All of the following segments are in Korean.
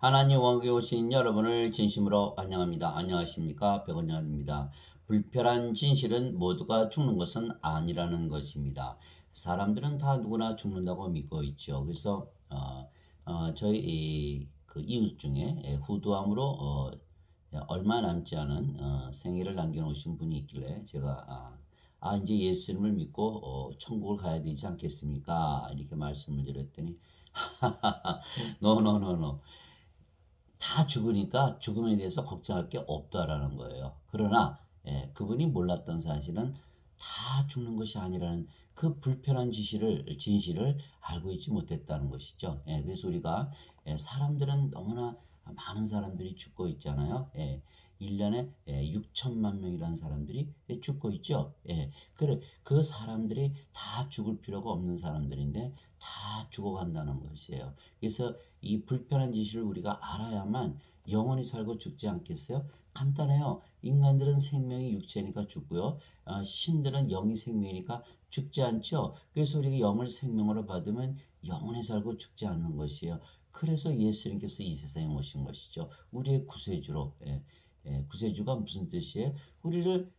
하나님 원교에 오신 여러분을 진심으로 환영합니다. 안녕하십니까? 백원장입니다. 불편한 진실은 모두가 죽는 것은 아니라는 것입니다. 사람들은 다 누구나 죽는다고 믿고 있죠. 그래서 저희 그 이웃 중에 후두암으로 얼마 남지 않은 생일을 남겨놓으신 분이 있길래 제가 이제 예수님을 믿고 천국을 가야 되지 않겠습니까? 이렇게 말씀을 드렸더니 노노노노 다 죽으니까 죽음에 대해서 걱정할 게 없다라는 거예요. 그러나 그분이 몰랐던 사실은 다 죽는 것이 아니라는 그 불편한 진실을 알고 있지 못했다는 것이죠. 그래서 우리가 사람들은 너무나 많은 사람들이 죽고 있잖아요. 1년에 6천만 명이라는 사람들이 죽고 있죠. 그래, 그 사람들이 다 죽을 필요가 없는 사람들인데 다 죽어간다는 것이에요. 그래서 이 불편한 진실을 우리가 알아야만 영원히 살고 죽지 않겠어요? 간단해요. 인간들은 생명이 육체니까 죽고요. 신들은 영이 생명이니까 죽지 않죠. 그래서 우리가 영을 생명으로 받으면 영원히 살고 죽지 않는 것이에요. 그래서 예수님께서 이 세상에 오신 것이죠. 우리의 구세주로. 구세주가 무슨 뜻이에요? 우리를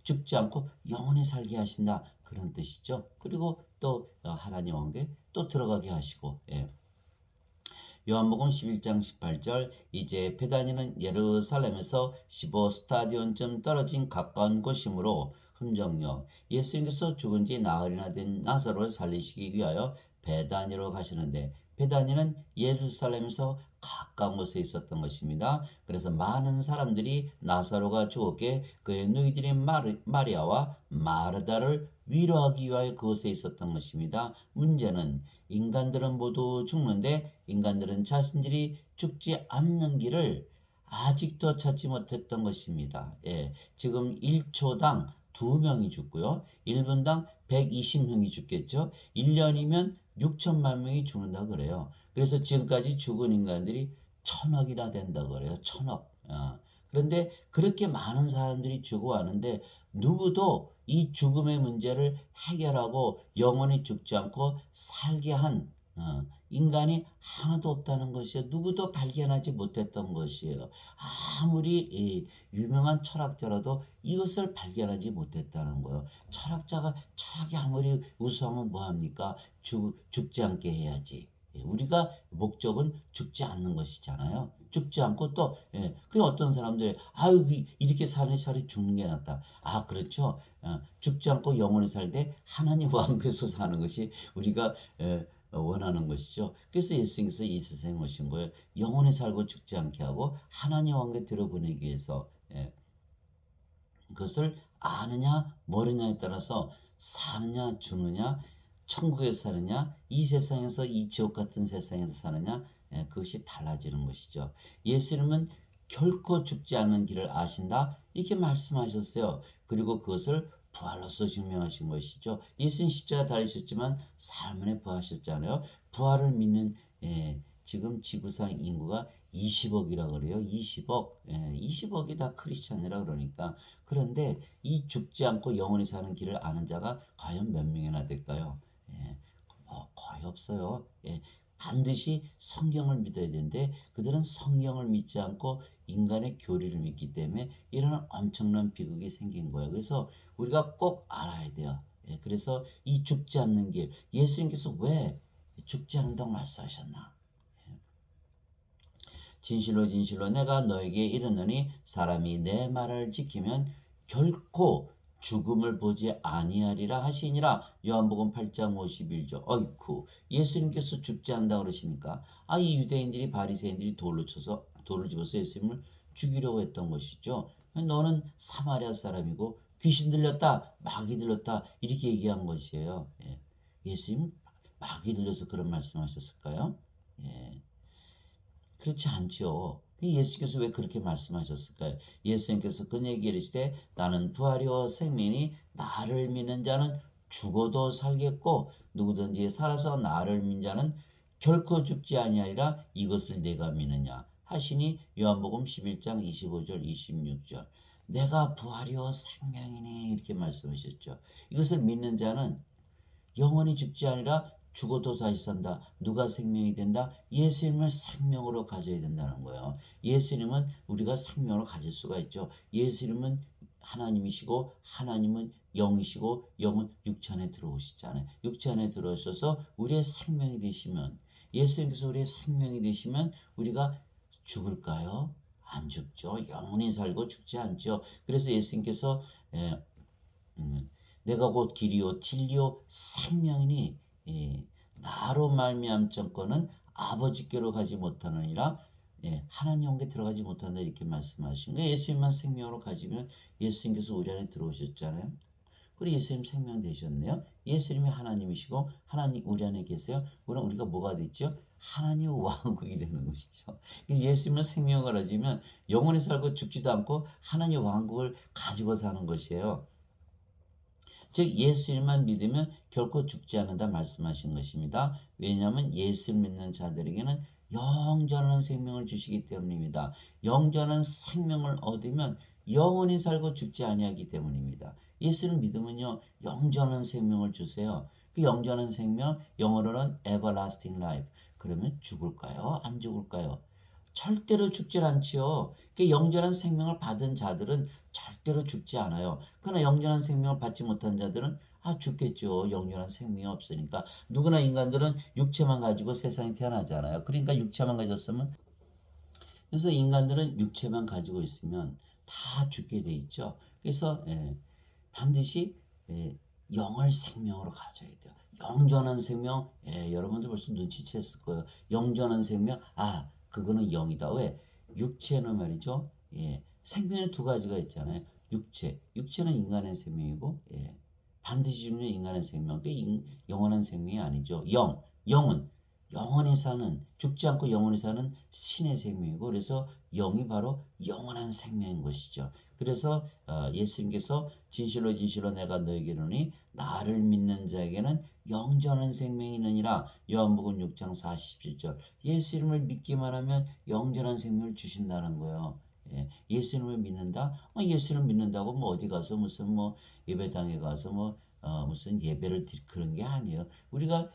죽지 않고 영원히 살게 하신다. 그런 뜻이죠. 그리고 또 하나님 왕국에 또 들어가게 하시고. 요한복음 11장 18절 이제 베다니는 예루살렘에서 15스타디온쯤 떨어진 가까운 곳이므로 흠정역 예수님께서 죽은 지 나흘이나 된 나사로를 살리시기 위하여 베다니로 가시는데 베다니는 예루살렘에서 가까운 곳에 있었던 것입니다. 그래서 많은 사람들이 나사로가 죽었기에 그의 누이들인 마리아와 마르다를 위로하기 위하여 그곳에 있었던 것입니다. 문제는 인간들은 모두 죽는데 인간들은 자신들이 죽지 않는 길을 아직도 찾지 못했던 것입니다. 지금 1초당 2명이 죽고요. 1분당 120명이 죽겠죠. 1년이면 6천만 명이 죽는다 그래요. 그래서 지금까지 죽은 인간들이 1,000억이나 된다 그래요. 1,000억. 그런데 그렇게 많은 사람들이 죽어왔는데 누구도 이 죽음의 문제를 해결하고 영원히 죽지 않고 살게 한 인간이 하나도 없다는 것이에요. 누구도 발견하지 못했던 것이에요. 아무리 유명한 철학자라도 이것을 발견하지 못했다는 거예요. 철학이 아무리 우수하면 뭐합니까? 죽지 않게 해야지. 우리가 목적은 죽지 않는 것이잖아요. 죽지 않고 또 그 어떤 사람들 이렇게 사는 차라리 죽는 게 낫다. 그렇죠. 죽지 않고 영원히 살되 하나님 왕국에서 사는 것이 우리가 원하는 것이죠. 그래서 예수님께서 이 세상에 오신 거예요. 영원히 살고 죽지 않게 하고 하나님 왕국에 들어보내기 위해서. 그것을 아느냐 모르냐에 따라서 사느냐 죽느냐 천국에서 사느냐 이 세상에서 이 지옥 같은 세상에서 사느냐 그것이 달라지는 것이죠. 예수님은 결코 죽지 않는 길을 아신다 이렇게 말씀하셨어요. 그리고 그것을 부활로서 증명하신 것이죠. 예수님 십자가 달리셨지만 삶에 부활하셨잖아요. 부활을 믿는 지금 지구상 인구가 20억이라 그래요. 20억. 20억이 다 크리스찬이라 그러니까. 그런데 이 죽지 않고 영원히 사는 길을 아는 자가 과연 몇 명이나 될까요? 거의 없어요. 반드시 성경을 믿어야 되는데 그들은 성경을 믿지 않고 인간의 교리를 믿기 때문에 이런 엄청난 비극이 생긴 거예요. 그래서 우리가 꼭 알아야 돼요. 그래서 이 죽지 않는 길, 예수님께서 왜 죽지 않는다고 말씀하셨나? 진실로 진실로 내가 너에게 이르노니 사람이 내 말을 지키면 결코 죽음을 보지 아니하리라 하시니라. 요한복음 8장 51절. 어이쿠 예수님께서 죽지 않는다 그러시니까 이 유대인들이 바리새인들이 돌을 집어서 예수님을 죽이려고 했던 것이죠. 너는 사마리아 사람이고 귀신 들렸다 마귀 들렸다 이렇게 얘기한 것이에요. 예수님 마귀 들려서 그런 말씀하셨을까요? 그렇지 않죠. 예수께서 왜 그렇게 말씀하셨을까요? 예수님께서 그 얘기를 하시되 나는 부활이요 생명이 나를 믿는 자는 죽어도 살겠고 누구든지 살아서 나를 믿는 자는 결코 죽지 아니하리라 이것을 내가 믿느냐 하시니 요한복음 11장 25절 26절 내가 부활이요 생명이니 이렇게 말씀하셨죠. 이것을 믿는 자는 영원히 죽지 아니라 죽어도 다시 산다. 누가 생명이 된다? 예수님을 생명으로 가져야 된다는 거예요. 예수님은 우리가 생명을 가질 수가 있죠. 예수님은 하나님이시고 하나님은 영이시고 영은 육체 안에 들어오시잖아요. 육체 안에 들어오셔서 우리의 생명이 되시면, 예수님께서 우리의 생명이 되시면 우리가 죽을까요? 안 죽죠. 영원히 살고 죽지 않죠. 그래서 예수님께서 내가 곧 길이요 진리요 생명이니 나로 말미암자거는 아버지께로 가지 못하느니라. 하나님 영에 들어가지 못한다 이렇게 말씀하신 거예요. 예수님만 생명으로 가지면 예수님께서 우리 안에 들어오셨잖아요. 그리고 예수님 생명 되셨네요. 예수님이 하나님이시고 하나님 우리 안에 계세요. 그럼 우리가 뭐가 됐죠? 하나님의 왕국이 되는 것이죠. 그래서 예수님은 생명을 가지면 영원히 살고 죽지도 않고 하나님의 왕국을 가지고 사는 것이에요. 즉 예수님만 믿으면 결코 죽지 않는다 말씀하신 것입니다. 왜냐하면 예수를 믿는 자들에게는 영원한 생명을 주시기 때문입니다. 영원한 생명을 얻으면 영원히 살고 죽지 아니하기 때문입니다. 예수를 믿으면요 영원한 생명을 주세요. 그 영원한 생명, 영어로는 everlasting life. 그러면 죽을까요? 안 죽을까요? 절대로 죽질 않지요. 그 영원한 생명을 받은 자들은 절대로 죽지 않아요. 그러나 영원한 생명을 받지 못한 자들은 죽겠죠. 영원한 생명이 없으니까. 누구나 인간들은 육체만 가지고 세상에 태어나잖아요. 그러니까 육체만 가졌으면, 그래서 인간들은 육체만 가지고 있으면 다 죽게 돼 있죠. 그래서 반드시 영을 생명으로 가져야 돼요. 영전한 생명, 여러분들 벌써 눈치챘을 거예요. 영전한 생명, 그거는 영이다. 왜? 육체는 말이죠. 생명에 두 가지가 있잖아요. 육체는 인간의 생명이고, 반드시 죽는 인간의 생명, 영원한 생명이 아니죠. 영은 영원히 사는, 죽지 않고 영원히 사는 신의 생명이고, 그래서 영이 바로 영원한 생명인 것이죠. 그래서 예수님께서 진실로 진실로 내가 너에게 이르노니 나를 믿는 자에게는 영전한 생명이 있느니라. 요한복음 6장 47절. 예수 이름을 믿기만 하면 영전한 생명을 주신다는 거예요. 예수님을 믿는다? 예수님을 믿는다고 뭐 어디 가서 무슨 뭐 예배당에 가서 무슨 예배를 드릴 그런 게 아니에요. 우리가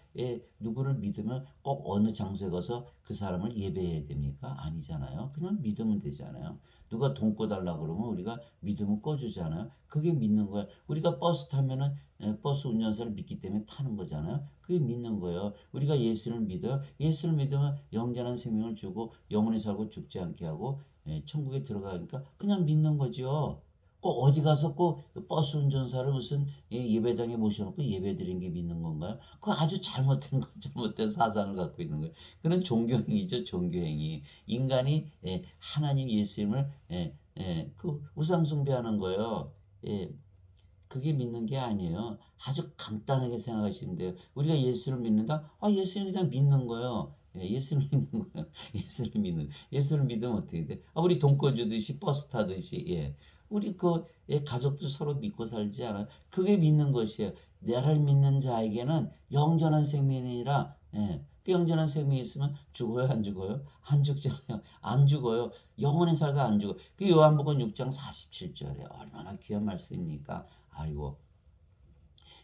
누구를 믿으면 꼭 어느 장소에 가서 그 사람을 예배해야 됩니까? 아니잖아요. 그냥 믿으면 되잖아요. 누가 돈 꿔달라 그러면 우리가 믿으면 꿔주잖아요. 그게 믿는 거예요. 우리가 버스 타면은 버스 운전사를 믿기 때문에 타는 거잖아요. 그게 믿는 거예요. 우리가 예수를 믿어요. 예수를 믿으면 영원한 생명을 주고 영원히 살고 죽지 않게 하고 천국에 들어가니까 그냥 믿는 거죠. 꼭 어디 가서 꼭 버스 운전사를 무슨 예배당에 모셔놓고 예배드린 게 믿는 건가요? 그거 아주 잘못된 사상을 갖고 있는 거예요. 그런 종교행위죠, 종교행위. 인간이 하나님 예수님을 그 우상 숭배하는 거예요. 그게 믿는 게 아니에요. 아주 간단하게 생각하시면 돼요. 우리가 예수를 믿는다? 예수는 그냥 믿는 거예요. 예수를 믿는 거예요. 예수를 믿으면 어떻게 돼? 우리 돈꿔 주듯이 버스 타듯이 우리 가족들 서로 믿고 살지 않아요? 그게 믿는 것이에요. 나를 믿는 자에게는 영전한 생명이니라. 그 영전한 생명이 있으면 죽어요, 안 죽어요? 안 죽잖아요. 안 죽어요. 영원히 살가 안 죽어. 그 요한복음 6장 47절에 얼마나 귀한 말씀입니까? 아이고.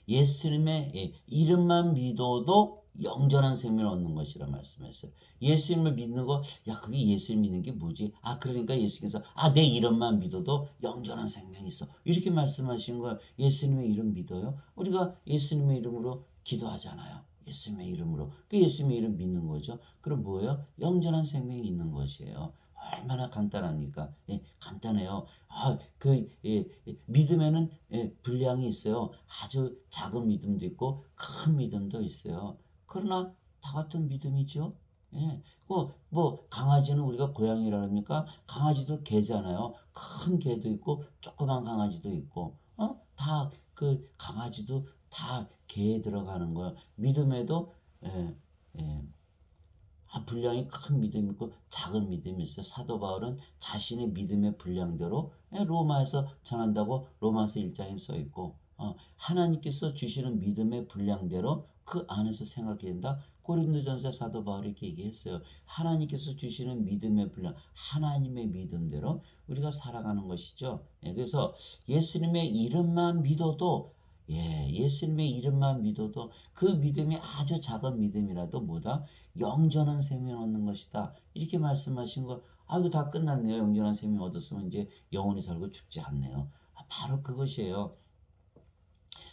예수님의 이름만 믿어도 영전한 생명을 얻는 것이라 말씀했어요. 예수님을 믿는 거, 그게 예수님 믿는 게 뭐지? 그러니까 예수님께서, 내 이름만 믿어도 영전한 생명이 있어. 이렇게 말씀하신 거예요. 예수님의 이름 믿어요? 우리가 예수님의 이름으로 기도하잖아요. 예수님의 이름으로. 그 예수님의 이름 믿는 거죠. 그럼 뭐예요? 영전한 생명이 있는 것이에요. 얼마나 간단합니까? 간단해요. 믿음에는 분량이 있어요. 아주 작은 믿음도 있고 큰 믿음도 있어요. 그러나 다 같은 믿음이죠. 강아지는 우리가 고양이라 합니까? 강아지도 개잖아요. 큰 개도 있고 조그만 강아지도 있고, 다 그 강아지도 다 개에 들어가는 거예요. 믿음에도 분량이 큰 믿음이 있고 작은 믿음이 있어요. 사도 바울은 자신의 믿음의 분량대로 로마에서 전한다고 로마서 1장에 써 있고, 하나님께서 주시는 믿음의 분량대로 그 안에서 생각해야 된다. 고린도전서 사도 바울이 이렇게 얘기했어요. 하나님께서 주시는 믿음의 분량, 하나님의 믿음대로 우리가 살아가는 것이죠. 그래서 예수님의 이름만 믿어도 예수님의 이름만 믿어도 그 믿음이 아주 작은 믿음이라도 뭐다? 영전한 생명 얻는 것이다. 이렇게 말씀하신 거, 이거 다 끝났네요. 영전한 생명 얻었으면 이제 영원히 살고 죽지 않네요. 바로 그것이에요.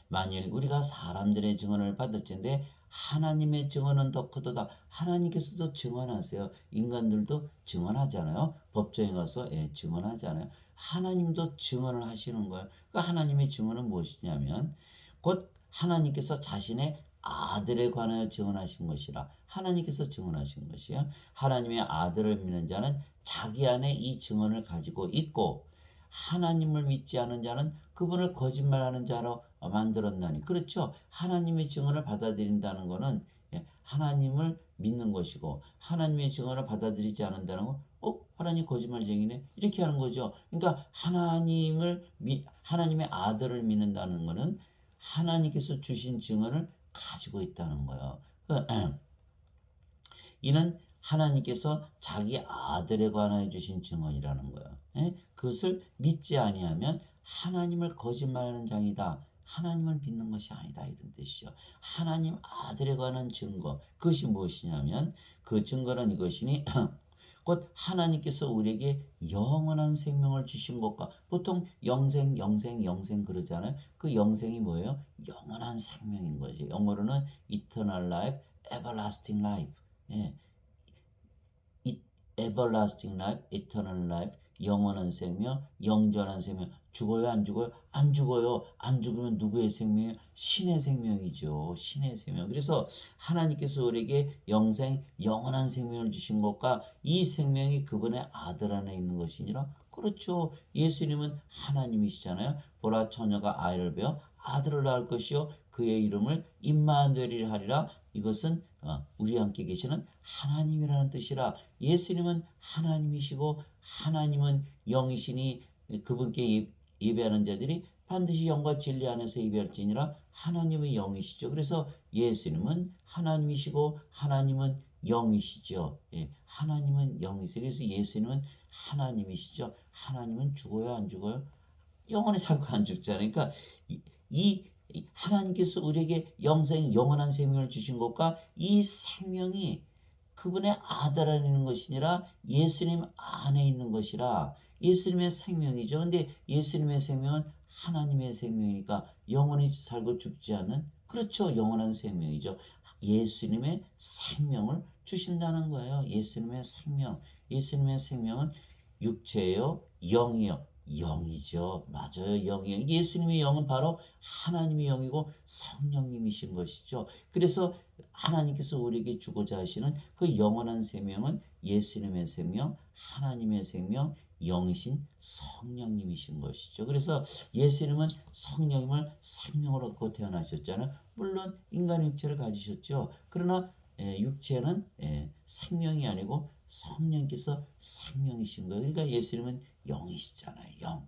만일 우리가 사람들의 증언을 받을진데 하나님의 증언은 더 크도다. 하나님께서도 증언하세요. 인간들도 증언하잖아요. 법정에 가서 증언하잖아요. 하나님도 증언을 하시는 거예요. 그 하나님의 증언은 무엇이냐면 곧 하나님께서 자신의 아들에 관하여 증언하신 것이라. 하나님께서 증언하신 것이요. 하나님의 아들을 믿는 자는 자기 안에 이 증언을 가지고 있고 하나님을 믿지 않은 자는 그분을 거짓말하는 자로 만들었나니. 그렇죠. 하나님의 증언을 받아들인다는 것은 하나님을 믿는 것이고 하나님의 증언을 받아들이지 않는다는 건 하나님 거짓말쟁이네 이렇게 하는 거죠. 그러니까 하나님의 아들을 믿는다는 것은 하나님께서 주신 증언을 가지고 있다는 거예요. 이는 하나님께서 자기 아들에 관하여 주신 증언이라는 거예요. 그것을 믿지 아니하면 하나님을 거짓말하는 자이다. 하나님을 믿는 것이 아니다. 이런 뜻이죠. 하나님 아들에 관한 증거. 그것이 무엇이냐면 그 증거는 이것이니 곧 하나님께서 우리에게 영원한 생명을 주신 것과 보통 영생 그러잖아요. 그 영생이 뭐예요? 영원한 생명인 거죠. 영어로는 eternal life, everlasting life. everlasting life, eternal life, 영원한 생명, 영전한 생명. 죽어요, 안 죽어요? 안 죽어요. 안 죽으면 누구의 생명이에요? 신의 생명이죠. 신의 생명. 그래서 하나님께서 우리에게 영원한 생명을 주신 것과 이 생명이 그분의 아들 안에 있는 것이니라. 그렇죠. 예수님은 하나님이시잖아요. 보라 처녀가 아이를 베어 아들을 낳을 것이요 그의 이름을 임마누엘이라 하리라. 이것은 우리와 함께 계시는 하나님이라는 뜻이라. 예수님은 하나님이시고 하나님은 영이시니 그분께 예배하는 자들이 반드시 영과 진리 안에서 예배할지니라. 하나님은 영이시죠. 그래서 예수님은 하나님이시고 하나님은 영이시죠. 하나님은 영이세요. 그래서 예수님은 하나님이시죠. 하나님은 죽어요, 안 죽어요? 영원히 살고 안 죽잖아요. 그러니까 이 하나님께서 우리에게 영원한 생명을 주신 것과 이 생명이 그분의 아들 안에 있는 것이니라. 예수님 안에 있는 것이라. 예수님의 생명이죠. 근데 예수님의 생명은 하나님의 생명이니까 영원히 살고 죽지 않는, 그렇죠, 영원한 생명이죠. 예수님의 생명을 주신다는 거예요. 예수님의 생명. 예수님의 생명은 육체예요, 영이요. 영이죠. 맞아요. 영이에요. 예수님의 영은 바로 하나님의 영이고 성령님이신 것이죠. 그래서 하나님께서 우리에게 주고자 하시는 그 영원한 생명은 예수님의 생명, 하나님의 생명, 영이신 성령님이신 것이죠. 그래서 예수님은 성령님을 생명으로 갖고 태어나셨잖아요. 물론 인간 육체를 가지셨죠. 그러나 육체는 생명이 아니고 성령께서 생명이신 거예요. 그러니까 예수님은 영이시잖아요. 영.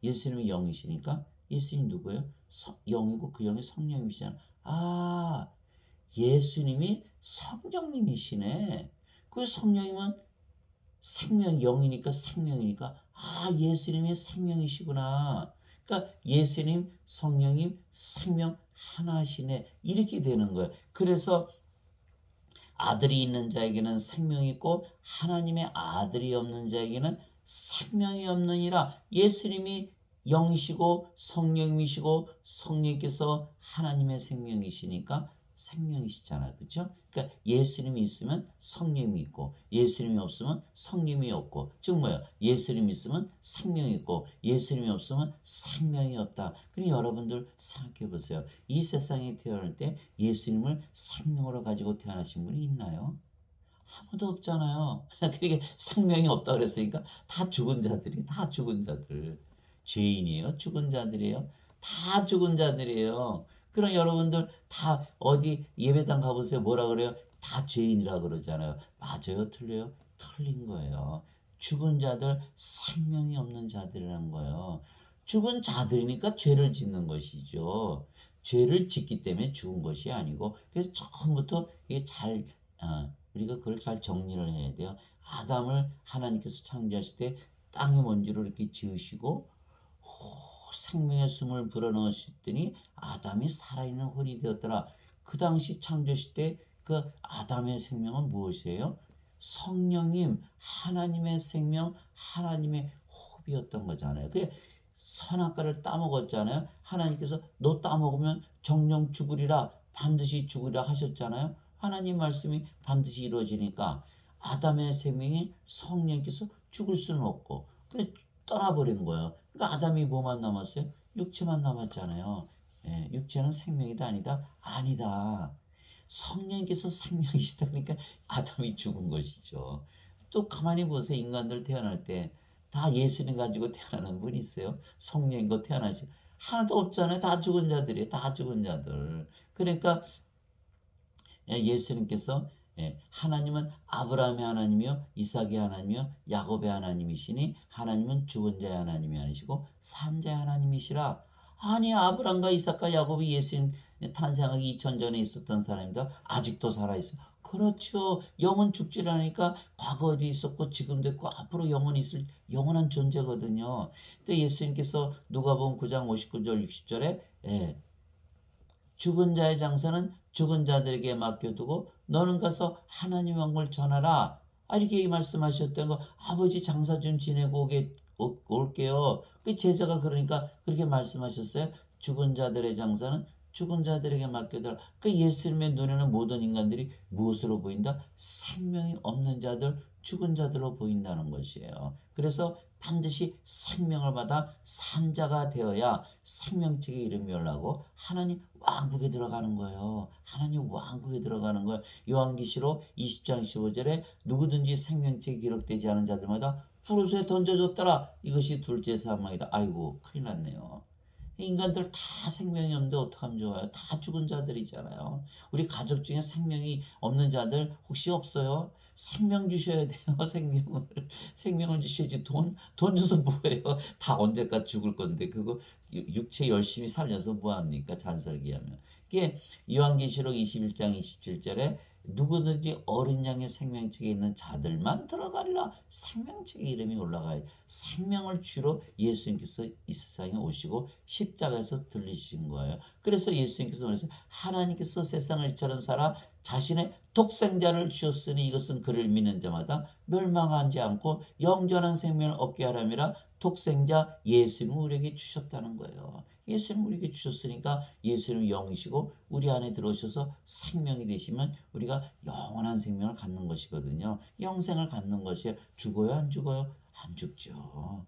예수님은 영이시니까 예수님 누구예요? 영이고 그 영이 성령님이시잖아요. 예수님이 성령님이시네. 그 성령님은 생명, 영이니까 생명이니까 예수님이 생명이시구나. 그러니까 예수님, 성령님, 생명 하나시네. 이렇게 되는 거예요. 그래서 아들이 있는 자에게는 생명이 있고 하나님의 아들이 없는 자에게는 생명이 없느니라. 예수님이 영이시고 성령이시고 성령께서 하나님의 생명이시니까 생명이시잖아요. 그렇죠? 그러니까 예수님이 있으면 성령이 있고 예수님이 없으면 성령이 없고, 즉 뭐야? 예수님이 있으면 생명이 있고 예수님이 없으면 생명이 없다. 그럼 여러분들 생각해 보세요. 이 세상에 태어날 때 예수님을 생명으로 가지고 태어나신 분이 있나요? 아무도 없잖아요. 그게 생명이 없다 그랬으니까 다 죽은 자들. 죄인이에요? 죽은 자들이에요? 다 죽은 자들이에요. 그럼 여러분들 다 어디 예배당 가보세요. 뭐라 그래요? 다 죄인이라 그러잖아요. 맞아요? 틀려요? 틀린 거예요. 죽은 자들, 생명이 없는 자들이라는 거예요. 죽은 자들이니까 죄를 짓는 것이죠. 죄를 짓기 때문에 죽은 것이 아니고, 그래서 처음부터 이게 우리가 그걸 잘 정리를 해야 돼요. 아담을 하나님께서 창조하실 때 땅의 먼지로 이렇게 지으시고 생명의 숨을 불어넣으셨더니 아담이 살아있는 혼이 되었더라. 그 당시 창조시 때 그 아담의 생명은 무엇이에요? 성령님, 하나님의 생명, 하나님의 호흡이었던 거잖아요. 그게 선악과를 따먹었잖아요. 하나님께서 너 따먹으면 정령 죽으리라, 반드시 죽으리라 하셨잖아요. 하나님 말씀이 반드시 이루어지니까 아담의 생명이 성령께서 죽을 수는 없고 떠나버린 거예요. 그러니까 아담이 뭐만 남았어요? 육체만 남았잖아요. 예, 육체는 생명이다 아니다? 아니다. 성령께서 생명이시다. 그러니까 아담이 죽은 것이죠. 또 가만히 보세요. 인간들 태어날 때 다 예수님 가지고 태어나는 분이 있어요. 성령과 태어나시 하나도 없잖아요. 다 죽은 자들이에요. 다 죽은 자들. 그러니까 예수님께서 하나님은 아브라함의 하나님이요 이삭의 하나님이요 야곱의 하나님이시니 하나님은 죽은 자의 하나님이 아니시고 산 자의 하나님이시라. 아니 아브라함과 이삭과 야곱이 예수님 탄생하기 2000 전에 있었던 사람이다. 아직도 살아있어. 그렇죠. 영은 죽지 않으니까 과거에도 있었고 지금도 있고 앞으로 영원히 있을 영원한 존재거든요. 근데 예수님께서 누가복음 9장 59절 60절에 죽은 자의 장사는 죽은 자들에게 맡겨두고 너는 가서 하나님 왕국을 전하라. 이렇게 말씀하셨던 거. 아버지 장사 좀 지내고 올게요. 그 제자가 그러니까 그렇게 말씀하셨어요. 죽은 자들의 장사는 죽은 자들에게 맡겨두라. 그 예수님의 눈에는 모든 인간들이 무엇으로 보인다? 생명이 없는 자들, 죽은 자들로 보인다는 것이에요. 그래서 반드시 생명을 받아 산자가 되어야 생명책에 이름이 올라고 하나님 왕국에 들어가는 거예요. 하나님 왕국에 들어가는 거예요. 요한계시록 20장 15절에 누구든지 생명책에 기록되지 않은 자들마다 푸르스에 던져졌더라. 이것이 둘째 사망이다. 아이고 큰일 났네요. 인간들 다 생명이 없는데 어떡하면 좋아요? 다 죽은 자들이잖아요. 우리 가족 중에 생명이 없는 자들 혹시 없어요? 생명 주셔야 돼요. 생명을 주셔야지. 돈 줘서 뭐해요? 다 언제까지 죽을 건데 그거 육체 열심히 살려서 뭐합니까? 잘 살게 하면. 이게 요한계시록 21장 27절에 누구든지 어린 양의 생명책에 있는 자들만 들어가리라. 생명책에 이름이 올라가요. 생명을 주로 예수님께서 이 세상에 오시고 십자가에서 들리신 거예요. 그래서 예수님께서 말해서 하나님께서 세상을 이처럼 살아 자신의 독생자를 주셨으니 이것은 그를 믿는 자마다 멸망하지 않고 영원한 생명을 얻게 하람이라. 독생자 예수님을 우리에게 주셨다는 거예요. 예수님 우리에게 주셨으니까 예수님 영이시고 우리 안에 들어오셔서 생명이 되시면 우리가 영원한 생명을 갖는 것이거든요. 영생을 갖는 것이에요. 죽어요? 안 죽어요? 안 죽죠.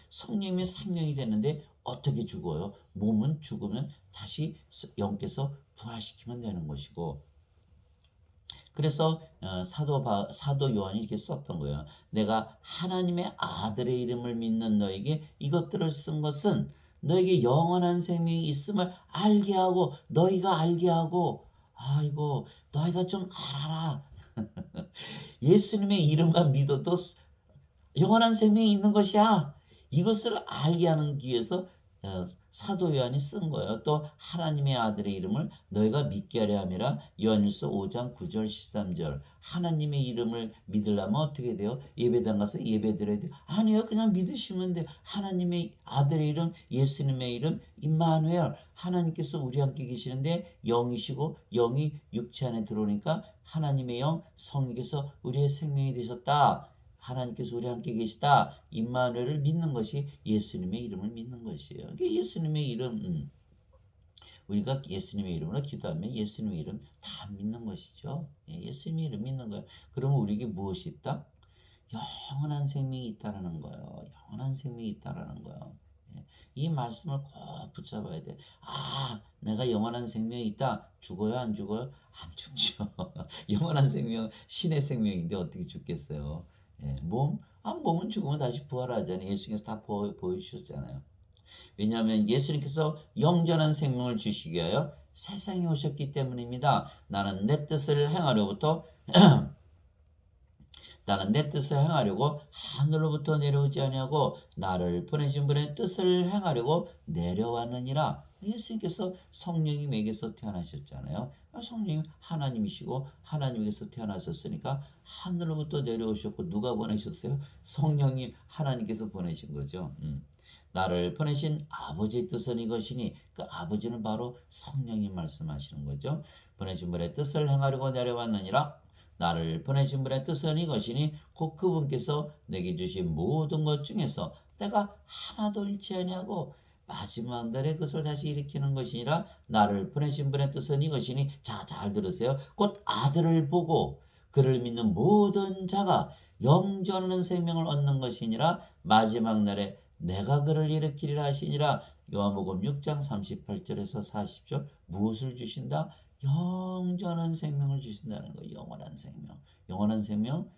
성령이 생명이 되는데 어떻게 죽어요? 몸은 죽으면 다시 영께서 부활시키면 되는 것이고. 그래서 사도 요한이 이렇게 썼던 거예요. 내가 하나님의 아들의 이름을 믿는 너에게 이것들을 쓴 것은 너에게 영원한 생명이 있음을 알게 하고 너희가 알게 하고 아이고 너희가 좀 알아라. 예수님의 이름만 믿어도 영원한 생명이 있는 것이야. 이것을 알게 하는 위해서 사도 요한이 쓴 거예요. 또 하나님의 아들의 이름을 너희가 믿게 하려 함이라. 요한일서 5장 9절 13절. 하나님의 이름을 믿으려면 어떻게 돼요? 예배당 가서 예배드려야 돼요? 아니요. 그냥 믿으시면 돼요. 하나님의 아들의 이름, 예수님의 이름 임마누엘. 하나님께서 우리 함께 계시는데 영이시고 영이 육체 안에 들어오니까 하나님의 영 성령께서 우리의 생명이 되셨다. 하나님께서 우리 함께 계시다. 임마누엘을 믿는 것이 예수님의 이름을 믿는 것이에요. 그러니까 예수님의 이름 우리가 예수님의 이름으로 기도하면 예수님의 이름 다 믿는 것이죠. 예수님의 이름 믿는 거예요. 그러면 우리에게 무엇이 있다? 영원한 생명이 있다라는 거예요. 영원한 생명이 있다라는 거예요. 이 말씀을 꼭 붙잡아야 돼. 내가 영원한 생명이 있다. 죽어요? 안 죽어요? 안 죽죠. 영원한 생명, 신의 생명인데 어떻게 죽겠어요? 몸은 죽으면 다시 부활하잖아요. 예수님께서 다 보여주셨잖아요. 왜냐하면 예수님께서 영전한 생명을 주시기 위하여 세상에 오셨기 때문입니다. 나는 내 뜻을 행하려부터 나는 내 뜻을 행하려고 하늘로부터 내려오지 아니하고 나를 보내신 분의 뜻을 행하려고 내려왔느니라. 예수님께서 성령님에게서 태어나셨잖아요. 성령님 하나님이시고 하나님에게서 태어나셨으니까 하늘로부터 내려오셨고 누가 보내셨어요? 성령님 하나님께서 보내신 거죠. 나를 보내신 아버지의 뜻은 이것이니 그 아버지는 바로 성령님 말씀하시는 거죠. 보내신 분의 뜻을 행하려고 내려왔느니라. 나를 보내신 분의 뜻은 이것이니 곧 그분께서 내게 주신 모든 것 중에서 내가 하나도 잃지 아니하고 마지막 날에 그것을 다시 일으키는 것이니라. 나를 보내신 분의 뜻은 이것이니 자, 잘 들으세요. 곧 아들을 보고 그를 믿는 모든 자가 영존하는 생명을 얻는 것이니라. 마지막 날에 내가 그를 일으키리라 하시니라. 요한복음 6장 38절에서 40절 무엇을 주신다? 영전한 생명을 주신다는 거예요. 영원한 생명. 영원한 생명?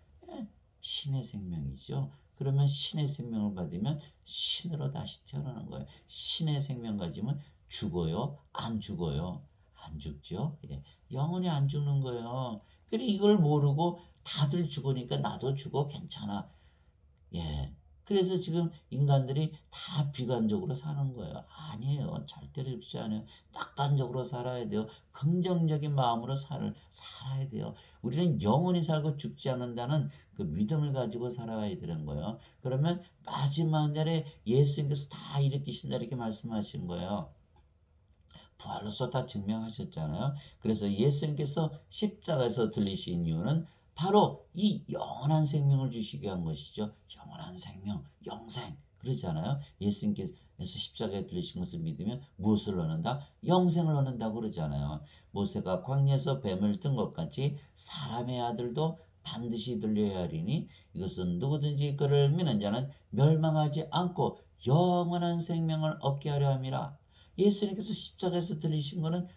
신의 생명이죠. 그러면 신의 생명을 받으면 신으로 다시 태어나는 거예요. 신의 생명 가지면 죽어요? 안 죽어요? 안 죽죠. 예. 영원히 안 죽는 거예요. 그래 이걸 모르고 다들 죽으니까 나도 죽어 괜찮아. 예. 그래서 지금 인간들이 다 비관적으로 사는 거예요. 아니에요. 절대로 그렇지 않아요. 낙관적으로 살아야 돼요. 긍정적인 마음으로 살아야 돼요. 우리는 영원히 살고 죽지 않는다는 그 믿음을 가지고 살아야 되는 거예요. 그러면 마지막 날에 예수님께서 다 일으키신다 이렇게 말씀하신 거예요. 부활로서 다 증명하셨잖아요. 그래서 예수님께서 십자가에서 들리신 이유는 바로 이 영원한 생명을 주시게 한 것이죠. 영원한 생명, 영생 그러잖아요. 예수님께서 십자가에 들리신 것을 믿으면 무엇을 얻는다? 영생을 얻는다고 그러잖아요. 모세가 광야에서 뱀을 뜬 것 같이 사람의 아들도 반드시 들려야 하리니 이것은 누구든지 그를 믿는 자는 멸망하지 않고 영원한 생명을 얻게 하려 함이라. 예수님께서 십자가에서 들리신 거는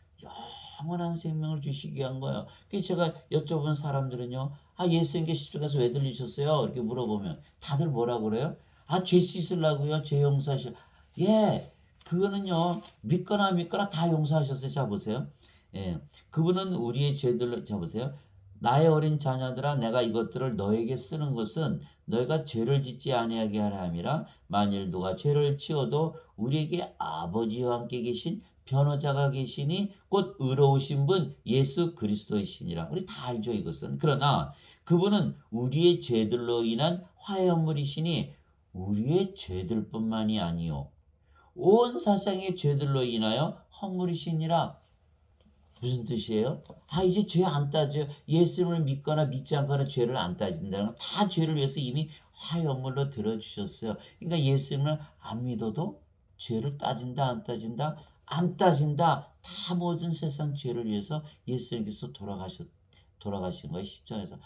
영원한 생명을 주시기 위한 거예요. 그래서 제가 여쭤본 사람들은요. 예수님께 십자가에서 왜 들리셨어요? 이렇게 물어보면 다들 뭐라 그래요? 죄 씻으려고요. 죄 용서하셔. 예, 그거는요. 믿거나 다 용서하셨어요. 자 보세요. 예, 그분은 우리의 죄들을 자 보세요. 나의 어린 자녀들아 내가 이것들을 너에게 쓰는 것은 너희가 죄를 짓지 아니하게 하라 함이라. 만일 누가 죄를 지어도 우리에게 아버지와 함께 계신 변호자가 계시니 곧 의로우신 분 예수 그리스도이시니라. 우리 다 알죠 이것은. 그러나 그분은 우리의 죄들로 인한 화해물이시니 우리의 죄들뿐만이 아니요 온 세상의 죄들로 인하여 헌물이시니라. 무슨 뜻이에요? 이제 죄 안 따져요. 예수님을 믿거나 믿지 않거나 죄를 안 따진다는 건 다 죄를 위해서 이미 화해물로 들어주셨어요. 그러니까 예수님을 안 믿어도 죄를 따진다 안 따진다? 안 따진다. 다 모든 세상 죄를 위해서 예수님께서 돌아가신 거예요. 십자가에서.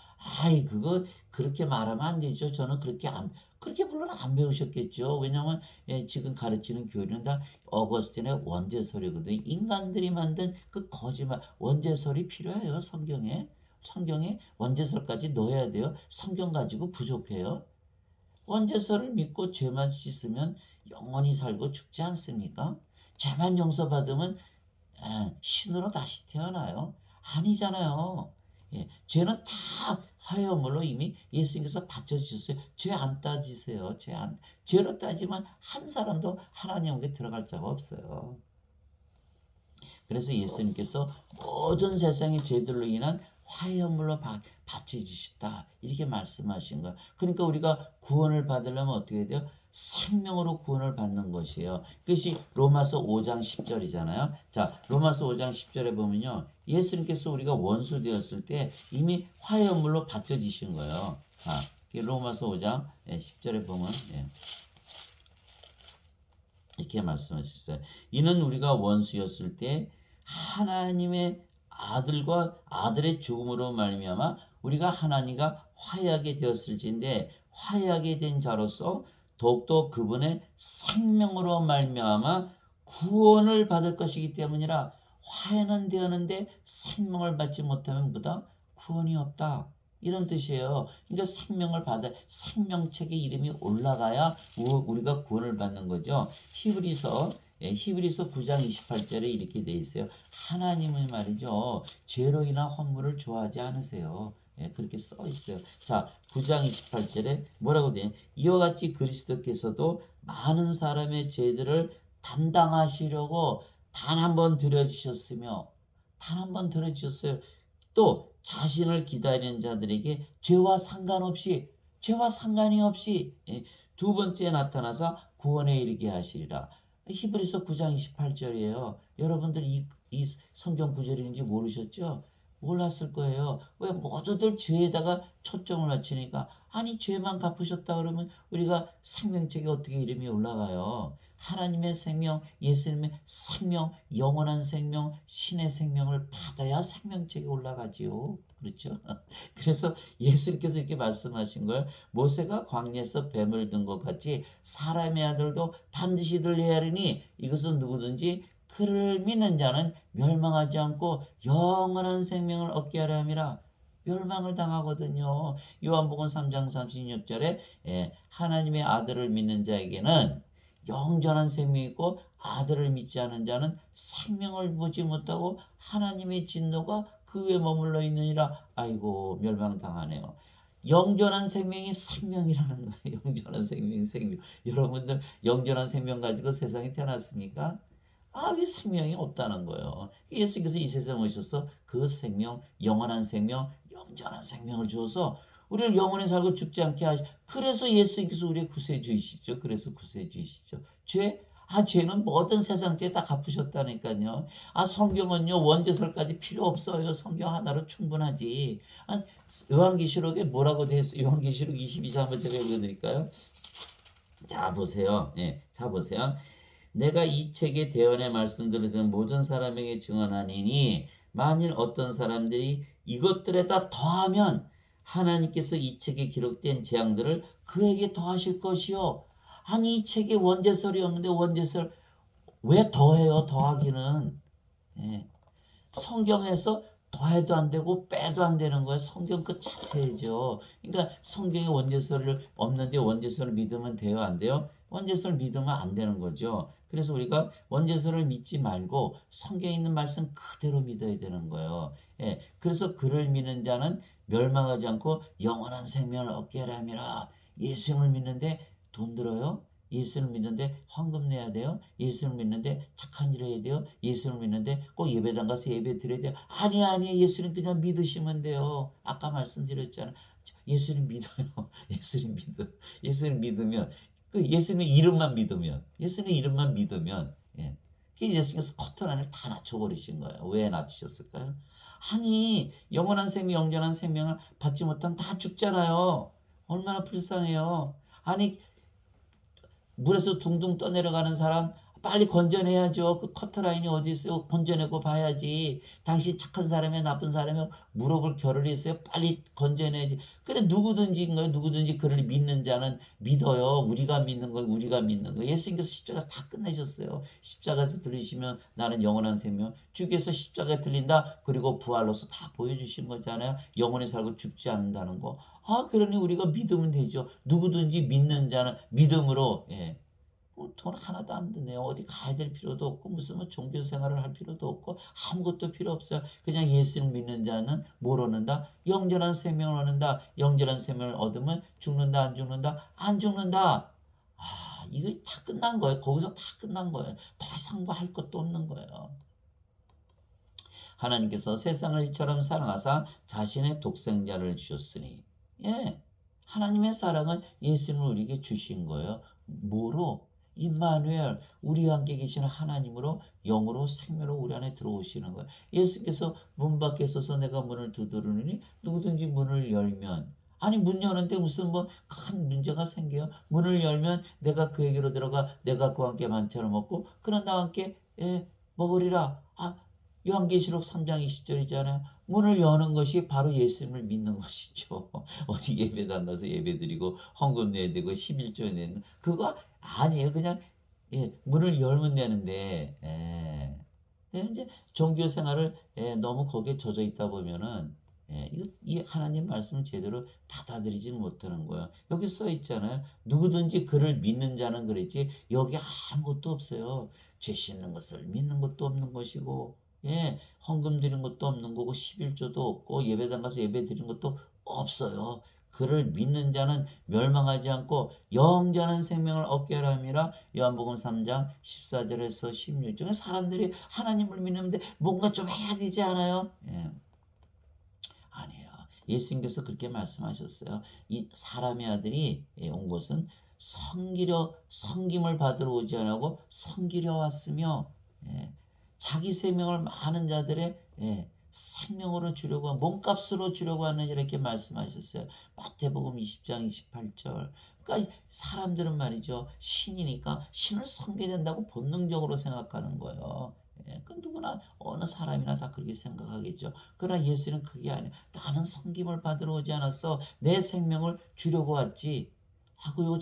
그거 그렇게 말하면 안 되죠. 저는 그렇게 물론 안 배우셨겠죠. 왜냐하면 지금 가르치는 교리는 다 어거스틴의 원죄설이거든요. 인간들이 만든 그 거짓말 원죄설이 필요해요. 성경에 원죄설까지 넣어야 돼요. 성경 가지고 부족해요. 원죄설을 믿고 죄만 씻으면 영원히 살고 죽지 않습니까? 죄만 용서받으면 신으로 다시 태어나요. 아니잖아요. 죄는 다 화해물로 이미 예수님께서 바쳐주셨어요. 죄 안 따지세요. 죄로 따지면 한 사람도 하나님에게 들어갈 자가 없어요. 그래서 예수님께서 모든 세상의 죄들로 인한 화해물로 바쳐주셨다. 이렇게 말씀하신 거예요. 그러니까 우리가 구원을 받으려면 어떻게 해야 돼요? 생명으로 구원을 받는 것이에요. 그것이 로마서 5장 10절이잖아요. 자, 로마서 5장 10절에 보면요. 예수님께서 우리가 원수 되었을 때 이미 화해물로 바쳐지신 거예요. 자, 로마서 5장 10절에 보면 이렇게 말씀하셨어요. 이는 우리가 원수였을 때 하나님의 아들과 아들의 죽음으로 말미암아 우리가 하나님과 화해하게 되었을진데 화해하게 된 자로서 더욱더 그분의 생명으로 말미암아 구원을 받을 것이기 때문이라. 화해는 되었는데 생명을 받지 못하면 뭐다? 구원이 없다. 이런 뜻이에요. 그러니까 생명을 받아 생명책의 이름이 올라가야 우리가 구원을 받는 거죠. 히브리서 9장 28절에 이렇게 돼 있어요. 하나님은 말이죠. 죄로 인한 헌물을 좋아하지 않으세요. 예, 그렇게 써 있어요. 자, 9장 28절에 뭐라고 되냐? 이와 같이 그리스도께서도 많은 사람의 죄들을 담당하시려고 단 한 번 들여주셨으며 단 한 번 들어주셨어요. 또 자신을 기다리는 자들에게 죄와 상관이 없이 예, 두 번째 나타나서 구원에 이르게 하시리라. 히브리서 9장 28절이에요. 여러분들 이 성경 구절인지 모르셨죠? 몰랐을 거예요. 왜 모두들 죄에다가 초점을 맞추니까 아니 죄만 갚으셨다 그러면 우리가 생명책에 어떻게 이름이 올라가요? 하나님의 생명, 예수님의 생명, 영원한 생명, 신의 생명을 받아야 생명책에 올라가지요. 그렇죠? 그래서 예수님께서 이렇게 말씀하신 거예요. 모세가 광야에서 뱀을 든 것 같이 사람의 아들도 반드시 들려야 하리니 이것은 누구든지 그를 믿는 자는 멸망하지 않고 영원한 생명을 얻게 하려 함이라. 멸망을 당하거든요. 요한복음 3장 36절에 하나님의 아들을 믿는 자에게는 영원한 생명이 있고 아들을 믿지 않은 자는 생명을 보지 못하고 하나님의 진노가 그 위에 머물러 있느니라. 아이고 멸망당하네요. 영존한 생명이 생명이라는 거예요. 영존한 생명. 여러분들 영존한 생명 가지고 세상에 태어났습니까? 왜 생명이 없다는 거예요. 예수께서 이 세상에 오셔서 그 생명, 영원한 생명, 영존한 생명을 주어서 우리를 영원히 살고 죽지 않게 하시. 그래서 예수께서 우리의 구세주이시죠. 그래서 구세주이시죠. 죄는 모든 세상 죄 다 갚으셨다니까요. 성경은요 원죄설까지 필요 없어요. 성경 하나로 충분하지. 요한계시록에 뭐라고 되어 있어요? 요한계시록 22장 한번 제가 읽어드릴까요? 자 보세요. 자 보세요. 내가 이 책의 대언의 말씀들을 듣는 모든 사람에게 증언하니니 만일 어떤 사람들이 이것들에다 더하면 하나님께서 이 책에 기록된 재앙들을 그에게 더하실 것이요. 아니 이 책에 원죄설이 없는데 원죄설 왜 더해요? 더하기는 성경에서 더해도 안 되고 빼도 안 되는 거예요. 성경 그 자체죠. 그러니까 성경에 원죄설을 없는데 원죄설을 믿으면 돼요? 안 돼요? 원죄설을 믿으면 안 되는 거죠. 그래서 우리가 원죄설을 믿지 말고 성경에 있는 말씀 그대로 믿어야 되는 거예요. 그래서 그를 믿는 자는 멸망하지 않고 영원한 생명을 얻게 하려 함이라. 예수님을 믿는데 돈 들어요? 예수를 믿는데 헌금 내야 돼요? 예수를 믿는데 착한 일 해야 돼요? 예수를 믿는데 꼭 예배당 가서 예배 드려야 돼요? 아니 예수님 그냥 믿으시면 돼요. 아까 말씀드렸잖아요. 예수님 믿어요. 예수님 믿으면 예수님의 이름만 믿으면 예수님께서 커튼 다 낮춰버리신 거예요. 왜 낮추셨을까요? 아니 영원한 생명, 영원한 생명을 받지 못하면 다 죽잖아요. 얼마나 불쌍해요. 아니 물에서 둥둥 떠내려가는 사람 빨리 건져내야죠. 그 커트라인이 어디 있어요? 건져내고 봐야지. 당신 착한 사람이야 나쁜 사람이야 물어볼 겨를이 있어요? 빨리 건져내야지. 그래 누구든지인 거예요. 누구든지 그를 믿는 자는 믿어요. 우리가 믿는 거예요. 예수님께서 십자가에서 다 끝내셨어요. 십자가에서 들리시면 나는 영원한 생명. 주께서 십자가에 들린다. 그리고 부활로서 다 보여주신 거잖아요. 영원히 살고 죽지 않는다는 거. 그러니 우리가 믿으면 되죠. 누구든지 믿는 자는 믿음으로 돈 하나도 안 드네요. 어디 가야 될 필요도 없고 무슨 종교 생활을 할 필요도 없고 아무것도 필요 없어요. 그냥 예수를 믿는 자는 뭘 얻는다? 영원한 생명을 얻는다. 영원한 생명을 얻으면 죽는다 안 죽는다? 안 죽는다. 이거 다 끝난 거예요. 거기서 다 끝난 거예요. 더 이상 뭐 할 것도 없는 거예요. 하나님께서 세상을 이처럼 사랑하사 자신의 독생자를 주셨으니 하나님의 사랑은 예수님을 우리에게 주신 거예요. 뭐로? 임마누엘 우리와 함께 계시는 하나님으로 영으로 생명으로 우리 안에 들어오시는 거예요. 예수께서 문 밖에 서서 내가 문을 두드리니 누구든지 문을 열면 문 여는데 무슨 큰 문제가 생겨요. 문을 열면 내가 그에게로 들어가 내가 그와 함께 만찬을 먹고 그는 나와 함께 먹으리라. 요한계시록 3장 20절이잖아요. 문을 여는 것이 바로 예수님을 믿는 것이죠. 어디 예배당 가서 예배드리고 헌금 내야 되고 11조 내야 되는 그거 아니에요. 그냥 문을 열면 되는데 이제 종교 생활을 너무 거기에 젖어 있다 보면은 이 하나님 말씀을 제대로 받아들이지는 못하는 거예요. 여기 써 있잖아요. 누구든지 그를 믿는 자는 그랬지 여기 아무것도 없어요. 죄 씻는 것을 믿는 것도 없는 것이고 예, 헌금 드린 것도 없는 거고 11조도 없고 예배당 가서 예배 드린 것도 없어요. 그를 믿는 자는 멸망하지 않고 영원한 생명을 얻게 하라 함이라. 요한복음 3장 14절에서 16절. 사람들이 하나님을 믿는데 뭔가 좀 해야 되지 않아요? 예. 아니에요. 예수님께서 그렇게 말씀하셨어요. 이 사람의 아들이 온 것은 섬김을 받으러 오지 않고 섬기려 왔으며, 예, 자기 생명을 많은 자들의 생명으로 주려고 몸값으로 주려고 하는 이렇게 말씀하셨어요. 마태복음 20장 28절. 그러니까 사람들은 말이죠, 신이니까 신을 섬겨야 된다고 본능적으로 생각하는 거예요. 예, 그 누구나 어느 사람이나 다 그렇게 생각하겠죠. 그러나 예수는 그게 아니에요. 나는 섬김을 받으러 오지 않았어. 내 생명을 주려고 왔지. 하고 이거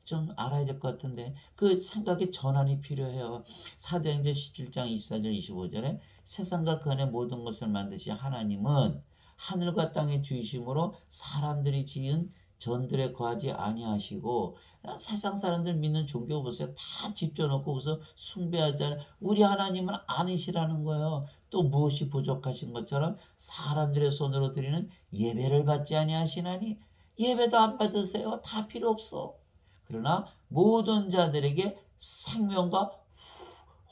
좀 알아야 될 것 같은데 그 생각의 전환이 필요해요. 사도행전 17장 24절 25절에 세상과 그 안에 모든 것을 만드신 하나님은 하늘과 땅의 주이심으로 사람들이 지은 전들에 거하지 아니하시고, 세상 사람들 믿는 종교 보세요. 다 집져넣고 거기서 숭배하잖아요. 우리 하나님은 아니시라는 거예요. 또 무엇이 부족하신 것처럼 사람들의 손으로 드리는 예배를 받지 아니하시나니, 예배도 안 받으세요. 다 필요 없어. 그러나 모든 자들에게 생명과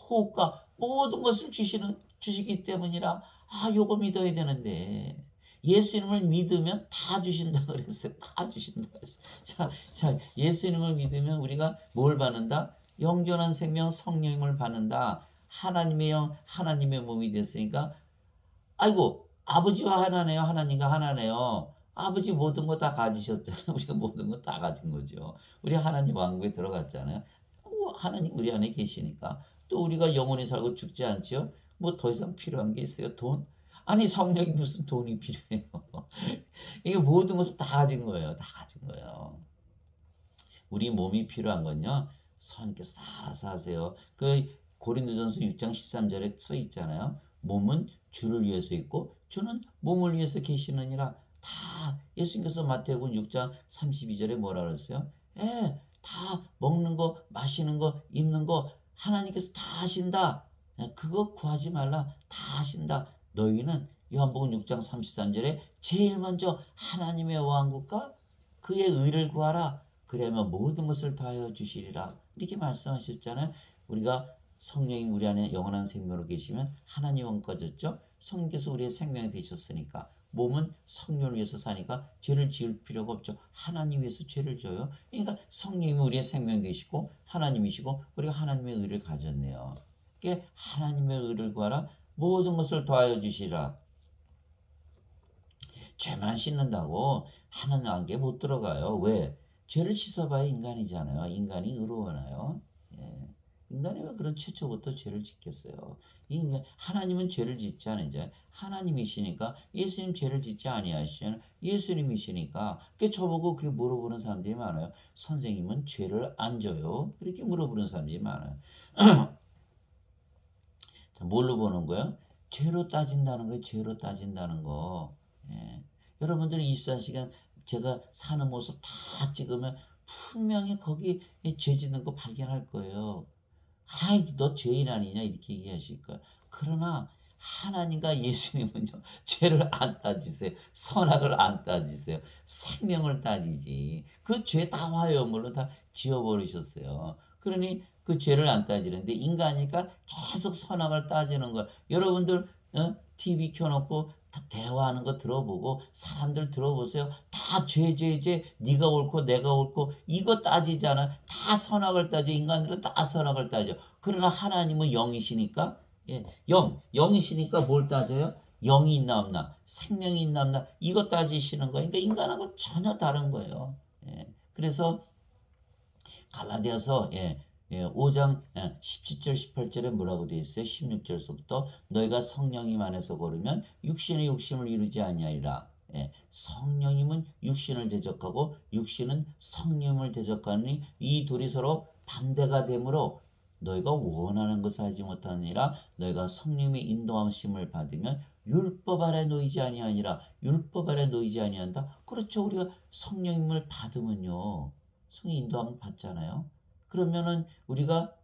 호흡과 모든 것을 주시기 때문이라. 요거 믿어야 되는데 예수님을 믿으면 다 주신다 그랬어요. 다 주신다 그랬어요. 자, 예수님을 믿으면 우리가 뭘 받는다? 영존한 생명 성령님을 받는다. 하나님의 영, 하나님의 몸이 됐으니까, 아이고, 아버지와 하나네요. 하나님과 하나네요. 아버지 모든 거 다 가지셨잖아요. 우리가 모든 거 다 가진 거죠. 우리 하나님 왕국에 들어갔잖아요. 하나님 우리 안에 계시니까. 또 우리가 영원히 살고 죽지 않죠. 뭐 더 이상 필요한 게 있어요? 돈? 아니, 성령이 무슨 돈이 필요해요. 이게 모든 것을 다 가진 거예요. 다 가진 거예요. 우리 몸이 필요한 건요, 선께서 다 알아서 하세요. 그 고린도전서 6장 13절에 써 있잖아요. 몸은 주를 위해서 있고 주는 몸을 위해서 계시느니라. 다 예수님께서 마태복음 6장 32절에 뭐라 그랬어요? 예, 다 먹는 거, 마시는 거, 입는 거 하나님께서 다 하신다. 그거 구하지 말라. 다 하신다. 너희는 요한복음 6장 33절에 제일 먼저 하나님의 왕국과 그의 의를 구하라. 그러면 모든 것을 다하여 주시리라. 이렇게 말씀하셨잖아요. 우리가 성령이 우리 안에 영원한 생명으로 계시면 하나님은 꺼졌죠. 성령께서 우리의 생명이 되셨으니까 몸은 성령을 위해서 사니까 죄를 지을 필요가 없죠. 하나님 위해서 죄를 져요. 그러니까 성령이 우리의 생명 되시고 하나님이시고 우리가 하나님의 의를 가졌네요. 그러니까 하나님의 의를 구하라. 모든 것을 더하여 주시라. 죄만 씻는다고 하나님 안에 못 들어가요. 왜? 죄를 씻어봐야 인간이잖아요. 인간이 의로워나요? 예. 인간이 왜 그런 최초부터 죄를 짓겠어요? 하나님은 죄를 짓지 않으죠. 하나님이시니까. 예수님 죄를 짓지 아니하시잖아요. 예수님이시니까. 그 저보고 그렇게 물어보는 사람들이 많아요. 선생님은 죄를 안 져요? 그렇게 물어보는 사람들이 많아요. 자, 뭘로 보는 거예요? 죄로 따진다는 거예요. 죄로 따진다는 거. 예. 여러분들은 24시간 제가 사는 모습 다 찍으면 분명히 거기 죄 짓는 거 발견할 거예요. 아이, 너 죄인 아니냐? 이렇게 얘기하실 거예요. 그러나 하나님과 예수님은요, 죄를 안 따지세요. 선악을 안 따지세요. 생명을 따지지. 그 죄 다 화염으로 다 지워버리셨어요. 그러니 그 죄를 안 따지는데 인간이니까 계속 선악을 따지는 거예요. 여러분들 TV 켜놓고 대화하는 거 들어보고 사람들 들어보세요. 다 죄, 네가 옳고 내가 옳고 이거 따지잖아. 다 선악을 따져. 인간들은 다 선악을 따져. 그러나 하나님은 영이시니까, 예, 영이시니까 뭘 따져요? 영이 있나 없나, 생명이 있나 없나, 이거 따지시는 거예요. 그러니까 인간하고 전혀 다른 거예요. 예, 그래서 갈라디아서 5장 17절 18절에 뭐라고 되어 있어요? 16절서부터 너희가 성령님 안에서 걸으면 육신의 욕심을 이루지 아니하리라. 성령님은 육신을 대적하고 육신은 성령을 대적하니 이 둘이 서로 반대가 되므로 너희가 원하는 것을 하지 못하느니라. 너희가 성령의 인도하심을 받으면 율법 아래 놓이지 아니하니라. 율법 아래 놓이지 아니한다. 그렇죠. 우리가 성령님을 받으면요, 성령 인도함을 받잖아요. 그러면은 우리가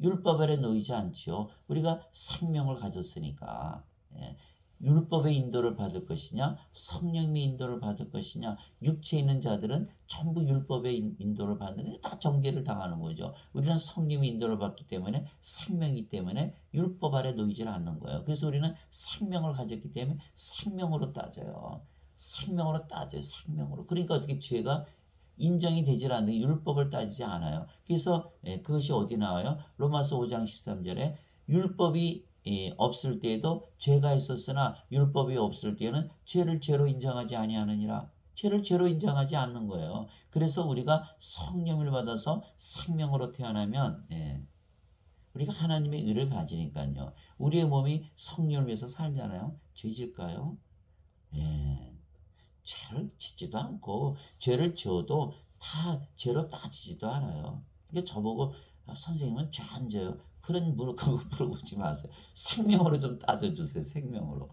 율법 아래 놓이지 않지요. 우리가 생명을 가졌으니까. 예. 율법의 인도를 받을 것이냐, 성령의 인도를 받을 것이냐, 육체에 있는 자들은 전부 율법의 인도를 받는 게 다 정죄를 당하는 거죠. 우리는 성령의 인도를 받기 때문에 생명이기 때문에 율법 아래 놓이질 않는 거예요. 그래서 우리는 생명을 가졌기 때문에 생명으로 따져요. 생명으로 따져요. 생명으로. 그러니까 어떻게 죄가 인정이 되질 않는 율법을 따지지 않아요. 그래서 그것이 어디 나와요? 로마서 5장 13절에 율법이 없을 때에도 죄가 있었으나 율법이 없을 때에는 죄를 죄로 인정하지 아니하느니라. 죄를 죄로 인정하지 않는 거예요. 그래서 우리가 성령을 받아서 생명으로 태어나면 우리가 하나님의 의를 가지니까요. 우리의 몸이 성령을 위해서 살잖아요. 죄질까요? 예. 죄를 짓지도 않고 죄를 지어도 다 죄로 따지지도 않아요. 이게 저보고 선생님은 죄 안 져요. 그런 그거 물어보지 마세요. 생명으로 좀 따져주세요. 생명으로.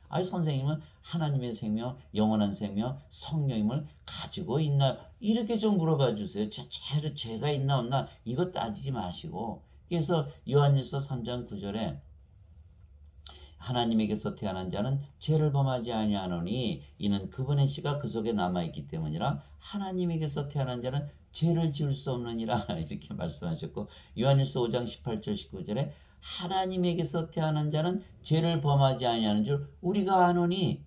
아니 선생님은 하나님의 생명, 영원한 생명, 성령임을 가지고 있나요? 이렇게 좀 물어봐 주세요. 죄가 있나 없나 이거 따지지 마시고. 그래서 요한일서 3장 9절에 하나님에게서 태어난 자는 죄를 범하지 아니하노니 이는 그분의 씨가 그 속에 남아있기 때문이라. 하나님에게서 태어난 자는 죄를 지을 수 없느니라 이렇게 말씀하셨고, 요한일서 5장 18절 19절에 하나님에게서 태어난 자는 죄를 범하지 아니하는 줄 우리가 아노니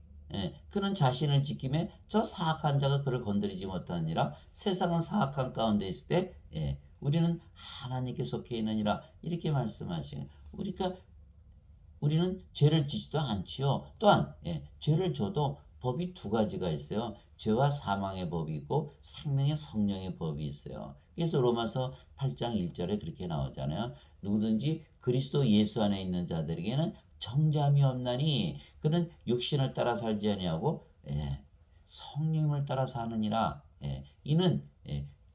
그는 자신을 지킴에 저 사악한 자가 그를 건드리지 못하느니라. 세상은 사악한 가운데 있을 때 우리는 하나님께 속해 있느니라 이렇게 말씀하시는. 우리는 죄를 지지도 않지요. 또한 죄를 져도 법이 두 가지가 있어요. 죄와 사망의 법이 있고 생명의 성령의 법이 있어요. 그래서 로마서 8장 1절에 그렇게 나오잖아요. 누구든지 그리스도 예수 안에 있는 자들에게는 정죄함이 없나니 그는 육신을 따라 살지 아니하고 성령을 따라 사느니라. 이는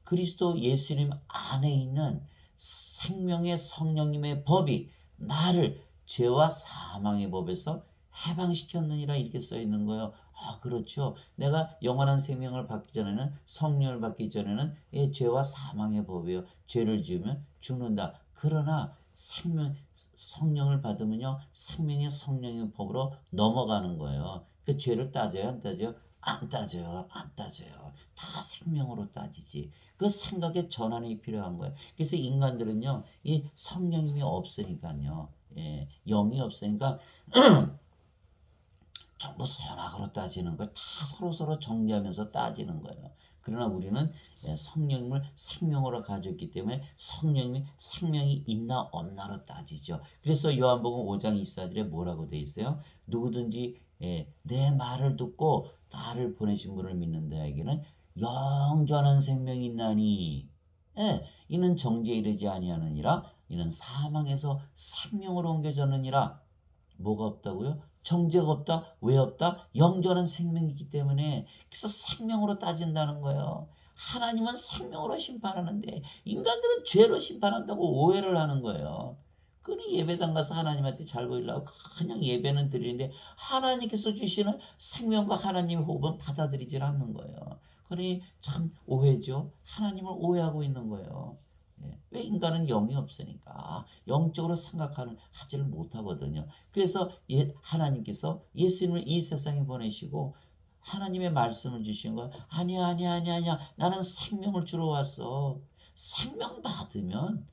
그리스도 예수님 안에 있는 생명의 성령님의 법이 나를 죄와 사망의 법에서 해방시켰느니라 이렇게 써 있는 거예요. 그렇죠. 내가 영원한 생명을 받기 전에는, 성령을 받기 전에는 죄와 사망의 법이에요. 죄를 지으면 죽는다. 그러나 성령을 받으면요, 생명의 성령의 법으로 넘어가는 거예요. 그 죄를 따져요, 안 따져요? 안 따져요. 안 따져요. 다 생명으로 따지지. 그 생각의 전환이 필요한 거예요. 그래서 인간들은요, 이 성령님이 없으니까요. 영이 없으니까 전부 선악으로 따지는 거예요. 다 서로서로 정죄하면서 따지는 거예요. 그러나 우리는 성령님을 생명으로 가졌기 때문에 성령님이 생명이 있나 없나로 따지죠. 그래서 요한복음 5장 24절에 뭐라고 돼 있어요? 누구든지 내 말을 듣고 나를 보내신 분을 믿는 자에게는 영원한 생명이 있나니 이는 정죄에 이르지 아니하느니라. 이는 사망에서 생명으로 옮겨졌느니라. 뭐가 없다고요? 정죄가 없다. 왜 없다? 영원한 생명이기 때문에. 그래서 생명으로 따진다는 거예요. 하나님은 생명으로 심판하는데 인간들은 죄로 심판한다고 오해를 하는 거예요. 그러니 예배당 가서 하나님한테 잘 보이려고 그냥 예배는 드리는데 하나님께서 주시는 생명과 하나님의 호흡은 받아들이질 않는 거예요. 그러니 참 오해죠. 하나님을 오해하고 있는 거예요. 왜? 인간은 영이 없으니까 영적으로 하지를 못하거든요. 그래서 하나님께서 예수님을 이 세상에 보내시고 하나님의 말씀을 주신 거야. 아니야. 나는 생명을 주러 왔어. 생명 받으면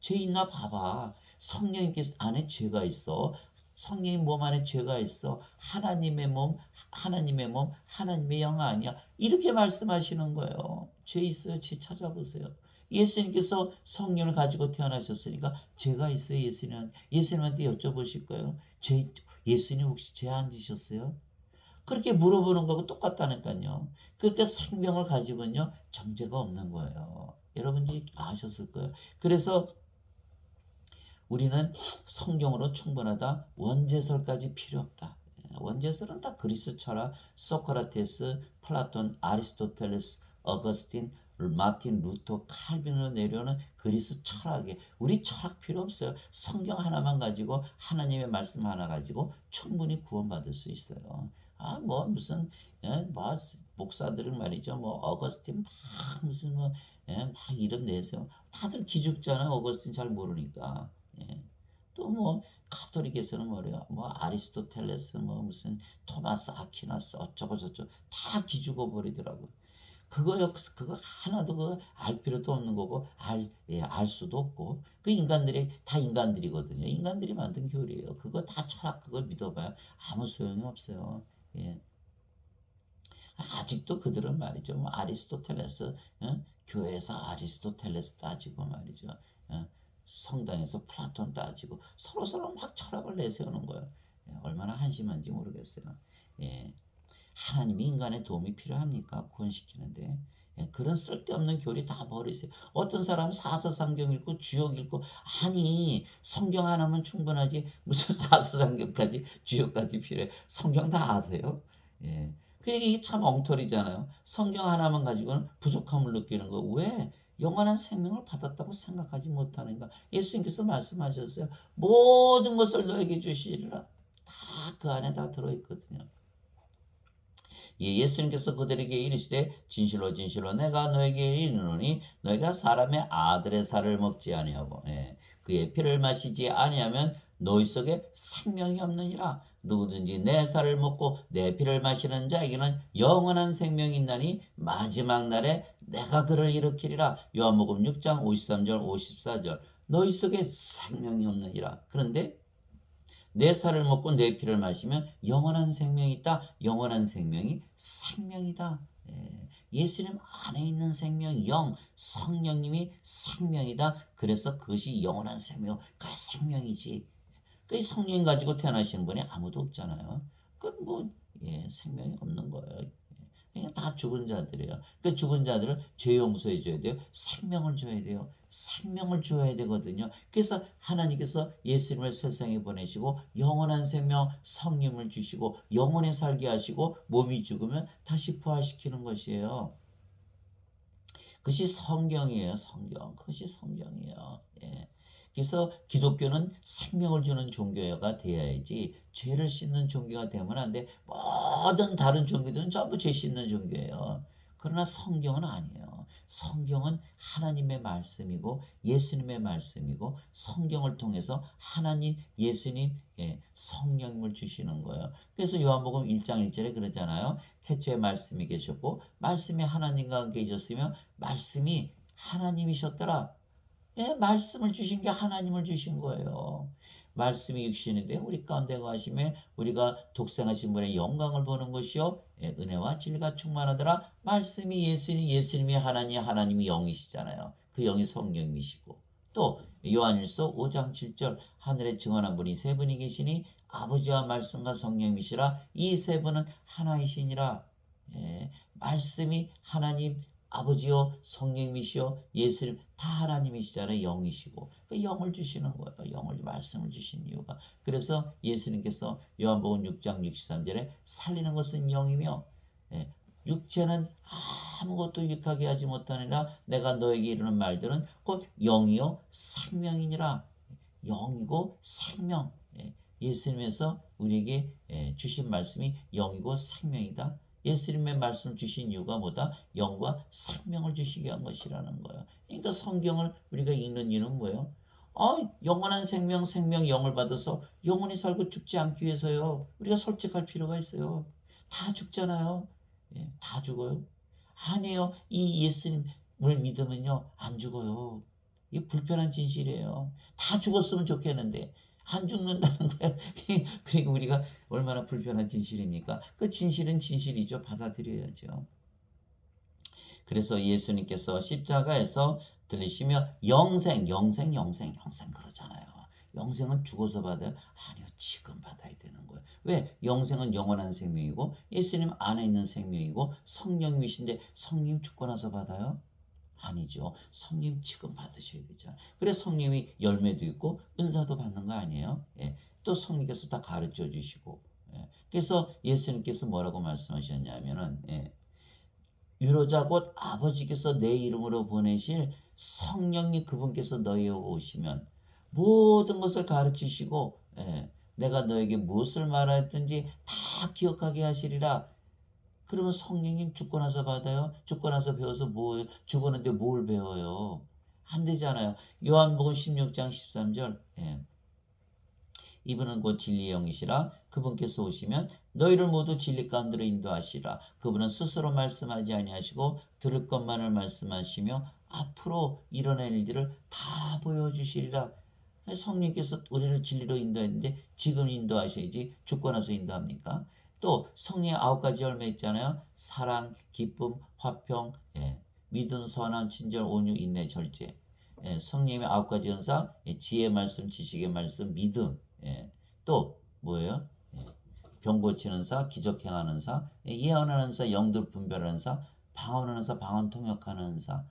죄 있나 봐봐. 성령님께서 안에 죄가 있어. 성령의 몸 안에 죄가 있어. 하나님의 몸, 하나님의 영 아니야. 이렇게 말씀하시는 거예요. 죄 있어요. 죄 찾아보세요. 예수님께서 성령을 가지고 태어나셨으니까 죄가 있어요. 예수님한테 여쭤보실 거예요. 예수님 혹시 죄 안 지셨어요? 그렇게 물어보는 거하고 똑같다니까요. 그때 생명을 가지면요, 정죄가 없는 거예요. 여러분들이 아셨을 거예요. 그래서 우리는 성경으로 충분하다. 원죄설까지 필요 없다. 원죄설은 다 그리스 철학, 소크라테스, 플라톤, 아리스토텔레스, 어거스틴, 마틴 루터, 칼빈으로 내려오는 그리스 철학에 우리 철학 필요 없어요. 성경 하나만 가지고 하나님의 말씀 하나 가지고 충분히 구원받을 수 있어요. 무슨 목사들은 말이죠. 뭐 어거스틴 막 무슨 뭐 예, 막 이름 내세요. 다들 기죽잖아요. 어거스틴 잘 모르니까. 예. 또 뭐 가톨릭에서는 뭐래요? 뭐 아리스토텔레스 뭐 무슨 토마스 아퀴나스 어쩌고 저쩌고 다 기죽어 버리더라고요. 그거 하나도 알 필요도 없는 거고 알 수도 없고 그 인간들이 다 인간들이거든요. 인간들이 만든 교리예요. 그거 다 철학 그걸 믿어봐요. 아무 소용이 없어요. 예. 아직도 그들은 말이죠. 뭐 아리스토텔레스 교회에서 아리스토텔레스 따지고 말이죠. 성당에서 플라톤 따지고 서로 막 철학을 내세우는 거예요. 예, 얼마나 한심한지 모르겠어요. 예. 하나님이 인간의 도움이 필요합니까? 구원시키는데. 예, 그런 쓸데없는 교리 다 버리세요. 어떤 사람은 사서상경 읽고 주역 읽고 아니 성경 하나면 충분하지 무슨 사서상경까지 주역까지 필요해. 성경 다 아세요? 예. 그러니까 이게 참 엉터리잖아요. 성경 하나만 가지고는 부족함을 느끼는 거. 왜? 영원한 생명을 받았다고 생각하지 못하는가? 예수님께서 말씀하셨어요. 모든 것을 너에게 주시리라. 다 그 안에 다 들어있거든요. 예, 예수님께서 그들에게 이르시되 진실로 진실로 내가 너에게 이르노니 너희가 사람의 아들의 살을 먹지 아니하고 그의 피를 마시지 아니하면 너희 속에 생명이 없느니라. 누구든지 내 살을 먹고 내 피를 마시는 자에게는 영원한 생명이 있나니 마지막 날에 내가 그를 일으키리라. 요한복음 6장 53절 54절. 너희 속에 생명이 없느니라. 그런데 내 살을 먹고 내 피를 마시면 영원한 생명이 있다. 영원한 생명이 생명이다. 예수님 안에 있는 생명, 영, 성령님이 생명이다. 그래서 그것이 영원한 생명, 그 생명이지. 그 성령 가지고 태어나시는 분이 아무도 없잖아요. 그건 뭐 생명이 없는 거예요. 그냥 다 죽은 자들이에요. 그 죽은 자들을 죄 용서해 줘야 돼요. 생명을 줘야 돼요. 생명을 줘야 되거든요. 그래서 하나님께서 예수님을 세상에 보내시고 영원한 생명 성령을 주시고 영원히 살게 하시고 몸이 죽으면 다시 부활시키는 것이에요. 그것이 성경이에요. 성경. 그것이 성경이에요. 예. 그래서 기독교는 생명을 주는 종교가 되어야지 죄를 씻는 종교가 되면 안 돼. 모든 다른 종교들은 전부 죄 씻는 종교예요. 그러나 성경은 아니에요. 성경은 하나님의 말씀이고 예수님의 말씀이고 성경을 통해서 하나님, 예수님, 성령님을 주시는 거예요. 그래서 요한복음 1장 1절에 그러잖아요. 태초에 말씀이 계셨고 말씀이 하나님과 함께 계셨으며 말씀이 하나님이셨더라. 예, 말씀을 주신 게 하나님을 주신 거예요. 말씀이 육신인데 우리 가운데 가심에 우리가 독생하신 분의 영광을 보는 것이요 은혜와 진리가 충만하더라. 말씀이 예수님, 예수님이 하나님, 하나님이 영이시잖아요. 그 영이 성령이시고 또 요한일서 5장 7절 하늘에 증언한 분이 세 분이 계시니 아버지와 말씀과 성령이시라. 이 세 분은 하나이시니라. 말씀이 하나님 아버지요 성령이시요 예수님 다 하나님이시잖아요. 영이시고 그 영을 주시는 거예요. 영을 말씀을 주신 이유가 그래서 예수님께서 요한복음 6장 63절에 살리는 것은 영이며 육체는 아무것도 유익하게 하지 못하니라. 내가 너에게 이르는 말들은 곧 영이요 생명이니라. 영이고 생명. 예수님에서 우리에게 주신 말씀이 영이고 생명이다. 예수님의 말씀을 주신 이유가 뭐다? 영과 생명을 주시게 한 것이라는 거예요. 그러니까 성경을 우리가 읽는 이유는 뭐예요? 영원한 생명, 영을 받아서 영원히 살고 죽지 않기 위해서요. 우리가 솔직할 필요가 있어요. 다 죽잖아요. 다 죽어요. 아니에요. 이 예수님을 믿으면요. 안 죽어요. 이게 불편한 진실이에요. 다 죽었으면 좋겠는데 안 죽는다는 거예요. 그리고 우리가 얼마나 불편한 진실입니까? 그 진실은 진실이죠. 받아들여야죠. 그래서 예수님께서 십자가에서 들리시며 영생 그러잖아요. 영생은 죽어서 받아요? 아니요. 지금 받아야 되는 거예요. 왜? 영생은 영원한 생명이고 예수님 안에 있는 생명이고 성령이신데 성령 죽고 나서 받아요? 아니죠. 성령 지금 받으셔야 되잖아요. 그래서 성령이 열매도 있고 은사도 받는 거 아니에요? 또 성령께서 다 가르쳐 주시고. 그래서 예수님께서 뭐라고 말씀하셨냐면은 유로자 곧 아버지께서 내 이름으로 보내실 성령이 그분께서 너희에 오시면 모든 것을 가르치시고 내가 너에게 무엇을 말하였든지 다 기억하게 하시리라. 그러면 성령님 죽고 나서 받아요? 죽고 나서 배워서 뭐 죽었는데 뭘 배워요? 안 되잖아요. 요한복음 16장 13절. 예. 이분은 곧 진리의 영이시라. 그분께서 오시면 너희를 모두 진리 가운데로 인도하시라. 그분은 스스로 말씀하지 아니하시고 들을 것만을 말씀하시며 앞으로 일어날 일들을 다 보여주시리라. 성령께서 우리를 진리로 인도했는데 지금 인도하셔야지 죽고 나서 인도합니까? 또 성령의 9가지 열매 있잖아요. 사랑, 기쁨, 화평, 예. 믿음, 선함, 친절, 온유, 인내, 절제. 예. 성령의 9가지 연사, 예. 지혜의 말씀, 지식의 말씀, 믿음. 예. 또 뭐예요? 예. 병 고치는 사, 기적 행하는 사, 예. 예언하는 사, 영들 분별하는 사, 방언하는 사, 방언 통역하는 사.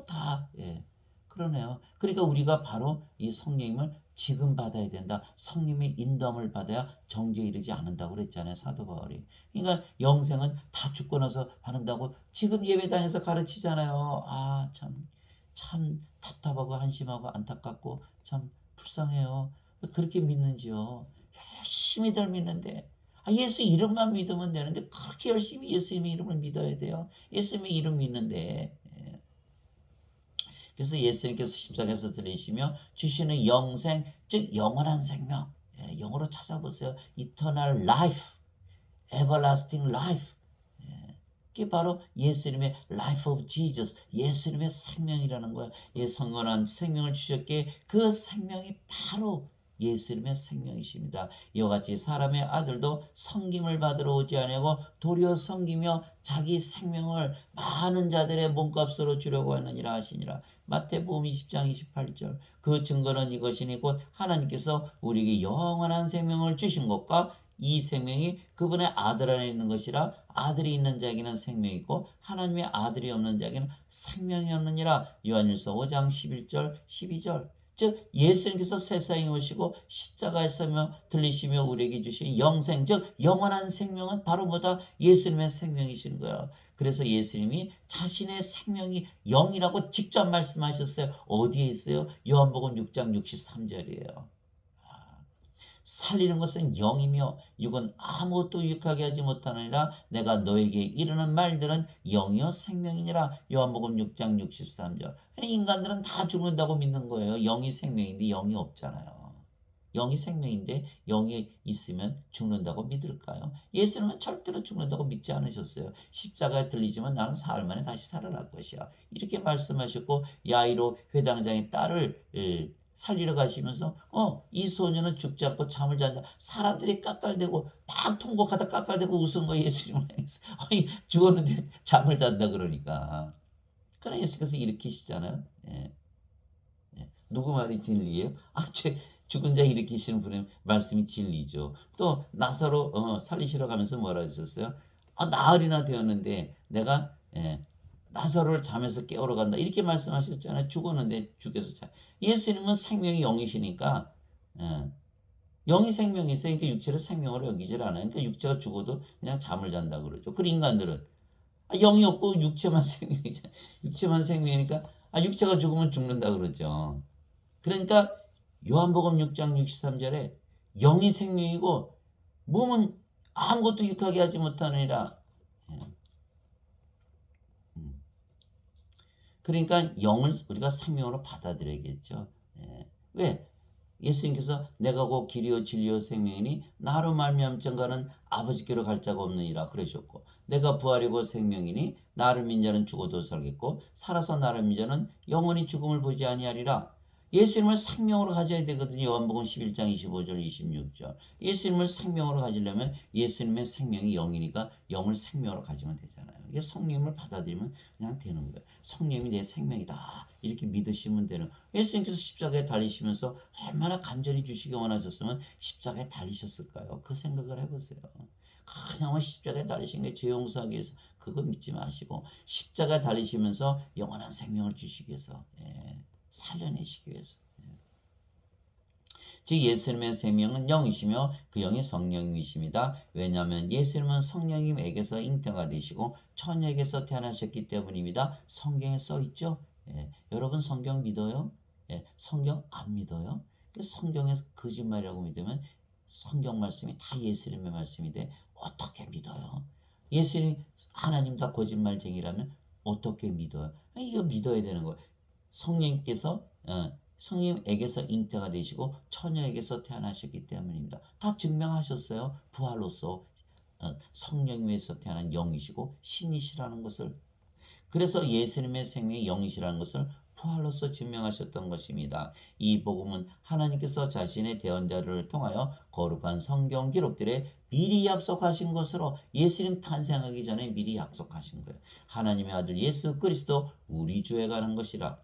다 예. 그러네요. 그러니까 우리가 바로 이 성령님을 지금 받아야 된다. 성령님의 인도함을 받아야 정죄에 이르지 않는다고 그랬잖아요. 사도 바울이. 그러니까 영생은 다 죽고 나서 받는다고 지금 예배당에서 가르치잖아요. 참 답답하고 한심하고 안타깝고 참 불쌍해요. 그렇게 믿는지요. 열심히들 믿는데 예수 이름만 믿으면 되는데 그렇게 열심히 예수님의 이름을 믿어야 돼요. 예수님의 이름 믿는데 그래서 예수님께서 십자가에서 들리시며 주시는 영생, 즉 영원한 생명. 영어로 찾아보세요. Eternal life, everlasting life. 그게 바로 예수님의 life of Jesus, 예수님의 생명이라는 거예요. 성원한 생명을 주셨기에 그 생명이 바로 예수님의 생명이십니다. 이와 같이 사람의 아들도 섬김을 받으러 오지 아니하고 도리어 섬기며 자기 생명을 많은 자들의 몸값으로 주려고 하느니라 하시니라. 마태복음 20장 28절. 그 증거는 이것이니 곧 하나님께서 우리에게 영원한 생명을 주신 것과 이 생명이 그분의 아들 안에 있는 것이라. 아들이 있는 자에게는 생명이고 하나님의 아들이 없는 자에게는 생명이 없느니라. 요한일서 5장 11절 12절. 즉 예수님께서 세상에 오시고 십자가에서 들리시며 우리에게 주신 영생, 즉 영원한 생명은 바로 뭐다? 예수님의 생명이신 거예요. 그래서 예수님이 자신의 생명이 영이라고 직접 말씀하셨어요. 어디에 있어요? 요한복음 6장 63절이에요. 살리는 것은 영이며 육은 아무것도 유익하게 하지 못하느니라. 내가 너에게 이르는 말들은 영이요 생명이니라. 요한복음 6장 63절. 인간들은 다 죽는다고 믿는 거예요. 영이 생명인데 영이 없잖아요. 영이 생명인데 영이 있으면 죽는다고 믿을까요? 예수님은 절대로 죽는다고 믿지 않으셨어요. 십자가에 들리지만 나는 사흘 만에 다시 살아날 것이야. 이렇게 말씀하셨고 야이로 회당장의 딸을 살리러 가시면서 이 소녀는 죽지 않고 잠을 잔다. 사람들이 깎알대고 막 통곡하다 깎알대고 웃은 거예요. 예수님을 향해서. 죽었는데 잠을 잔다 그러니까. 그러나 예수께서 일으키시잖아요. 예. 누구 말이 진리예요? 죽은 자 일으키시는 분의 말씀이 진리죠. 또 나사로 살리시러 가면서 뭐라 하셨어요? 나흘이나 되었는데 내가 나사로를 잠에서 깨우러 간다. 이렇게 말씀하셨잖아요. 죽었는데 죽여서 자. 예수님은 생명이 영이시니까 영이 생명이세요. 그러니까 육체를 생명으로 여기질 않아요. 그러니까 육체가 죽어도 그냥 잠을 잔다 그러죠. 그리고 인간들은 영이 없고 육체만 생명이잖아요. 육체만 생명이니까 육체가 죽으면 죽는다 그러죠. 그러니까 요한복음 6장 63절에 영이 생명이고 몸은 아무것도 유익하게 하지 못하느니라. 그러니까 영을 우리가 생명으로 받아들여야겠죠. 왜? 예수님께서 내가 곧 길이요 진리요 생명이니 나로 말미암자는 아버지께로 갈 자가 없느니라 그러셨고 내가 부활이고 생명이니 나를 믿는 자는 죽어도 살겠고 살아서 나를 믿는 자는 영원히 죽음을 보지 아니하리라. 예수님을 생명으로 가져야 되거든요. 요한복음 11장 25절 26절. 예수님을 생명으로 가지려면 예수님의 생명이 영이니까 영을 생명으로 가지면 되잖아요. 이게 성령님을 받아들이면 그냥 되는 거예요. 성령님이 내 생명이다. 이렇게 믿으시면 되는. 예수님께서 십자가에 달리시면서 얼마나 간절히 주시기 원하셨으면 십자가에 달리셨을까요? 그 생각을 해보세요. 그냥 십자가에 달리신 게 죄 용서하기 위해서 그거 믿지 마시고 십자가에 달리시면서 영원한 생명을 주시기 위해서 살려내시기 위해서. 즉 예수님의 생명은 영이시며 그 영이 성령이십니다. 왜냐하면 예수님은 성령님에게서 잉태가 되시고 처녀에게서 태어나셨기 때문입니다. 성경에 써있죠. 여러분 성경 믿어요? 성경 안 믿어요? 성경에서 거짓말이라고 믿으면 성경 말씀이 다 예수님의 말씀인데 어떻게 믿어요? 예수님 하나님 다 거짓말쟁이라면 어떻게 믿어요? 이거 믿어야 되는 거예요. 성령님께서 성령에게서 잉태가 되시고 처녀에게서 태어나셨기 때문입니다. 다 증명하셨어요. 부활로서 성령님에서 태어난 영이시고 신이시라는 것을. 그래서 예수님의 생명이 영이시라는 것을 부활로서 증명하셨던 것입니다. 이 복음은 하나님께서 자신의 대언자를 통하여 거룩한 성경 기록들에 미리 약속하신 것으로 예수님 탄생하기 전에 미리 약속하신 거예요. 하나님의 아들 예수 그리스도 우리 주에 관한 것이라.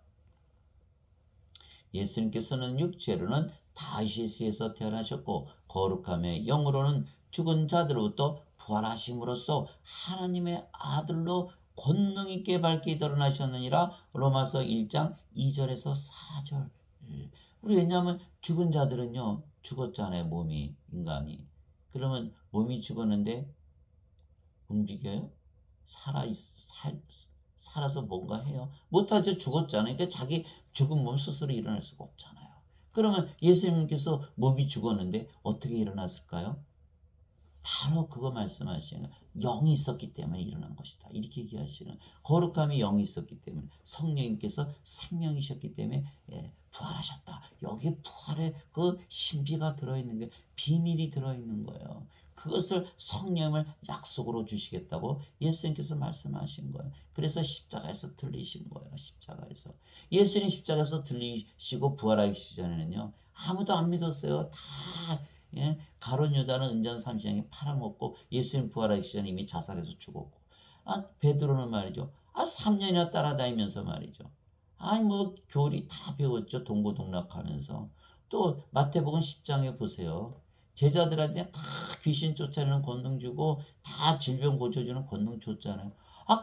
예수님께서는 육체로는 다윗에서 태어나셨고 거룩함의 영으로는 죽은 자들로부터 부활하심으로써 하나님의 아들로 권능 있게 밝게 드러나셨느니라. 로마서 1장 2절에서 4절. 우리 왜냐하면 죽은 자들은요 죽었잖아요. 몸이 인간이. 그러면 몸이 죽었는데 움직여요? 살아서 뭔가 해요? 못하죠. 죽었잖아요. 그러니까 자기 죽은 몸 스스로 일어날 수가 없잖아요. 그러면 예수님께서 몸이 죽었는데 어떻게 일어났을까요? 바로 그거 말씀하시는 영이 있었기 때문에 일어난 것이다. 이렇게 얘기하시는 거룩함이 영이 있었기 때문에 성령님께서 생명이셨기 때문에 부활하셨다. 여기에 부활의 그 신비가 들어있는 게 비밀이 들어있는 거예요. 그것을 성령을 약속으로 주시겠다고 예수님께서 말씀하신 거예요. 그래서 십자가에서 들리신 거예요. 십자가에서. 예수님 십자가에서 들리시고 부활하시기 전에는요. 아무도 안 믿었어요. 다 가룟 유다는 은전 30장에 팔아먹고 예수님 부활하기 전에 이미 자살해서 죽었고 베드로는 말이죠. 3년이나 따라다니면서 말이죠. 뭐 교리 다 배웠죠. 동고동락하면서. 또 마태복음 10장에 보세요. 제자들한테 다 귀신 쫓아내는 권능 주고 다 질병 고쳐주는 권능 줬잖아요.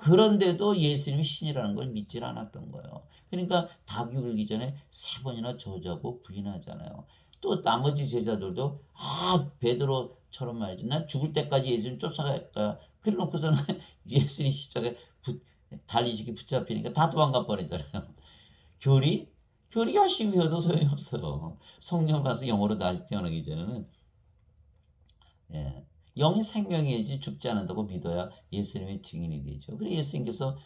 그런데도 예수님이 신이라는 걸 믿질 않았던 거예요. 그러니까 닭이 울기 전에 3번이나 저주하고 부인하잖아요. 또 나머지 제자들도 베드로처럼 말이지 난 죽을 때까지 예수님 쫓아갈 거야. 그래 놓고서는 예수님 십자가에 달리시기 붙잡히니까 다 도망가 버리잖아요. 교리 열심히 배워도 소용이 없어요. 성령 받아서 영으로 다시 태어나기 전에는 영이 생명이지 죽지 않는다고 믿어야 예수님의 증인이 되죠. 그래서 예수님께서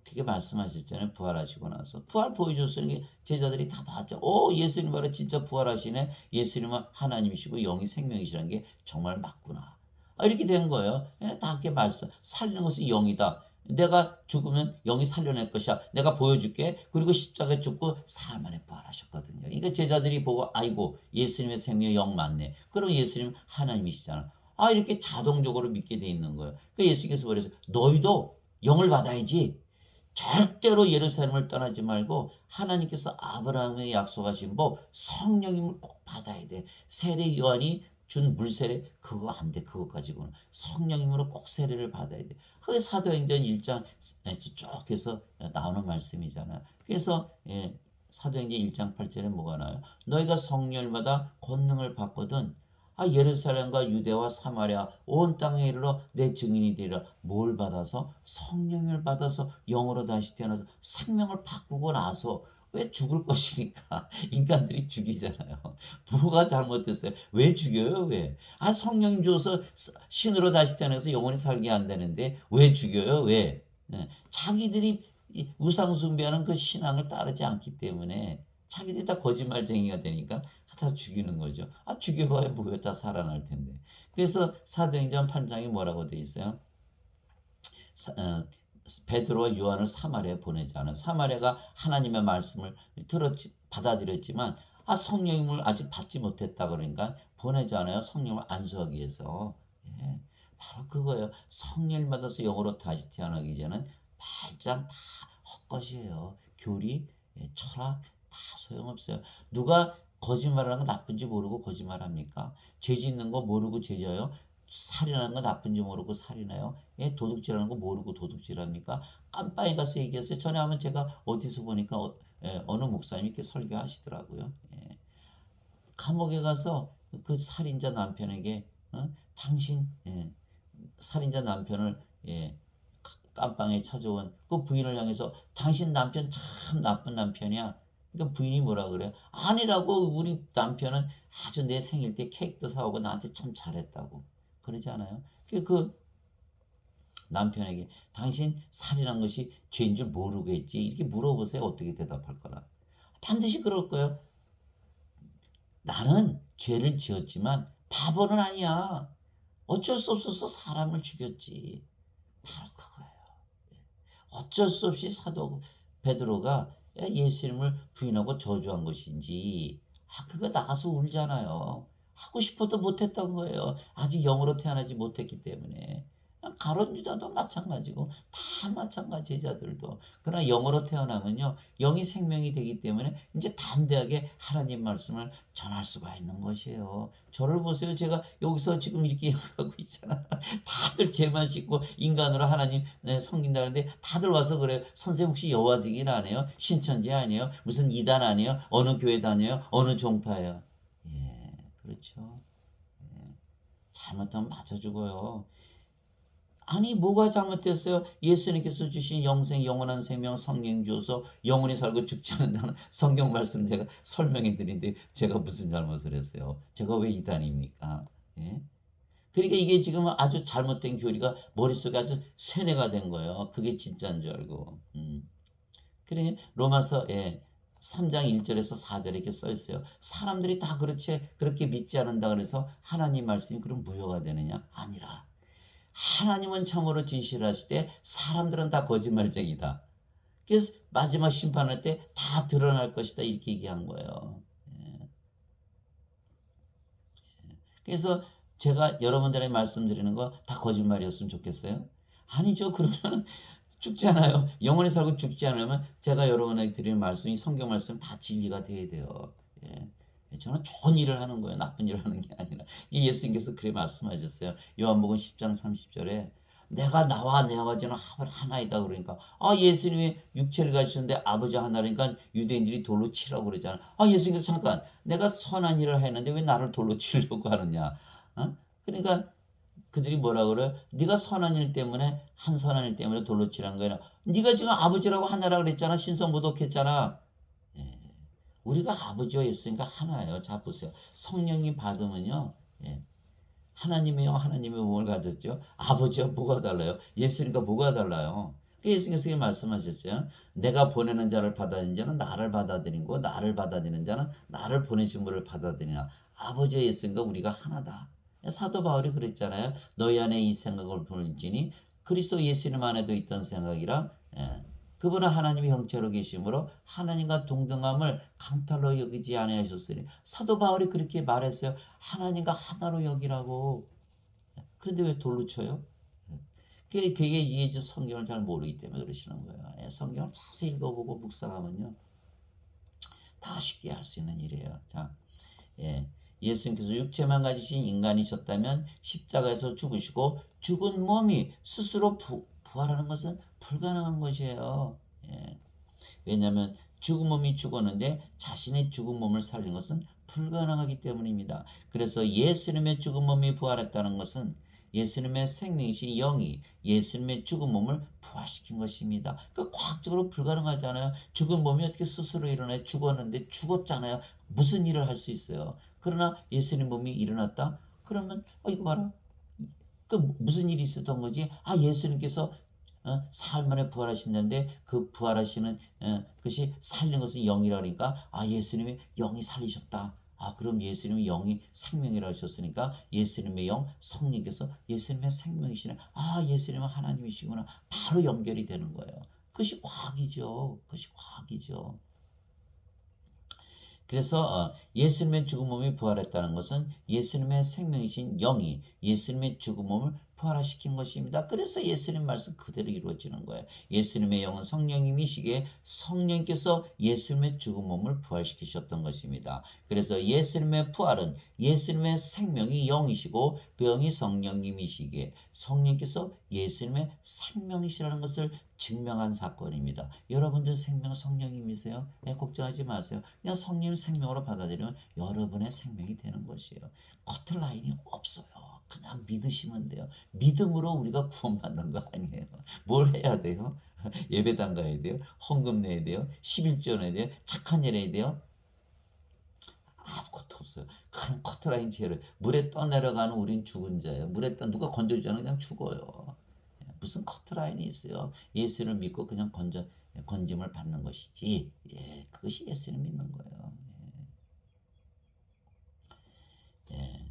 그게 말씀하셨잖아요. 부활하시고 나서. 부활 보여줬으니 제자들이 다 봤죠. 예수님 바로 진짜 부활하시네. 예수님은 하나님이시고 영이 생명이시라는 게 정말 맞구나. 이렇게 된 거예요. 다 그렇게 말씀. 살리는 것은 영이다. 내가 죽으면 영이 살려낼 것이야. 내가 보여줄게. 그리고 십자가에 죽고 사흘 만에 부활하셨거든요. 그러니까 제자들이 보고 아이고 예수님의 생명 영 맞네. 그럼 예수님 하나님이시잖아. 이렇게 자동적으로 믿게 돼 있는 거예요. 그러니까 예수께서 그래서 너희도 영을 받아야지. 절대로 예루살렘을 떠나지 말고 하나님께서 아브라함에 약속하신 법 성령님을 꼭 받아야 돼. 세례 요한이 준 물세례 그거 안 돼. 그거 가지고는 성령님으로 꼭 세례를 받아야 돼. 그게 사도행전 1장에서 쭉 해서 나오는 말씀이잖아요. 그래서 사도행전 1장 8절에 뭐가 나와요? 너희가 성령을 받아 권능을 받거든 예루살렘과 유대와 사마리아 온 땅에 이르러 내 증인이 되리라. 뭘 받아서? 성령을 받아서 영으로 다시 태어나서 생명을 바꾸고 나서 왜 죽을 것이니까 인간들이 죽이잖아요. 뭐가 잘못됐어요? 왜 죽여요? 왜? 성령 줘서 신으로 다시 태어나서 영원히 살게 한다는데 왜 죽여요? 왜? 자기들이 우상 숭배하는 그 신앙을 따르지 않기 때문에 자기들이 다 거짓말쟁이가 되니까 다 죽이는 거죠. 죽여봐야 뭐가 다 살아날 텐데. 그래서 사도행전 8장에 뭐라고 되어 있어요? 베드로와 요한을 사마리아에 보내잖아요. 사마리아가 하나님의 말씀을 받아들였지만 성령님을 아직 받지 못했다 그러니까 보내잖아요. 성령을 안수하기 위해서. 바로 그거예요. 성령을 받아서 영으로 다시 태어나기 전에는 말짱 다 헛것이에요. 교리, 철학 다 소용없어요. 누가 거짓말하는 거 나쁜지 모르고 거짓말합니까? 죄 짓는 거 모르고 죄져요? 살인하는 거 나쁜지 모르고 살인해요? 도둑질하는 거 모르고 도둑질합니까? 깜빵에 가서 얘기했어요. 전에 한번 제가 어디서 보니까 어느 목사님이 이렇게 설교하시더라고요. 감옥에 가서 그 살인자 남편에게 당신 살인자 남편을 깜빵에 찾아온 그 부인을 향해서 당신 남편 참 나쁜 남편이야. 그러니까 부인이 뭐라 그래요? 아니라고 우리 남편은 아주 내 생일 때 케이크도 사오고 나한테 참 잘했다고 그러지 않아요? 그 남편에게 당신 살인한 것이 죄인 줄 모르겠지? 이렇게 물어보세요. 어떻게 대답할 거라? 반드시 그럴 거예요. 나는 죄를 지었지만 바보는 아니야. 어쩔 수 없어서 사람을 죽였지. 바로 그거예요. 어쩔 수 없이 사도 베드로가 예수님을 부인하고 저주한 것인지 그거 나가서 울잖아요. 하고 싶어도 못했던 거예요. 아직 영으로 태어나지 못했기 때문에. 가룟 유다도 마찬가지고 다 마찬가지 제자들도. 그러나 영으로 태어나면요. 영이 생명이 되기 때문에 이제 담대하게 하나님 말씀을 전할 수가 있는 것이에요. 저를 보세요. 제가 여기서 지금 이렇게 하고 있잖아요. 다들 죄만 씻고 인간으로 하나님 섬긴다는데 다들 와서 그래요. 선생님 혹시 여호와 증인 아니에요? 신천지 아니에요? 무슨 이단 아니에요? 어느 교회 다녀요? 어느 종파예요? 예, 그렇죠. 잘못하면 맞아 죽어요. 아니 뭐가 잘못됐어요? 예수님께서 주신 영생 영원한 생명 성령 주어서 영원히 살고 죽지 않는다는 성경 말씀 제가 설명해 드린데 제가 무슨 잘못을 했어요? 제가 왜 이단입니까? 예? 그러니까 이게 지금 아주 잘못된 교리가 머릿속에 아주 세뇌가 된 거예요. 그게 진짜인 줄 알고. 그래 로마서 3장 1절에서 4절에 이렇게 써 있어요. 사람들이 다 그렇게 믿지 않는다 그래서 하나님 말씀이 그럼 무효가 되느냐? 아니라. 하나님은 참으로 진실하시되 사람들은 다 거짓말쟁이다. 그래서 마지막 심판할 때 다 드러날 것이다 이렇게 얘기한 거예요. 그래서 제가 여러분들에게 말씀드리는 거 다 거짓말이었으면 좋겠어요? 아니죠. 그러면 죽잖아요. 영원히 살고 죽지 않으면 제가 여러분에게 드리는 말씀이 성경 말씀 다 진리가 돼야 돼요. 예. 저는 좋은 일을 하는 거예요. 나쁜 일을 하는 게 아니라. 예수님께서 그래 말씀하셨어요. 요한복음 10장 30절에 내가 나와 내 아버지는 하나이다 그러니까 예수님이 육체를 가지셨는데 아버지 하나니까 유대인들이 돌로 치라고 그러잖아. 예수님께서 잠깐 내가 선한 일을 했는데 왜 나를 돌로 치려고 하느냐. 그러니까 그들이 뭐라 그래요? 네가 선한 일 때문에 한 선한 일 때문에 돌로 치라는 거야. 네가 지금 아버지라고 하나라 그랬잖아. 신성모독했잖아. 예. 우리가 아버지와 예수니까 하나예요. 자 보세요. 성령님 받으면요. 예. 하나님의 영, 하나님의 몸을 가졌죠. 아버지와 뭐가 달라요? 예수님과 뭐가 달라요? 예수님께서 말씀하셨어요. 내가 보내는 자를 받아들이는 자는 나를 받아들이고 나를 받아들이는 자는 나를 보내신 분을 받아들이나. 아버지와 예수님과 우리가 하나다. 사도 바울이 그랬잖아요. 너희 안에 이 생각을 보일지니 그리스도 예수님 안에도 있던 생각이라. 그분은 하나님의 형체로 계심으로 하나님과 동등함을 강탈로 여기지 아니하셨으니. 사도 바울이 그렇게 말했어요. 하나님과 하나로 여기라고. 그런데 왜 돌로 쳐요? 그게 이게 성경을 잘 모르기 때문에 그러시는 거예요. 성경을 자세히 읽어보고 묵상하면요. 다 쉽게 할 수 있는 일이에요. 자, 예수님께서 육체만 가지신 인간이셨다면 십자가에서 죽으시고 죽은 몸이 스스로 부활하는 것은 불가능한 것이에요. 왜냐하면 죽은 몸이 죽었는데 자신의 죽은 몸을 살린 것은 불가능하기 때문입니다. 그래서 예수님의 죽은 몸이 부활했다는 것은 예수님의 생명이신 영이 예수님의 죽은 몸을 부활시킨 것입니다. 그러니까 과학적으로 불가능하잖아요. 죽은 몸이 어떻게 스스로 일어나요? 죽었는데 죽었잖아요. 무슨 일을 할 수 있어요? 그러나 예수님 몸이 일어났다? 그러면 이거 봐라. 그 무슨 일이 있었던 거지? 예수님께서 사흘 만에 부활하신다는데 그 부활하시는 것이 살린 것은 영이라니까 예수님의 영이 살리셨다. 그럼 예수님의 영이 생명이라 하셨으니까 예수님의 영 성령께서 예수님의 생명이시네. 예수님은 하나님이시구나. 바로 연결이 되는 거예요. 그것이 과학이죠. 그것이 과학이죠. 그래서 예수님의 죽은 몸이 부활했다는 것은 예수님의 생명이신 영이 예수님의 죽은 몸을 부활시킨 것입니다. 그래서 예수님 말씀 그대로 이루어지는 거예요. 예수님의 영은 성령님이시기에 성령께서 예수님의 죽은 몸을 부활시키셨던 것입니다. 그래서 예수님의 부활은 예수님의 생명이 영이시고 그 영이 성령님이시기에 성령께서 예수님의 생명이시라는 것을 증명한 사건입니다. 여러분들 생명 성령님이세요? 걱정하지 마세요. 그냥 성령 생명으로 받아들이면 여러분의 생명이 되는 것이에요. 커트라인이 없어요. 그냥 믿으시면 돼요. 믿음으로 우리가 구원받는 거 아니에요. 뭘 해야 돼요? 예배당 가야 돼요? 헌금 내야 돼요? 11조 내야 돼요? 착한 일 해야 돼요? 아무것도 없어요. 그냥 커트라인 제로 물에 떠내려가는 우린 죽은 자예요. 물에 누가 건져주지 않으면 그냥 죽어요. 무슨 커트라인이 있어요. 예수를 믿고 그냥 건짐을 받는 것이지. 예, 그것이 예수를 믿는 거예요. 예. 예.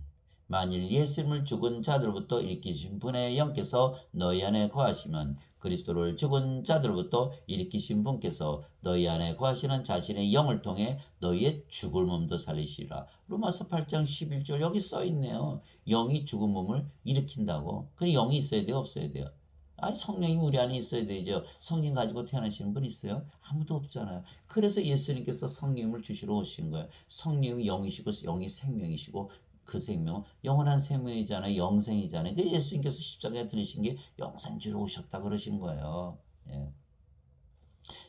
만일 예수님을 죽은 자들로부터 일으키신 분의 영께서 너희 안에 거하시면 그리스도를 죽은 자들로부터 일으키신 분께서 너희 안에 거하시는 자신의 영을 통해 너희의 죽을 몸도 살리시리라. 로마서 8장 11절 여기 써 있네요. 영이 죽은 몸을 일으킨다고. 그 영이 있어야 돼요, 없어야 돼요? 아니, 성령이 우리 안에 있어야 되죠. 성령 가지고 태어나시는 분 있어요? 아무도 없잖아요. 그래서 예수님께서 성령을 주시러 오신 거예요. 성령이 영이시고 영이 생명이시고 그 생명은 영원한 생명이잖아요. 영생이잖아요. 그 예수님께서 십자가에 들으신 게 영생 주러 오셨다 그러신 거예요. 예.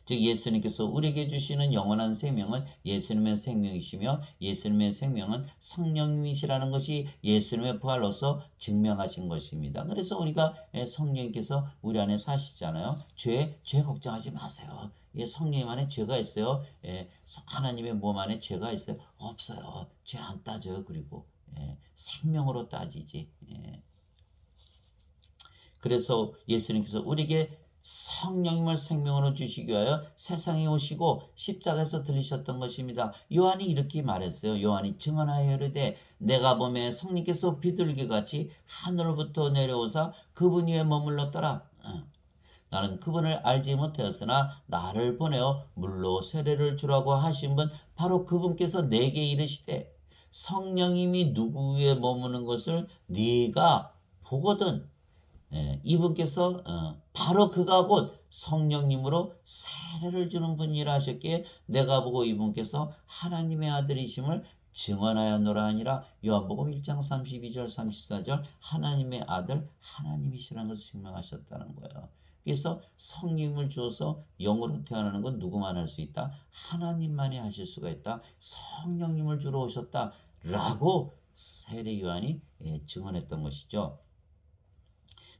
즉 예수님께서 우리에게 주시는 영원한 생명은 예수님의 생명이시며 예수님의 생명은 성령님이시라는 것이 예수님의 부활로서 증명하신 것입니다. 그래서 우리가 성령님께서 우리 안에 사시잖아요. 죄 걱정하지 마세요. 예, 성령 안에 죄가 있어요. 예, 하나님의 몸 안에 죄가 있어요. 없어요. 죄 안 따져요. 그리고 생명으로 따지지. 그래서 예수님께서 우리에게 성령님을 생명으로 주시기 위하여 세상에 오시고 십자가에서 들리셨던 것입니다. 요한이 이렇게 말했어요. 요한이 증언하여 이르되 내가 보매 성령께서 비둘기 같이 하늘로부터 내려오사 그분 위에 머물렀더라. 나는 그분을 알지 못하였으나 나를 보내어 물로 세례를 주라고 하신 분 바로 그분께서 내게 이르시되 성령님이 누구 위에 머무는 것을 네가 보거든. 이분께서 바로 그가 곧 성령님으로 세례를 주는 분이라 하셨기에 내가 보고 이분께서 하나님의 아들이심을 증언하였노라 하니라. 요한복음 1장 32절 34절 하나님의 아들 하나님이시라는 것을 증명하셨다는 거예요. 그래서 성령을 주어서 영으로 태어나는 건 누구만 할 수 있다? 하나님만이 하실 수가 있다. 성령님을 주러 오셨다라고 세례 요한이 증언했던 것이죠.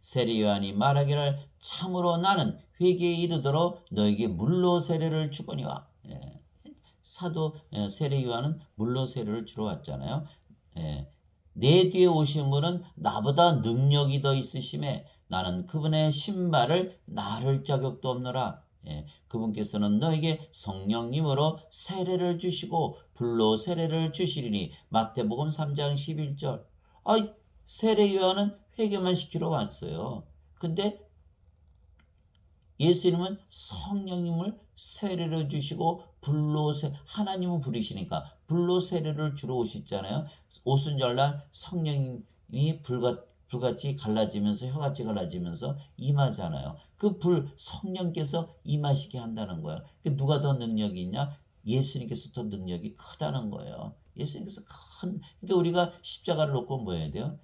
세례 요한이 말하기를 참으로 나는 회개에 이르도록 너에게 물로 세례를 주거니와. 사도 세례 요한은 물로 세례를 주러 왔잖아요. 내 뒤에 오신 분은 나보다 능력이 더 있으심에 나는 그분의 신발을 나를 자격도 없노라. 그분께서는 너에게 성령님으로 세례를 주시고 불로 세례를 주시리니 마태복음 3장 11절. 세례 요한은 회개만 시키러 왔어요. 근데 예수님은 성령님을 세례를 주시고 하나님은 부르시니까 불로 세례를 주러 오셨잖아요. 오순절날 성령님이 불같이 갈라지면서 혀같이 갈라지면서 임하잖아요. 그 성령께서 임하시게 한다는 거예요. 누가 더 능력이 있냐? 예수님께서 더 능력이 크다는 거예요. 예수님께서 그러니까 우리가 십자가를 놓고 뭐 해야 돼요?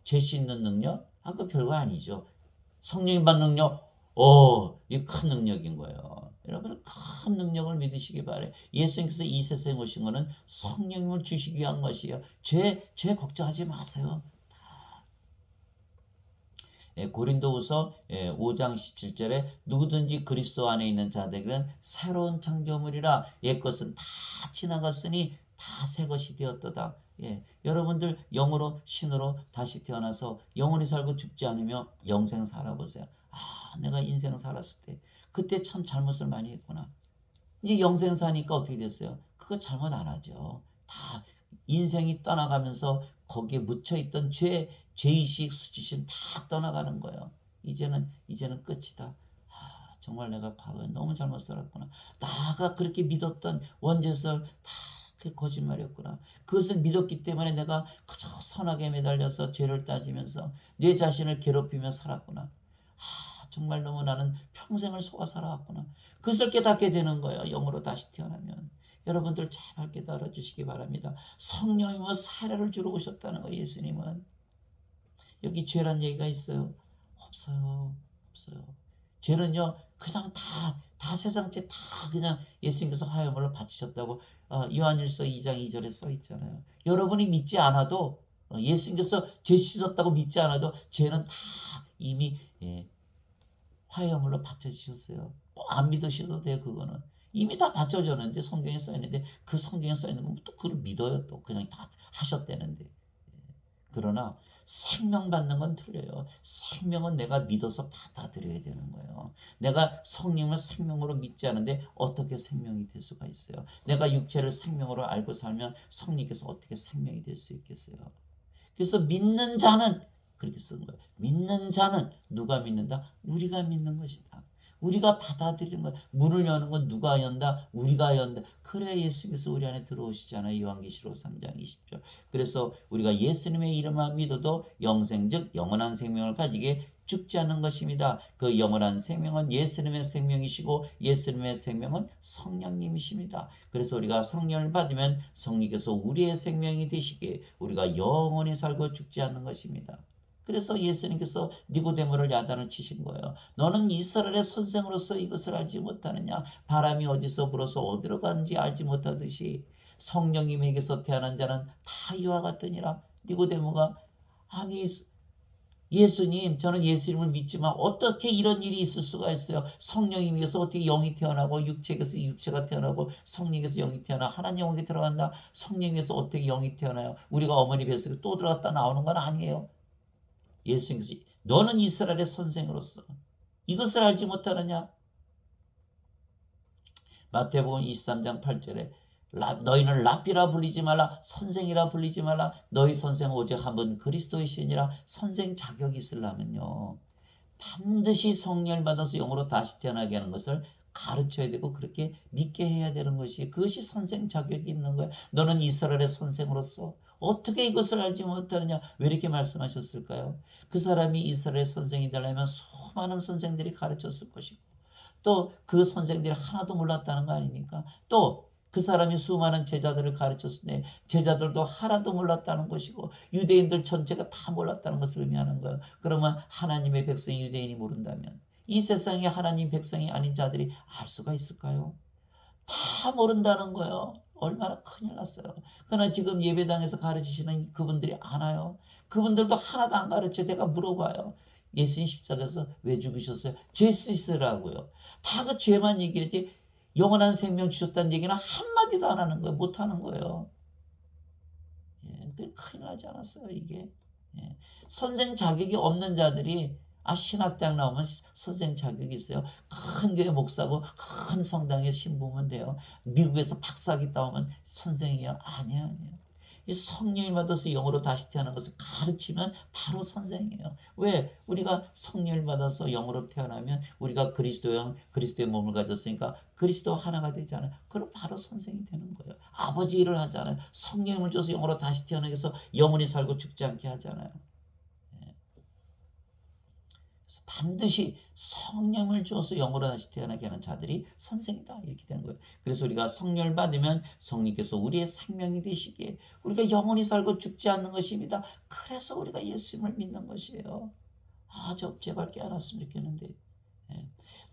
죄 씻는 능력? 그거 별거 아니죠. 성령이 받는 능력? 이게 큰 능력인 거예요. 여러분 큰 능력을 믿으시기 바래요. 예수님께서 이 세상에 오신 거는 성령님을 주시기 위한 것이에요. 죄 걱정하지 마세요. 고린도후서 5장 17절에 누구든지 그리스도 안에 있는 자들은 새로운 창조물이라 옛것은 다 지나갔으니 다 새 것이 되었도다. 여러분들 영으로 신으로 다시 태어나서 영원히 살고 죽지 않으며 영생 살아보세요. 내가 인생 살았을 때 그때 참 잘못을 많이 했구나. 이제 영생 사니까 어떻게 됐어요? 그거 잘못 안 하죠. 다 인생이 떠나가면서 거기에 묻혀있던 죄의식, 수치심 다 떠나가는 거예요. 이제는 끝이다. 정말 내가 과거에 너무 잘못 살았구나. 나가 그렇게 믿었던 원죄설 다 그게 거짓말이었구나. 그것을 믿었기 때문에 내가 그저 선악에 매달려서 죄를 따지면서 내 자신을 괴롭히며 살았구나. 정말 너무 나는 평생을 속아 살아왔구나. 그것을 깨닫게 되는 거예요. 영으로 다시 태어나면. 여러분들 제발 깨달아 주시기 바랍니다. 성령님은 세례를 주러 오셨다는 거예요. 예수님은. 여기 죄란 얘기가 있어요? 없어요. 죄는요 그냥 다 세상 죄 다 그냥 예수님께서 화해물로 바치셨다고 요한일서 2장 2절에 써 있잖아요. 여러분이 믿지 않아도 예수님께서 죄 씻었다고 믿지 않아도 죄는 다 이미 화해물로 바쳐주셨어요. 꼭 안 믿으셔도 돼요. 그거는 이미 다 바쳐졌는데 성경에 써 있는데 그 성경에 써 있는 건 또 그걸 믿어요. 또 그냥 다 하셨다는데. 그러나 생명 받는 건 틀려요. 생명은 내가 믿어서 받아들여야 되는 거예요. 내가 성령을 생명으로 믿지 않은데 어떻게 생명이 될 수가 있어요? 내가 육체를 생명으로 알고 살면 성령께서 어떻게 생명이 될 수 있겠어요? 그래서 믿는 자는 그렇게 쓴 거예요. 믿는 자는 누가 믿는다? 우리가 믿는 것이다. 우리가 받아들이는 거야. 문을 여는 건 누가 연다? 우리가 연다. 그래 예수께서 우리 안에 들어오시잖아요. 요한계시록 3장 20절. 그래서 우리가 예수님의 이름만 믿어도 영생 즉 영원한 생명을 가지게 죽지 않는 것입니다. 그 영원한 생명은 예수님의 생명이시고 예수님의 생명은 성령님이십니다. 그래서 우리가 성령을 받으면 성령께서 우리의 생명이 되시기에 우리가 영원히 살고 죽지 않는 것입니다. 그래서 예수님께서 니고데모를 야단을 치신 거예요. 너는 이스라엘의 선생으로서 이것을 알지 못하느냐? 바람이 어디서 불어서 어디로 가는지 알지 못하듯이 성령님에게서 태어난 자는 다 이와 같으니라. 니고데모가 아니 예수님, 저는 예수님을 믿지만 어떻게 이런 일이 있을 수가 있어요? 성령님에게서 어떻게 영이 태어나고 육체에게서 육체가 태어나고 성령에게서 영이 태어나 하나님 영에게 들어간다. 성령에게서 어떻게 영이 태어나요? 우리가 어머니 뱃속에 또 들어갔다 나오는 건 아니에요. 예수님께서 너는 이스라엘의 선생으로서 이것을 알지 못하느냐? 마태복음 23장 8절에 너희는 랍비라 불리지 말라 선생이라 불리지 말라 너희 선생은 오직 한 분 그리스도이시니라. 선생 자격이 있으려면요 반드시 성령을 받아서 영으로 다시 태어나게 하는 것을 가르쳐야 되고 그렇게 믿게 해야 되는 것이 그것이 선생 자격이 있는 거예요. 너는 이스라엘의 선생으로서 어떻게 이것을 알지 못하느냐? 왜 이렇게 말씀하셨을까요? 그 사람이 이스라엘의 선생이 되려면 수많은 선생들이 가르쳤을 것이고 또 그 선생들이 하나도 몰랐다는 거 아닙니까? 또 그 사람이 수많은 제자들을 가르쳤으니 제자들도 하나도 몰랐다는 것이고 유대인들 전체가 다 몰랐다는 것을 의미하는 거예요. 그러면 하나님의 백성이 유대인이 모른다면 이 세상에 하나님 백성이 아닌 자들이 알 수가 있을까요? 다 모른다는 거예요. 얼마나 큰일 났어요. 그러나 지금 예배당에서 가르치시는 그분들이 아나요? 그분들도 하나도 안 가르쳐. 내가 물어봐요. 예수님 십자가에서 왜 죽으셨어요? 죄 씻으라고요. 다 그 죄만 얘기하지 영원한 생명 주셨다는 얘기는 한마디도 안 하는 거예요. 못 하는 거예요. 예, 큰일 나지 않았어요, 이게. 예. 선생 자격이 없는 자들이 신학대학 나오면 선생 자격이 있어요. 큰 교회 목사고 큰 성당에 신부면 돼요. 미국에서 박사학위 따오면 선생이에요. 아니에요. 이 성령을 받아서 영으로 다시 태어난 것을 가르치면 바로 선생이에요. 왜? 우리가 성령을 받아서 영으로 태어나면 우리가 그리스도의 몸을 가졌으니까 그리스도 하나가 되잖아요. 그럼 바로 선생이 되는 거예요. 아버지 일을 하잖아요. 성령을 줘서 영으로 다시 태어나게 해서 영원히 살고 죽지 않게 하잖아요. 그래서 반드시 성령을 주어서 영으로 다시 태어나게 하는 자들이 선생이다 이렇게 되는 거예요. 그래서 우리가 성령을 받으면 성령께서 우리의 생명이 되시기에 우리가 영원히 살고 죽지 않는 것입니다. 그래서 우리가 예수님을 믿는 것이에요. 저 제발 깨어났으면 좋겠는데.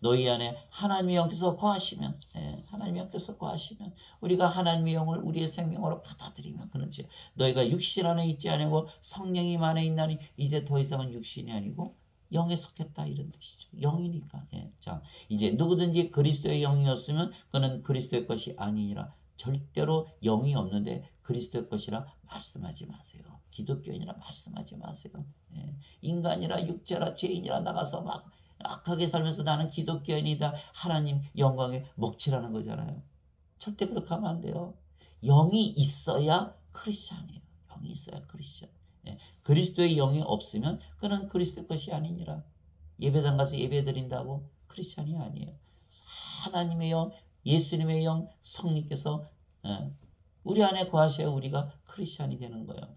너희 안에 하나님의 영께서 거하시면 하나님의 영께서 거하시면 우리가 하나님의 영을 우리의 생명으로 받아들이면 그런지 너희가 육신 안에 있지 아니고 성령이 안에 있나니 이제 더 이상은 육신이 아니고 영에 속했다 이런 뜻이죠. 영이니까. 자, 이제 누구든지 그리스도의 영이 없으면 그는 그리스도의 것이 아니니라. 절대로 영이 없는데 그리스도의 것이라 말씀하지 마세요. 기독교인이라 말씀하지 마세요. 인간이라 육체라 죄인이라 나가서 막 악하게 살면서 나는 기독교인이다. 하나님 영광에 먹칠하는 거잖아요. 절대 그렇게 하면 안 돼요. 영이 있어야 크리스찬이에요. 영이 있어야 크리스찬. 그리스도의 영이 없으면 그는 그리스도의 것이 아니니라. 예배당 가서 예배 드린다고 크리스찬이 아니에요. 하나님의 영, 예수님의 영, 성령께서 우리 안에 거하셔야 우리가 크리스찬이 되는 거예요.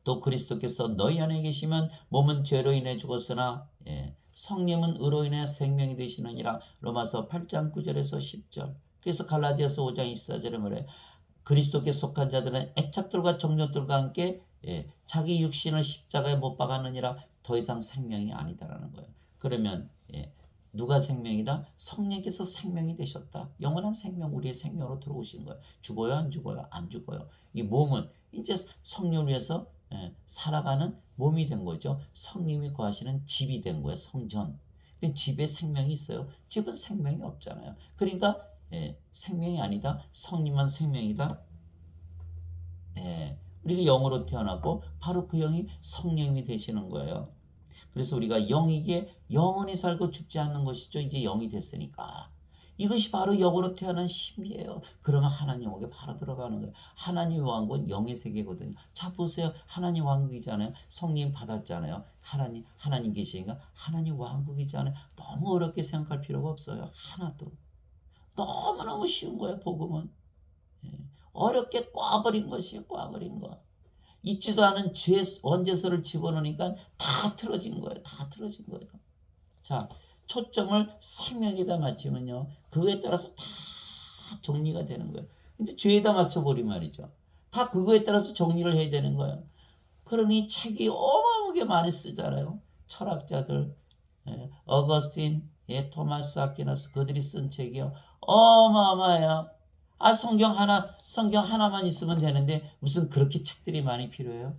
또 그리스도께서 너희 안에 계시면 몸은 죄로 인해 죽었으나 성령은 의로 인해 생명이 되시느니라. 로마서 8장 9절에서 10절. 그래서 갈라디아서 5장 24절에 뭐래? 그리스도께 속한 자들은 애착들과 정욕들과 함께 자기 육신을 십자가에 못 박았느니라. 더 이상 생명이 아니다라는 거예요. 그러면 누가 생명이다? 성령께서 생명이 되셨다. 영원한 생명, 우리의 생명으로 들어오신 거예요. 죽어요? 안 죽어요? 안 죽어요. 이 몸은 이제 성령을 위해서 살아가는 몸이 된 거죠. 성령이 거하시는 집이 된 거예요. 성전. 집에 생명이 있어요. 집은 생명이 없잖아요. 그러니까 생명이 아니다. 성령만 생명이다. 우리가 영으로 태어났고 바로 그 영이 성령이 되시는 거예요. 그래서 우리가 영이기에 영원히 살고 죽지 않는 것이죠. 이제 영이 됐으니까. 이것이 바로 영으로 태어난 신비예요. 그러면 하나님 영역에 바로 들어가는 거예요. 하나님 왕국은 영의 세계거든요. 자 보세요. 하나님 왕국이잖아요. 성령 받았잖아요. 하나님 계시니까 하나님 왕국이잖아요. 너무 어렵게 생각할 필요가 없어요. 하나도. 너무너무 쉬운 거예요. 복음은. 어렵게 꽈버린 것이에요. 꽈버린 거. 있지도 않은 죄 원죄서를 집어넣으니까 다 틀어진 거예요. 다 틀어진 거예요. 자, 초점을 생명에다 맞추면요, 그거에 따라서 다 정리가 되는 거예요. 근데 죄에다 맞춰버린 말이죠. 다 그거에 따라서 정리를 해야 되는 거예요. 그러니 책이 어마어마하게 많이 쓰잖아요. 철학자들, 어거스틴, 토마스 아퀴나스, 그들이 쓴 책이요, 어마어마해요. 성경 하나만 있으면 되는데 무슨 그렇게 책들이 많이 필요해요?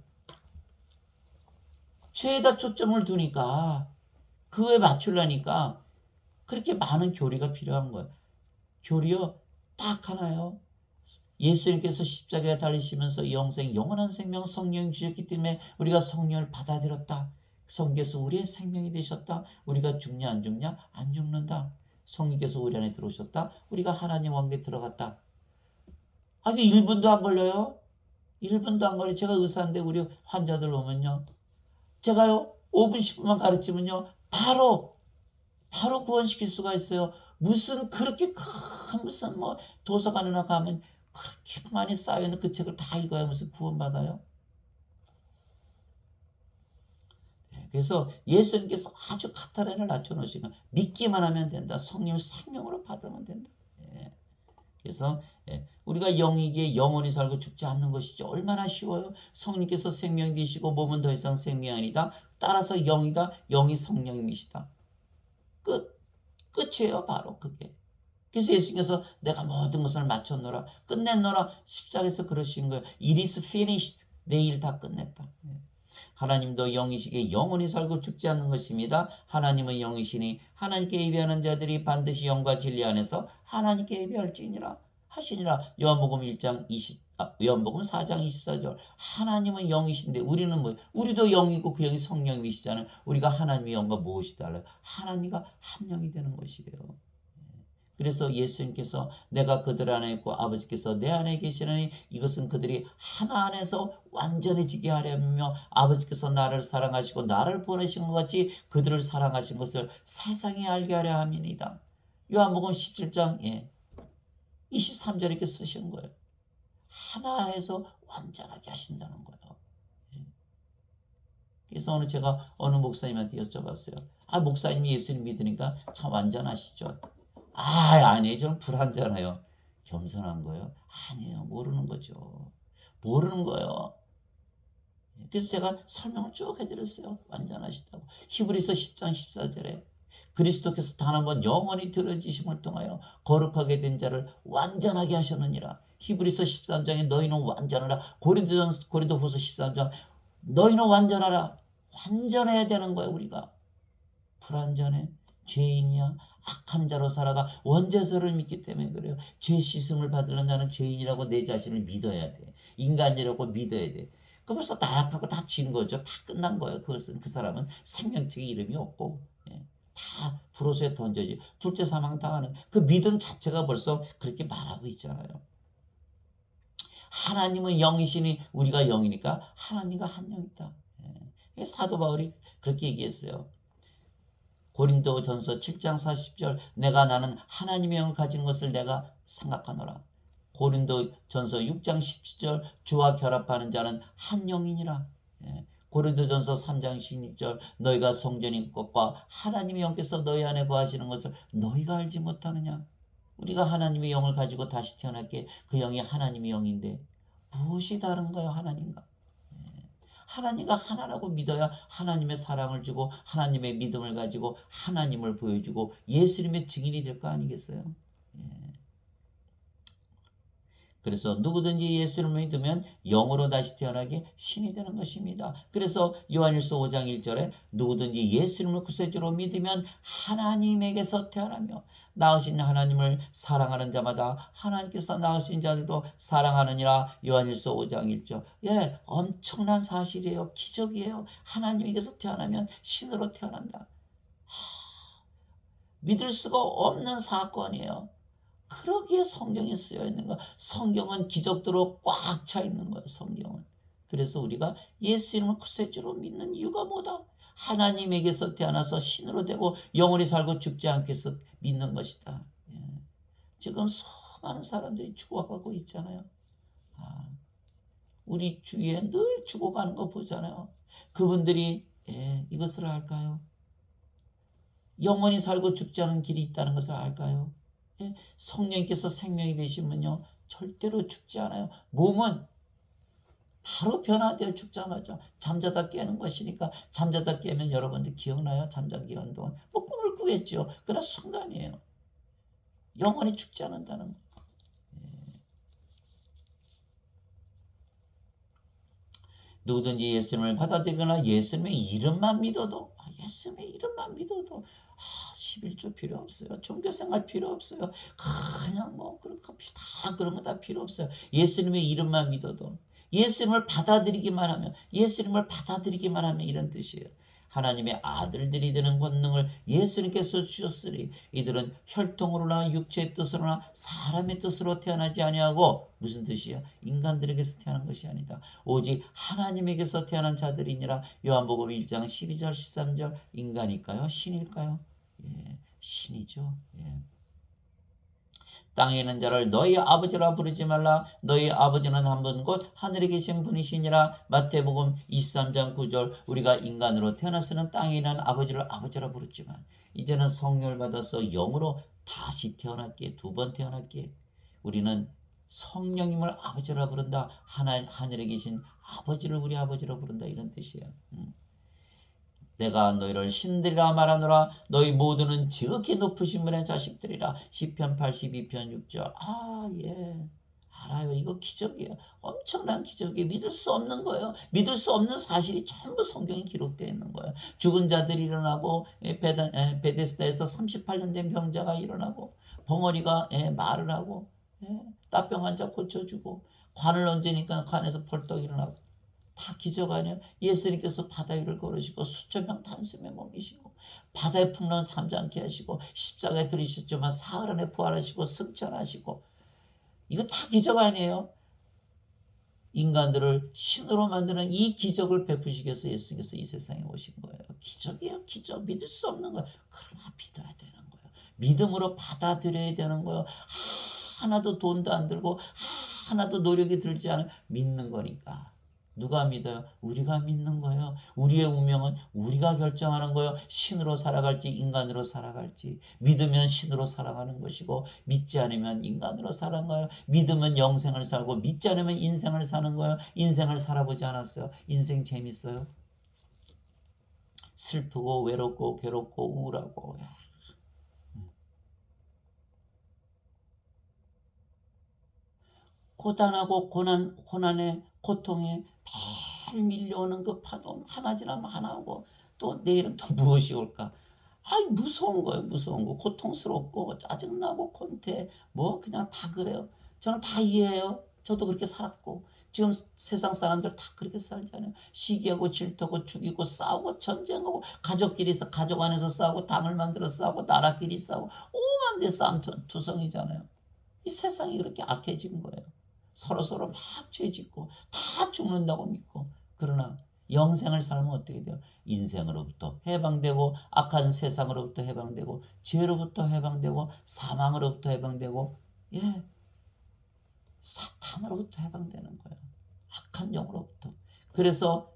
죄에다 초점을 두니까, 그거에 맞추려니까 그렇게 많은 교리가 필요한 거예요. 교리요, 딱 하나요. 예수님께서 십자가에 달리시면서 영원한 생명 성령 주셨기 때문에 우리가 성령을 받아들였다. 성령께서 우리의 생명이 되셨다. 우리가 죽냐 안 죽냐? 안 죽는다. 성령께서 우리 안에 들어오셨다. 우리가 하나님 왕국에 들어갔다. 이게 1분도 안 걸려요. 1분도 안 걸려요. 제가 의사인데 우리 환자들 오면요, 제가요 5분 10분만 가르치면요 바로 구원시킬 수가 있어요. 무슨 그렇게 큰 무슨 도서관이나 가면 그렇게 많이 쌓여있는 그 책을 다 읽어야 무슨 구원받아요. 그래서 예수님께서 아주 카타르인을 낮춰놓으시면 믿기만 하면 된다. 성령을 생명으로 받으면 된다. 그래서 우리가 영이기에 영원히 살고 죽지 않는 것이죠. 얼마나 쉬워요. 성령께서 생명이 되시고 몸은 더 이상 생명이 아니다. 따라서 영이다. 영이 성령이시다. 끝이에요. 바로 그게. 그래서 예수님께서 내가 모든 것을 마쳤노라, 끝냈노라, 십자가에서 그러신 거예요. It is finished. 내 일 다 끝냈다. 하나님도 영이시기에 영원히 살고 죽지 않는 것입니다. 하나님은 영이시니 하나님께 예배하는 자들이 반드시 영과 진리 안에서 하나님께 예배할지니라 하시니라. 요한복음 4장 24절. 하나님은 영이신데 우리는 우리도 영이고 그 영이 성령이시잖아요. 우리가 하나님의 영과 무엇이 달라요? 하나님과 한 영이 되는 것이에요. 그래서 예수님께서 내가 그들 안에 있고 아버지께서 내 안에 계시느니 이것은 그들이 하나 안에서 완전해지게 하려며 아버지께서 나를 사랑하시고 나를 보내신 것 같이 그들을 사랑하신 것을 세상에 알게 하려 함이니이다. 요한복음 17장 23절 이렇게 쓰신 거예요. 하나 해서 완전하게 하신다는 거예요. 그래서 오늘 제가 어느 목사님한테 여쭤봤어요. 목사님이 예수님 믿으니까 참 완전하시죠? 아니에요. 저는 불안잖아요. 겸손한 거예요? 아니에요. 모르는 거죠. 모르는 거예요. 그래서 제가 설명을 쭉 해드렸어요. 완전하시다고. 히브리서 10장 14절에 그리스도께서 단 한 번 영원히 들어지심을 통하여 거룩하게 된 자를 완전하게 하셨느니라. 히브리서 13장에 너희는 완전하라. 고린도후서 13장 너희는 완전하라. 완전해야 되는 거예요. 우리가 불완전해. 죄인이야. 악한 자로 살아가. 원죄서를 믿기 때문에 그래요. 죄 씻음을 받으려면 나는 죄인이라고 내 자신을 믿어야 돼. 인간이라고 믿어야 돼. 그 벌써 다 약하고 다 진 거죠. 다 끝난 거예요. 그것은 그 사람은 생명책에 이름이 없고 다 불호수에 던져지. 둘째 사망 당하는 그 믿음 자체가 벌써 그렇게 말하고 있잖아요. 하나님은 영이시니 우리가 영이니까 하나님과 한 영이다. 사도 바울이 그렇게 얘기했어요. 고린도전서 7장 40절 나는 하나님의 영을 가진 것을 내가 생각하노라. 고린도전서 6장 17절 주와 결합하는 자는 한 영이니라. 고린도전서 3장 16절 너희가 성전인 것과 하나님의 영께서 너희 안에 거하시는 것을 너희가 알지 못하느냐. 우리가 하나님의 영을 가지고 다시 태어났기에 그 영이 하나님의 영인데 무엇이 다른가요? 하나님과 하나라고 믿어야 하나님의 사랑을 주고 하나님의 믿음을 가지고 하나님을 보여주고 예수님의 증인이 될 거 아니겠어요? 그래서 누구든지 예수를 믿으면 영으로 다시 태어나게 신이 되는 것입니다. 그래서 요한일서 5장 1절에 누구든지 예수님을 구세주로 믿으면 하나님에게서 태어나며 낳으신 하나님을 사랑하는 자마다 하나님께서 낳으신 자들도 사랑하느니라. 요한일서 5장 1절. 예, 엄청난 사실이에요. 기적이에요. 하나님에게서 태어나면 신으로 태어난다. 믿을 수가 없는 사건이에요. 그러기에 성경이 쓰여 있는 거. 성경은 기적도로 꽉 차 있는 거예요. 성경은. 그래서 우리가 예수 이름을 구세주로 믿는 이유가 뭐다? 하나님에게서 태어나서 신으로 되고 영원히 살고 죽지 않게 해서 믿는 것이다. 예. 지금 수많은 사람들이 죽어가고 있잖아요. 우리 주위에 늘 죽어가는 거 보잖아요. 그분들이 이것을 알까요? 영원히 살고 죽지 않은 길이 있다는 것을 알까요? 성령께서 생명이 되시면요 절대로 죽지 않아요. 몸은 바로 변화되어 죽자마자 잠자다 깨는 것이니까. 잠자다 깨면 여러분들 기억나요? 잠자는 기간 동안 뭐 꿈을 꾸겠죠. 그러나 순간이에요. 영원히 죽지 않는다는 거. 누구든지 예수님을 받아들이거나 예수님의 이름만 믿어도, 예수님의 이름만 믿어도 11조 필요 없어요. 종교생활 필요 없어요. 그냥 뭐 다 그런 거 다 필요 없어요. 예수님의 이름만 믿어도, 예수님을 받아들이기만 하면, 예수님을 받아들이기만 하면 이런 뜻이에요. 하나님의 아들들이 되는 권능을 예수님께서 주셨으리 이들은 혈통으로나 육체의 뜻으로나 사람의 뜻으로 태어나지 아니하고, 무슨 뜻이요? 인간들에게서 태어난 것이 아니다. 오직 하나님에게서 태어난 자들이니라. 요한복음 1장 12절 13절. 인간일까요? 신일까요? 신이죠. 땅에 있는 자를 너희 아버지라 부르지 말라. 너희 아버지는 한 분 곧 하늘에 계신 분이시니라. 마태복음 23장 9절. 우리가 인간으로 태어났으는 땅에 있는 아버지를 아버지라 부르지만 이제는 성령을 받아서 영으로 다시 태어났기에, 두 번 태어났기에 우리는 성령님을 아버지라 부른다. 하늘에 계신 아버지를 우리 아버지라 부른다. 이런 뜻이에요. 내가 너희를 신들이라 말하노라. 너희 모두는 지극히 높으신 분의 자식들이라. 시편 82편 6절. 알아요. 이거 기적이에요. 엄청난 기적이에요. 믿을 수 없는 거예요. 믿을 수 없는 사실이 전부 성경에 기록되어 있는 거예요. 죽은 자들이 일어나고, 베데스다에서 38년 된 병자가 일어나고, 벙어리가 말을 하고, 따병 환자 고쳐주고, 관을 얹으니까 관에서 벌떡 일어나고, 다 기적 아니에요. 예수님께서 바다 위를 걸으시고 수천 명 단숨에 먹이시고 바다의 풍랑을 잠잠케 하시고 십자가에 들이셨지만 사흘 안에 부활하시고 승천하시고, 이거 다 기적 아니에요. 인간들을 신으로 만드는 이 기적을 베푸시기 위해서 예수님께서 이 세상에 오신 거예요. 기적이에요. 기적. 믿을 수 없는 거예요. 그러나 믿어야 되는 거예요. 믿음으로 받아들여야 되는 거예요. 하나도 돈도 안 들고 하나도 노력이 들지 않은 믿는 거니까. 누가 믿어요? 우리가 믿는 거예요. 우리의 운명은 우리가 결정하는 거예요. 신으로 살아갈지 인간으로 살아갈지. 믿으면 신으로 살아가는 것이고 믿지 않으면 인간으로 살아가는 거예요. 믿으면 영생을 살고 믿지 않으면 인생을 사는 거예요. 인생을 살아보지 않았어요? 인생 재밌어요? 슬프고 외롭고 괴롭고 우울하고, 고단하고 고난의 고통에 매일 밀려오는 그 파도 하나 지나면 하나 오고, 또 내일은 또 무엇이 올까? 무서운 거예요. 무서운 거. 고통스럽고 짜증나고 곤태 뭐 그냥 다 그래요. 저는 다 이해해요. 저도 그렇게 살았고 지금 세상 사람들 다 그렇게 살잖아요. 시기하고 질투하고 죽이고 싸우고 전쟁하고, 가족끼리서 가족 안에서 싸우고 당을 만들어 싸우고 나라끼리 싸우고 오만 대 싸움 투성이잖아요. 이 세상이 그렇게 악해진 거예요. 서로서로 막 죄짓고 다 죽는다고 믿고. 그러나 영생을 살면 어떻게 돼요? 인생으로부터 해방되고 악한 세상으로부터 해방되고 죄로부터 해방되고 사망으로부터 해방되고 사탄으로부터 해방되는 거예요. 악한 영으로부터. 그래서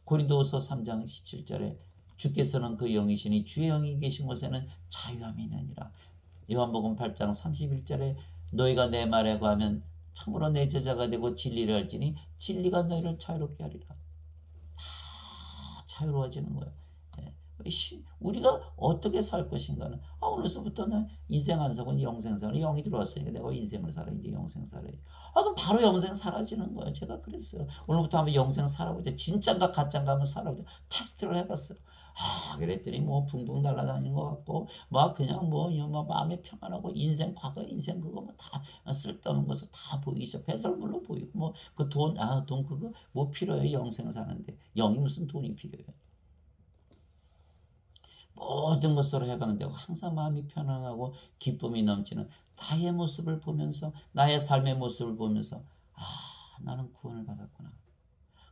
고린도후서 3장 17절에 주께서는 그 영이시니 주의 영이 계신 곳에는 자유함이 있느니라. 요한복음 8장 31절에 너희가 내 말에 거하면 참으로 내 제자가 되고 진리를 알지니 진리가 너희를 자유롭게 하리라. 다 자유로워지는 거예요. 우리가 어떻게 살 것인가는 오늘서부터는 인생 안 살고 영생 살아. 영이 들어왔으니까 내가 인생을 살아. 이제 영생 살아야지. 그럼 바로 영생 사라지는 거예요. 제가 그랬어요. 오늘부터 한번 영생 살아보자. 진짠가 가짠가 한번 살아보자. 테스트를 해봤어요. 그랬더니 뭐 붕붕 날아다니는 것 같고 막 그냥 뭐 마음에 평안하고 인생 과거 인생 그거 뭐 다 쓸데없는 것을 다 보이기 시작. 배설물로 보이고 뭐 그 돈 그거 뭐 필요해요. 영생 사는데 영이 무슨 돈이 필요해요. 모든 것으로 해방되고 항상 마음이 편안하고 기쁨이 넘치는 나의 모습을 보면서 나의 삶의 모습을 보면서 나는 구원을 받았구나.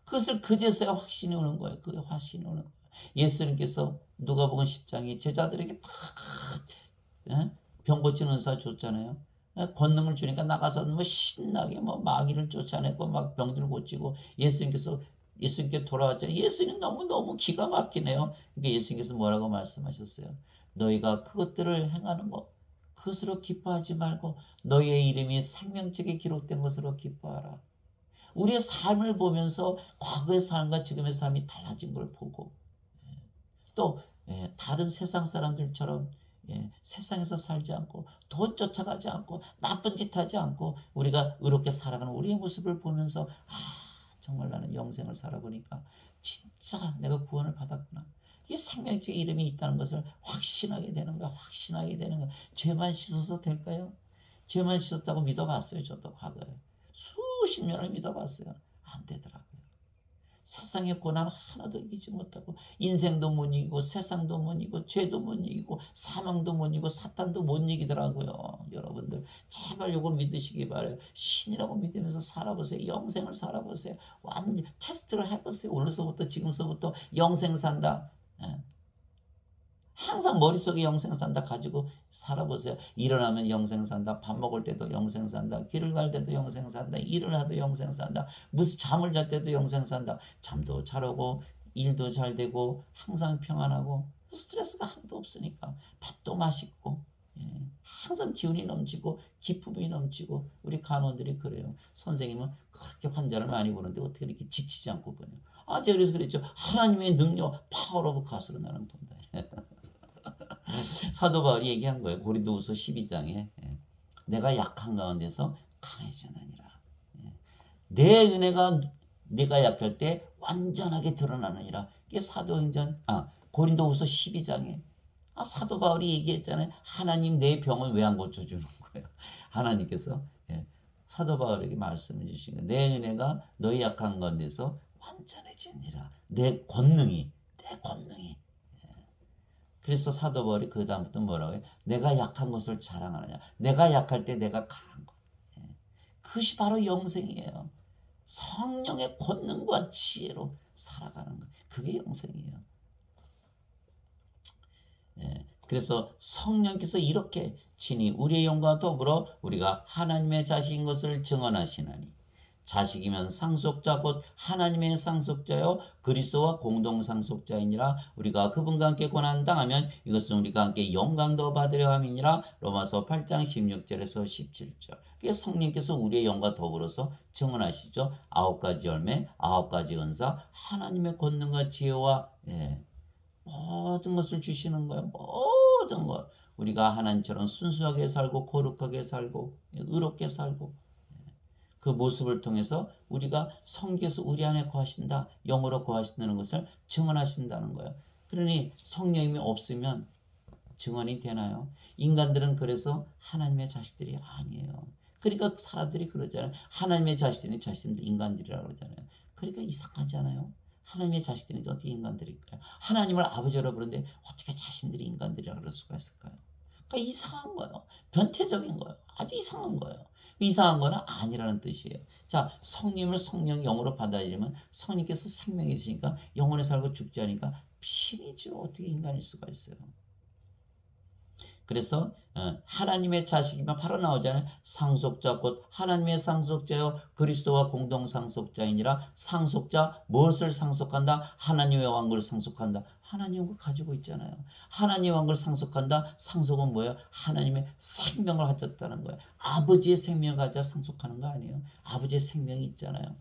그것을 그제서야 확신이 오는 거예요. 그 확신이 오는 거예요. 예수님께서 누가복음 10장에 제자들에게 다 병 고치는 은사 줬잖아요. 권능을 주니까 나가서 뭐 신나게 뭐 마귀를 쫓아내고 막 병들 고치고 예수님께 돌아왔잖아요. 예수님 너무 기가 막히네요. 그러니까 예수님께서 뭐라고 말씀하셨어요? 너희가 그것들을 행하는 것 그것으로 기뻐하지 말고 너희의 이름이 생명책에 기록된 것으로 기뻐하라. 우리의 삶을 보면서 과거의 삶과 지금의 삶이 달라진 걸 보고 또 다른 세상 사람들처럼 세상에서 살지 않고 돈 쫓아가지 않고 나쁜 짓 하지 않고 우리가 의롭게 살아가는 우리의 모습을 보면서 정말 나는 영생을 살아보니까 진짜 내가 구원을 받았구나. 이게 생명체 이름이 있다는 것을 확신하게 되는 거야. 확신하게 되는 거야. 죄만 씻어서 될까요? 죄만 씻었다고 믿어봤어요. 저도 과거에. 수십 년을 믿어봤어요. 안 되더라고요. 세상의 고난 하나도 이기지 못하고 인생도 못 이기고 세상도 못 이기고 죄도 못 이기고 사망도 못 이기고 사탄도 못 이기더라고요. 여러분들 제발 이걸 믿으시기 바라요. 신이라고 믿으면서 살아보세요. 영생을 살아보세요. 완전 테스트를 해보세요. 오늘서부터 지금서부터 영생 산다. 항상 머릿속에 영생 산다 가지고 살아보세요. 일어나면 영생 산다. 밥 먹을 때도 영생 산다. 길을 갈 때도 영생 산다. 일을 하도 영생 산다. 무슨 잠을 잘 때도 영생 산다. 잠도 잘 오고 일도 잘 되고 항상 평안하고 스트레스가 하나도 없으니까 밥도 맛있고 항상 기운이 넘치고 기쁨이 넘치고 우리 간호원들이 그래요. 선생님은 그렇게 환자를 많이 보는데 어떻게 이렇게 지치지 않고 보냐. 제가 그래서 그랬죠. 하나님의 능력 파워 오브 가스로 나는 본다. 사도 바울이 얘기한 거예요. 고린도후서 12장에 내가 약한 가운데서 강해지느니라. 내 은혜가 내가 약할 때 완전하게 드러나느니라. 이게 사도행전 고린도후서 12장에 사도 바울이 얘기했잖아요. 하나님 내 병을 왜 안 고쳐주는 거예요? 하나님께서 사도 바울에게 말씀해 주신 거예요. 내 은혜가 너희 약한 가운데서 완전해지니라. 내 권능이 그래서 사도 바울이 그 다음부터 뭐라고 해요? 내가 약한 것을 자랑하느냐. 내가 약할 때 내가 강한 것. 그것이 바로 영생이에요. 성령의 권능과 지혜로 살아가는 것. 그게 영생이에요. 그래서 성령께서 이렇게 친히 우리의 영과 더불어 우리가 하나님의 자식인 것을 증언하시나니 자식이면 상속자 곧 하나님의 상속자요 그리스도와 공동 상속자이니라. 우리가 그분과 함께 고난당하면 이것은 우리가 함께 영광도 받으려 함이니라. 로마서 8장 16절에서 17절. 그게 성령께서 우리의 영과 더불어서 증언하시죠. 9가지 열매 9가지 은사 하나님의 권능과 지혜와 모든 것을 주시는 거예요. 모든 것 우리가 하나님처럼 순수하게 살고 거룩하게 살고 의롭게 살고 그 모습을 통해서 우리가 성령께서 우리 안에 거하신다. 영으로 거하신다는 것을 증언하신다는 거예요. 그러니 성령님이 없으면 증언이 되나요? 인간들은 그래서 하나님의 자식들이 아니에요. 그러니까 사람들이 그러잖아요. 하나님의 자식들이 자신들 인간들이라고 그러잖아요. 그러니까 이상하잖아요. 하나님의 자식들이 어떻게 인간들일까요? 하나님을 아버지라고 부르는데 어떻게 자신들이 인간들이라고 그럴 수가 있을까요? 그러니까 이상한 거예요. 변태적인 거예요. 아주 이상한 거예요. 이상한 거는 아니라는 뜻이에요. 자, 성령을 성령 영으로 받아들이면 성령께서 생명이 있으니까 영원히 살고 죽지 않으니까 신이죠. 어떻게 인간일 수가 있어요. 그래서 하나님의 자식이면 바로 나오잖아요. 상속자 곧 하나님의 상속자요 그리스도와 공동 상속자이니라. 상속자 무엇을 상속한다? 하나님의 왕국을 상속한다. 하나님의 왕국을 가지고 있잖아요. 하나님의 왕국을 상속한다. 상속은 뭐예요? 하나님의 생명을 가졌다는 거예요. 아버지의 생명을 가져 상속하는 거 아니에요. 아버지의 생명이 있잖아요.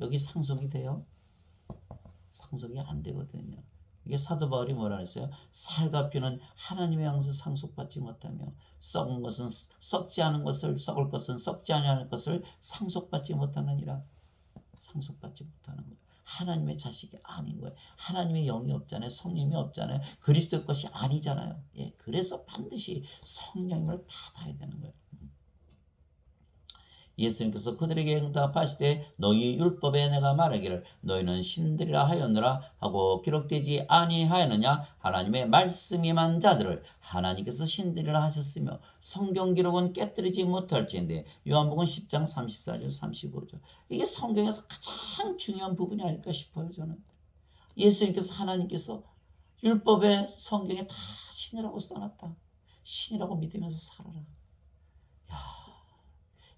여기 상속이 돼요? 상속이 안 되거든요. 이게 사도 바울이 뭐라 그랬어요? 살과 피는 하나님의 양서 상속받지 못하며 썩은 것은 썩지 않은 것을 썩을 것은 썩지 아니하는 것을 상속받지 못하느니라. 상속받지 못하는 거예요. 하나님의 자식이 아닌 거예요. 하나님의 영이 없잖아요. 성령이 없잖아요. 그리스도의 것이 아니잖아요. 예, 그래서 반드시 성령님을 받아야 되는 거예요. 예수님께서 그들에게 응답하시되 너희 율법에 내가 말하기를 너희는 신들이라 하였느라 하고 기록되지 아니하였느냐. 하나님의 말씀이 만 자들을 하나님께서 신들이라 하셨으며 성경 기록은 깨뜨리지 못할지인데. 요한복음 10장 34절 35절. 이게 성경에서 가장 중요한 부분이 아닐까 싶어요. 저는 예수님께서 하나님께서 율법에 성경에 다 신이라고 써놨다. 신이라고 믿으면서 살아라.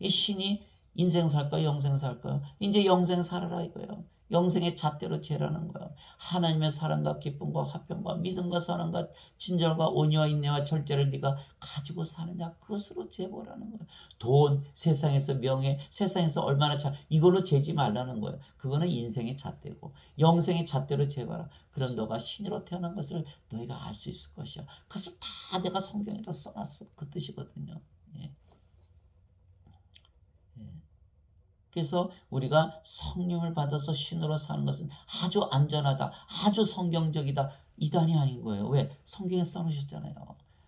이 신이 인생 살까요? 영생 살까요? 이제 영생 살아라 이거예요. 영생의 잣대로 재라는 거예요. 하나님의 사랑과 기쁨과 화평과 믿음과 사랑과 친절과 온유와 인내와 절제를 네가 가지고 사느냐, 그것으로 재보라는 거예요. 돈, 세상에서 명예, 세상에서 얼마나 이걸로 재지 말라는 거예요. 그거는 인생의 잣대고 영생의 잣대로 재봐라. 그럼 너가 신으로 태어난 것을 너희가 알 수 있을 것이야. 그것을 다 내가 성경에다 써놨어. 그 뜻이거든요. 예. 그래서 우리가 성령을 받아서 신으로 사는 것은 아주 안전하다, 아주 성경적이다, 이단이 아닌 거예요. 왜? 성경에 써놓으셨잖아요.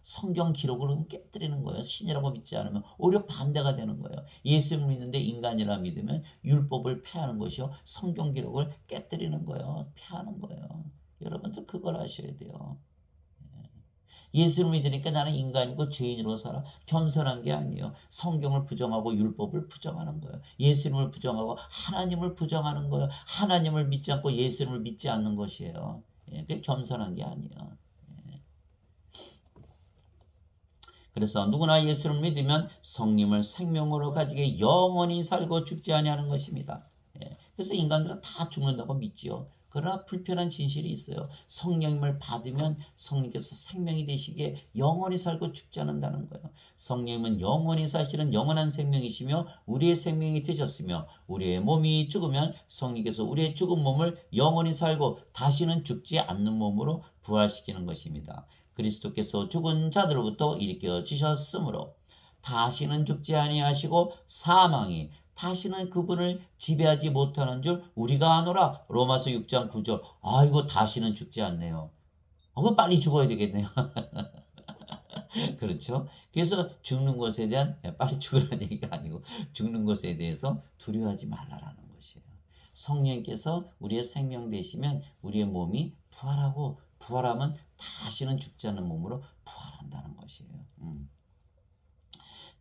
성경 기록을 깨뜨리는 거예요. 신이라고 믿지 않으면 오히려 반대가 되는 거예요. 예수를 믿는데 인간이라 믿으면 율법을 폐하는 것이요, 성경 기록을 깨뜨리는 거예요. 폐하는 거예요. 여러분들 그걸 아셔야 돼요. 예수를 믿으니까 나는 인간이고 죄인으로 살아. 겸손한 게 아니에요. 성경을 부정하고 율법을 부정하는 거예요. 예수님을 부정하고 하나님을 부정하는 거예요. 하나님을 믿지 않고 예수님을 믿지 않는 것이에요. 그게 겸손한 게 아니에요. 그래서 누구나 예수를 믿으면 성령을 생명으로 가지게 영원히 살고 죽지 아니하는 것입니다. 그래서 인간들은 다 죽는다고 믿지요. 그러나 불편한 진실이 있어요. 성령님을 받으면 성령께서 생명이 되시기에 영원히 살고 죽지 않는다는 거예요. 성령님은 영원히 사시는 영원한 생명이시며 우리의 생명이 되셨으며 우리의 몸이 죽으면 성령께서 우리의 죽은 몸을 영원히 살고 다시는 죽지 않는 몸으로 부활시키는 것입니다. 그리스도께서 죽은 자들로부터 일으켜 주셨으므로 다시는 죽지 아니하시고 사망이 다시는 그분을 지배하지 못하는 줄 우리가 아노라. 로마서 6장 9절. 아이고, 다시는 죽지 않네요. 그럼 빨리 죽어야 되겠네요. 그렇죠? 그래서 죽는 것에 대한, 빨리 죽으라는 얘기가 아니고 죽는 것에 대해서 두려워하지 말라라는 것이에요. 성령께서 우리의 생명 되시면 우리의 몸이 부활하고, 부활하면 다시는 죽지 않는 몸으로 부활한다는 것이에요.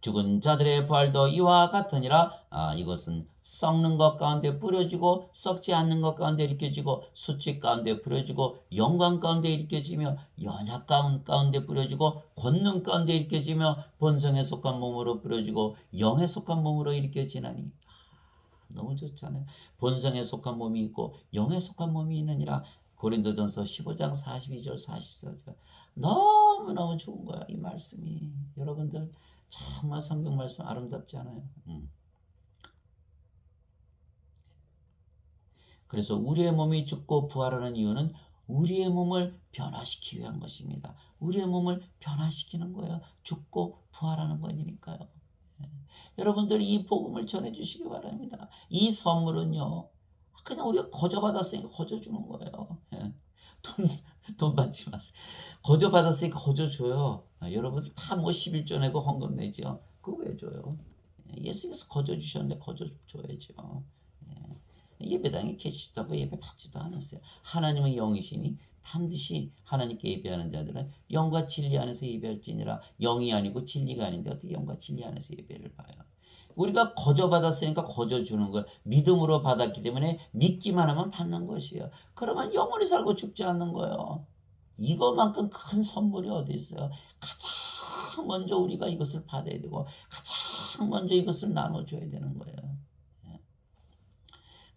죽은 자들의 부활도 이와 같으니라. 이것은 썩는 것 가운데 뿌려지고 썩지 않는 것 가운데 일으켜지고 수치 가운데 뿌려지고 영광 가운데 일으켜지며 연약 가운데 뿌려지고 권능 가운데 일으켜지며 본성에 속한 몸으로 뿌려지고 영에 속한 몸으로 일으켜지나니. 너무 좋잖아요. 본성에 속한 몸이 있고 영에 속한 몸이 있느니라. 고린도전서 15장 42절 44절. 너무너무 좋은 거야, 이 말씀이. 여러분들 정말 성경 말씀 아름답지 않아요? 그래서 우리의 몸이 죽고 부활하는 이유는 우리의 몸을 변화시키기 위한 것입니다. 우리의 몸을 변화시키는 거예요. 죽고 부활하는 거니까요. 여러분들 이 복음을 전해주시기 바랍니다. 이 선물은요, 그냥 우리가 거저 받았으니까 거저 주는 거예요. 돈 받지 마세요. 거저 받았으니까 거저 줘요. 여러분들 다 뭐 11조 내고 헌금 내죠. 그거 왜 줘요? 예수님께서 거저 주셨는데 거저 줘야죠. 예배당에 계시다고 예배 받지도 않았어요. 하나님은 영이시니 반드시 하나님께 예배하는 자들은 영과 진리 안에서 예배할지니라. 영이 아니고 진리가 아닌데 어떻게 영과 진리 안에서 예배를 봐요? 우리가 거저 받았으니까 거저 주는 거예요. 믿음으로 받았기 때문에 믿기만 하면 받는 것이에요. 그러면 영원히 살고 죽지 않는 거예요. 이것만큼 큰 선물이 어디 있어요? 가장 먼저 우리가 이것을 받아야 되고 가장 먼저 이것을 나눠줘야 되는 거예요.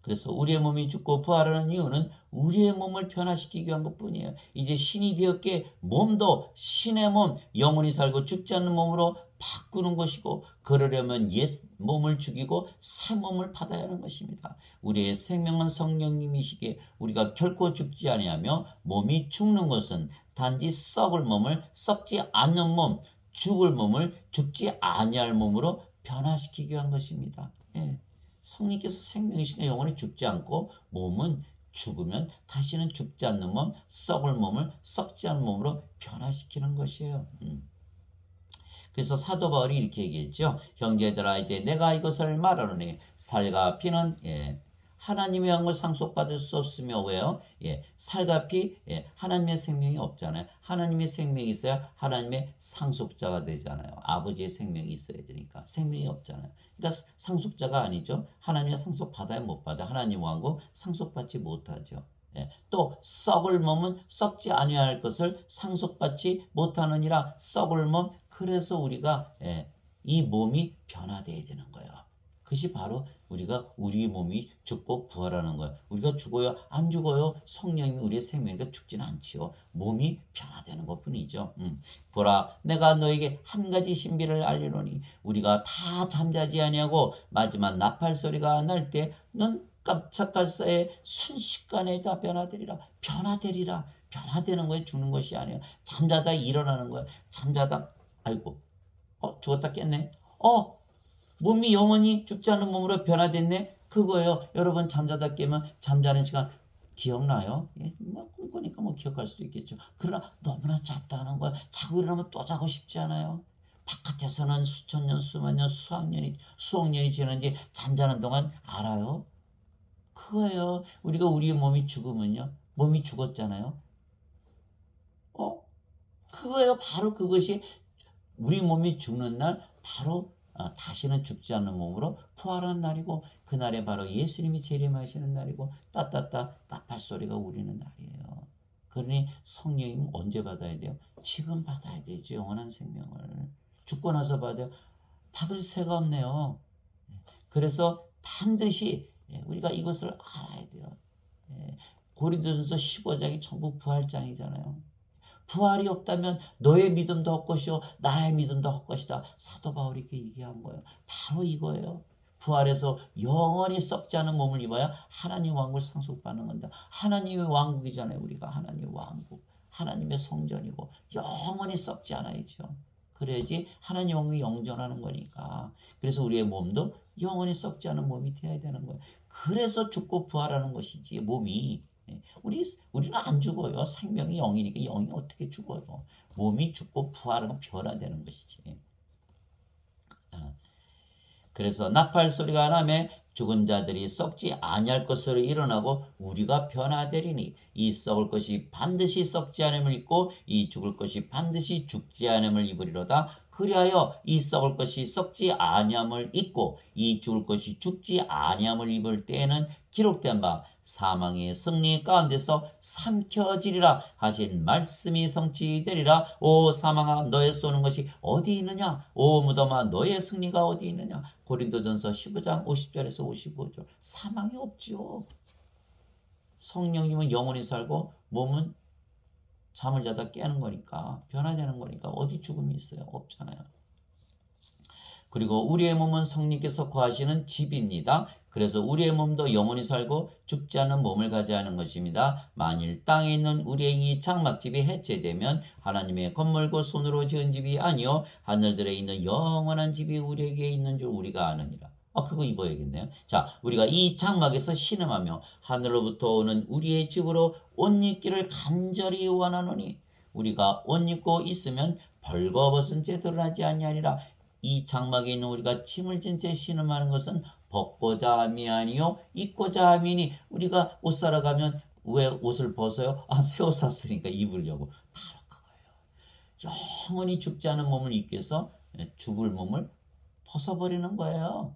그래서 우리의 몸이 죽고 부활하는 이유는 우리의 몸을 변화시키기 위한 것뿐이에요. 이제 신이 되었기에 몸도 신의 몸, 영원히 살고 죽지 않는 몸으로 바꾸는 것이고, 그러려면 옛 몸을 죽이고 새 몸을 받아야 하는 것입니다. 우리의 생명은 성령님이시기에 우리가 결코 죽지 아니하며, 몸이 죽는 것은 단지 썩을 몸을 썩지 않는 몸, 죽을 몸을 죽지 아니할 몸으로 변화시키기 위한 것입니다. 예. 성령께서 생명이시니까 영원히 죽지 않고, 몸은 죽으면 다시는 죽지 않는 몸, 썩을 몸을 썩지 않는 몸으로 변화시키는 것이에요. 그래서 사도 바울이 이렇게 얘기했죠. 형제들아, 이제 내가 이것을 말하노니 살과 피는 하나님의 영을 상속받을 수 없으며, 왜요? 살과 피, 하나님의 생명이 없잖아요. 하나님의 생명이 있어야 하나님의 상속자가 되잖아요. 아버지의 생명이 있어야 되니까. 생명이 없잖아요. 그러니까 상속자가 아니죠. 하나님의 상속 받아야 못 받아요. 하나님 왕국 상속받지 못하죠. 또 썩을 몸은 썩지 아니할 것을 상속받지 못하느니라. 썩을 몸, 그래서 우리가 이 몸이 변화되어야 되는 거예요. 그것이 바로 우리가 우리 몸이 죽고 부활하는 거예요. 우리가 죽어요? 안 죽어요? 성령님이 우리의 생명이니까 죽지는 않지요. 몸이 변화되는 것뿐이죠. 보라, 내가 너에게 한 가지 신비를 알리노니 우리가 다 잠자지 아니하고 마지막 나팔 소리가 날 때 눈 깜짝할 사이에 순식간에 다 변화되리라. 변화되리라. 변화되는 거에 죽는 것이 아니에요. 잠자다 일어나는 거예요. 잠자다, 아이고, 죽었다 깼네. 몸이 영원히 죽지 않는 몸으로 변화됐네. 그거예요. 여러분, 잠자다 깨면 잠자는 시간 기억나요? 꿈꾸니까 기억할 수도 있겠죠. 그러나 너무나 짧다는 거예요. 자고 일어나면 또 자고 싶지 않아요? 바깥에서는 수천 년, 수만 년, 수억 년이 지났는지 잠자는 동안 알아요? 그거예요. 우리가 우리의 몸이 죽으면요. 몸이 죽었잖아요. 그거예요. 바로 그것이 우리 몸이 죽는 날, 바로 다시는 죽지 않는 몸으로 부활한 날이고, 그날에 바로 예수님이 재림하시는 날이고, 따따따 나팔 소리가 울리는 날이에요. 그러니 성령님 언제 받아야 돼요? 지금 받아야 되죠. 영원한 생명을. 죽고 나서 받아요? 받을 새가 없네요. 그래서 반드시 우리가 이것을 알아야 돼요. 고린도전서 15장이 전부 부활장이잖아요. 부활이 없다면 너의 믿음도 헛것이요 나의 믿음도 헛것이다. 사도 바울이 이렇게 얘기한 거예요. 바로 이거예요. 부활해서 영원히 썩지 않은 몸을 입어야 하나님 왕국을 상속받는 건다. 하나님의 왕국이잖아요. 우리가 하나님의 왕국, 하나님의 성전이고 영원히 썩지 않아야죠. 그래야지 하나님 왕국이 영존하는 거니까. 그래서 우리의 몸도 영원히 썩지 않은 몸이 되어야 되는 거예요. 그래서 죽고 부활하는 것이지, 몸이. 우리는 안 죽어요. 생명이 영이니까. 영이 어떻게 죽어요? 몸이 죽고 부활하면 변화되는 것이지. 그래서 나팔 소리가 나매 죽은 자들이 썩지 아니할 것으로 일어나고 우리가 변화되리니 이 썩을 것이 반드시 썩지 않음을 입고 이 죽을 것이 반드시 죽지 않음을 입으리로다. 그리하여 이 썩을 것이 썩지 아니함을 입고 이 죽을 것이 죽지 아니함을 입을 때에는 기록된 바 사망의 승리 가운데서 삼켜지리라 하신 말씀이 성취되리라. 오 사망아, 너의 쏘는 것이 어디 있느냐? 오 무덤아, 너의 승리가 어디 있느냐? 고린도전서 15장 50절에서 55절. 사망이 없죠. 성령님은 영원히 살고 몸은 잠을 자다 깨는 거니까, 변화되는 거니까 어디 죽음이 있어요? 없잖아요. 그리고 우리의 몸은 성령께서 거하시는 집입니다. 그래서 우리의 몸도 영원히 살고 죽지 않는 몸을 가져야 하는 것입니다. 만일 땅에 있는 우리의 이 장막집이 해체되면 하나님의 건물고 손으로 지은 집이 아니요 하늘들에 있는 영원한 집이 우리에게 있는 줄 우리가 아느니라. 그거 입어야겠네요. 자, 우리가 이 장막에서 신음하며 하늘로부터 오는 우리의 집으로 옷 입기를 간절히 원하노니 우리가 옷 입고 있으면 벌거벗은 채 드러나지 아니하리라. 이 장막에 있는 우리가 짐을 진 채 신음하는 것은 벗고자 함이 아니요 입고자 함이니. 우리가 옷 사러 가면 왜 옷을 벗어요? 새 옷 샀으니까 입으려고. 바로 그거예요. 영원히 죽지 않은 몸을 입기 위해서 죽을 몸을 벗어버리는 거예요.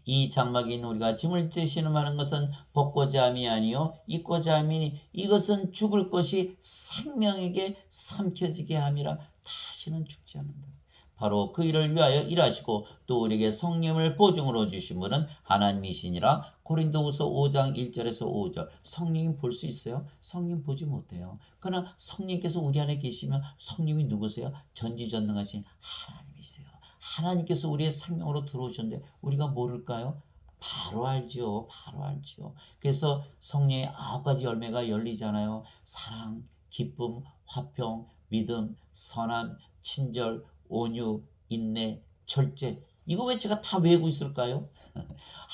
이 장막에 있는 우리가 짐을 지 신음하는 것은 벗고자 함이 아니요 입고자 함이니 이것은 죽을 것이 생명에게 삼켜지게 함이라. 다시는 죽지 않는다. 바로 그 일을 위하여 일하시고 또 우리에게 성령을 보증으로 주신 분은 하나님이시니라. 고린도후서 5장 1절에서 5절. 성령님 볼 수 있어요? 성령 보지 못해요. 그러나 성령께서 우리 안에 계시면 성령이 누구세요? 전지전능하신 하나님이세요. 하나님께서 우리의 생명으로 들어오셨는데 우리가 모를까요? 바로 알지요. 바로 알지요. 그래서 성령의 9가지 열매가 열리잖아요. 사랑, 기쁨, 화평, 믿음, 선함, 친절, 온유, 인내, 절제. 이거 왜 제가 다 외우고 있을까요?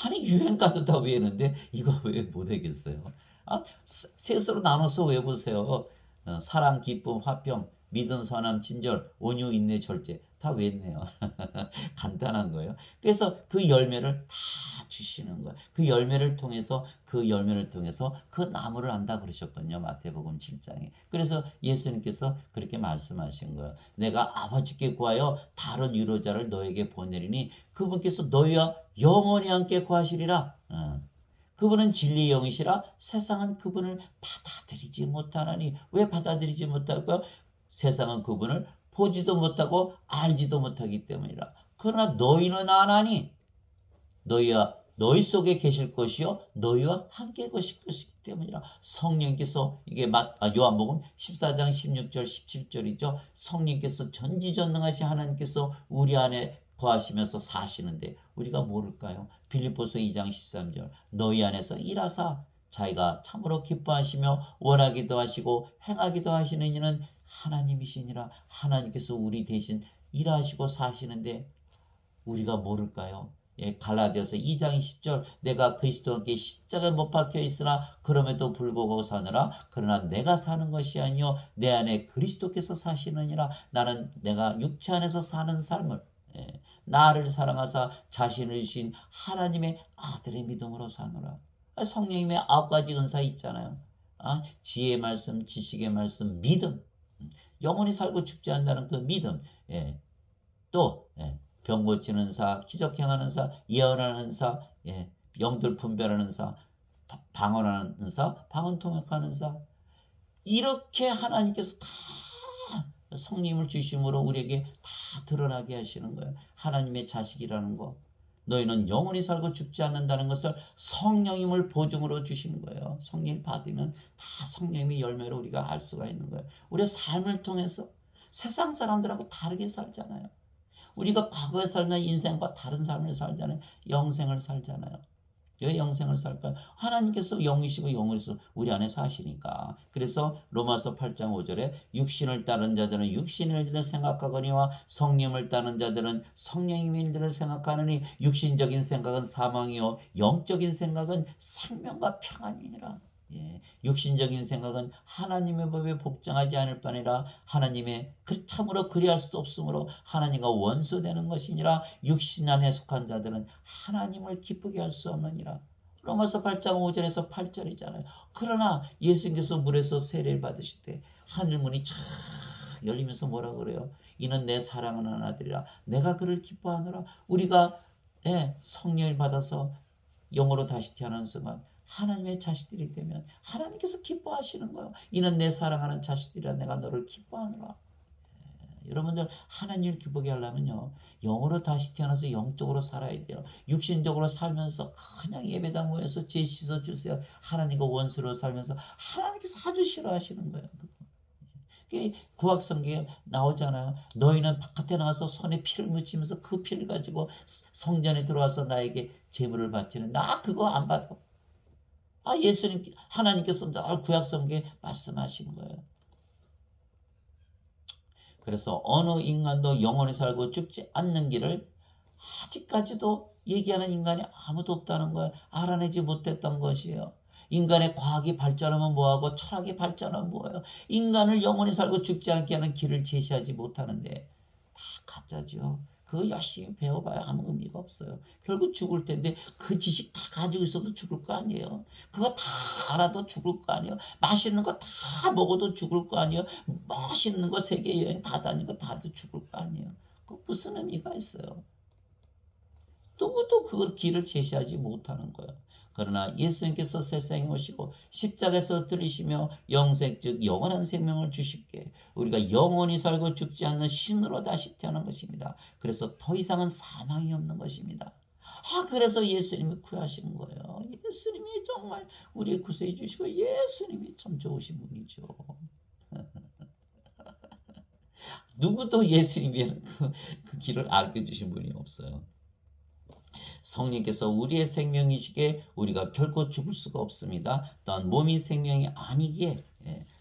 아니 유행가도 다 외우는데 이거 왜 못하겠어요? 셋으로 나눠서 외우세요. 사랑, 기쁨, 화평, 믿음, 선함, 친절, 온유, 인내, 절제. 다 외웠네요. 간단한 거예요. 그래서 그 열매를 다 주시는 거예요. 그 열매를 통해서 그 나무를 안다 그러셨거든요. 마태복음 7장에. 그래서 예수님께서 그렇게 말씀하신 거예요. 내가 아버지께 구하여 다른 위로자를 너에게 보내리니 그분께서 너희와 영원히 함께 구하시리라. 그분은 진리의 영이시라. 세상은 그분을 받아들이지 못하나니. 왜 받아들이지 못할까요? 세상은 그분을 보지도 못하고 알지도 못하기 때문이라. 그러나 너희는 아나니 너희 속에 계실 것이요 너희와 함께 계실 것이기 때문이라. 성령께서 이게 요한복음 14장 16절 17절이죠. 성령께서 전지전능하신 하나님께서 우리 안에 거하시면서 사시는데 우리가 모를까요? 빌립보서 2장 13절 너희 안에서 일하사 자기가 참으로 기뻐하시며 원하기도 하시고 행하기도 하시는 이는 하나님이시니라. 하나님께서 우리 대신 일하시고 사시는데 우리가 모를까요? 예, 갈라디아서 2장 20절 내가 그리스도와 함께 십자가에 못 박혀 있으나 그럼에도 불구하고 사느라 그러나 내가 사는 것이 아니요 내 안에 그리스도께서 사시느니라. 나는 내가 육체 안에서 사는 삶을 나를 사랑하사 자신을 주신 하나님의 아들의 믿음으로 사노라. 성령님의 9가지 은사 있잖아요. 지혜의 말씀, 지식의 말씀, 믿음, 영원히 살고 죽지 않는다는 그 믿음, 또 병 고치는 사, 기적 행하는 사, 예언하는 사, 영들 분별하는 사, 방언하는 사, 방언 통역하는 사. 이렇게 하나님께서 다 성령을 주심으로 우리에게 다 드러나게 하시는 거예요. 하나님의 자식이라는 거. 너희는 영원히 살고 죽지 않는다는 것을 성령님을 보증으로 주시는 거예요. 성령을 받으면 다 성령님의 열매로 우리가 알 수가 있는 거예요. 우리의 삶을 통해서 세상 사람들하고 다르게 살잖아요. 우리가 과거에 살던 인생과 다른 삶을 살잖아요. 영생을 살잖아요. 왜 영생을 살까요? 하나님께서 영이시고 영으로서 우리 안에 사시니까. 그래서 로마서 8장 5절에 육신을 따른 자들은 육신의 일들을 생각하거니와 성령을 따른 자들은 성령의 일들을 생각하느니 육신적인 생각은 사망이요 영적인 생각은 생명과 평안이니라. 육신적인 생각은 하나님의 법에 복종하지 않을 바니라. 하나님의 참으로 그리할 수도 없으므로 하나님과 원수되는 것이니라. 육신 안에 속한 자들은 하나님을 기쁘게 할 수 없느니라. 로마서 8장 5절에서 8절이잖아요. 그러나 예수님께서 물에서 세례를 받으실 때 하늘문이 쫙 열리면서 뭐라 그래요? 이는 내 사랑하는 아들이라 내가 그를 기뻐하노라. 우리가 성령을 받아서 영으로 다시 태어나는 순간 하나님의 자식들이 되면 하나님께서 기뻐하시는 거예요. 이는 내 사랑하는 자식들이라 내가 너를 기뻐하노라. 여러분들 하나님을 기쁘게 하려면요 영으로 다시 태어나서 영적으로 살아야 돼요. 육신적으로 살면서 그냥 예배당 모여서 죄 씻어주세요 하나님과 원수로 살면서 하나님께서 아주 싫어하시는 거예요. 구약성경에 나오잖아요. 너희는 바깥에 나가서 손에 피를 묻히면서 그 피를 가지고 성전에 들어와서 나에게 제물을 바치는 나 그거 안 받아. 예수님 하나님께서 늘 구약성경에 말씀하신 거예요. 그래서 어느 인간도 영원히 살고 죽지 않는 길을 아직까지도 얘기하는 인간이 아무도 없다는 거예요. 알아내지 못했던 것이에요. 인간의 과학이 발전하면 뭐하고 철학이 발전하면 뭐예요. 인간을 영원히 살고 죽지 않게 하는 길을 제시하지 못하는데 다 가짜죠. 그거 열심히 배워봐야 아무 의미가 없어요. 결국 죽을 텐데 그 지식 다 가지고 있어도 죽을 거 아니에요. 그거 다 알아도 죽을 거 아니에요. 맛있는 거 다 먹어도 죽을 거 아니에요. 멋있는 거 세계 여행 다 다니고 다도 죽을 거 아니에요. 그 무슨 의미가 있어요. 누구도 그 길을 제시하지 못하는 거예요. 그러나 예수님께서 세상에 오시고 십자가에서 들이시며 영생 즉 영원한 생명을 주시기에 우리가 영원히 살고 죽지 않는 신으로 다시 태어난 것입니다. 그래서 더 이상은 사망이 없는 것입니다. 그래서 예수님이 구하시는 거예요. 예수님이 정말 우리의 구세해 주시고 예수님이 참 좋으신 분이죠. 누구도 예수님의 그 길을 알려주신 분이 없어요. 성령께서 우리의 생명이시기에 우리가 결코 죽을 수가 없습니다. 또한 몸이 생명이 아니기에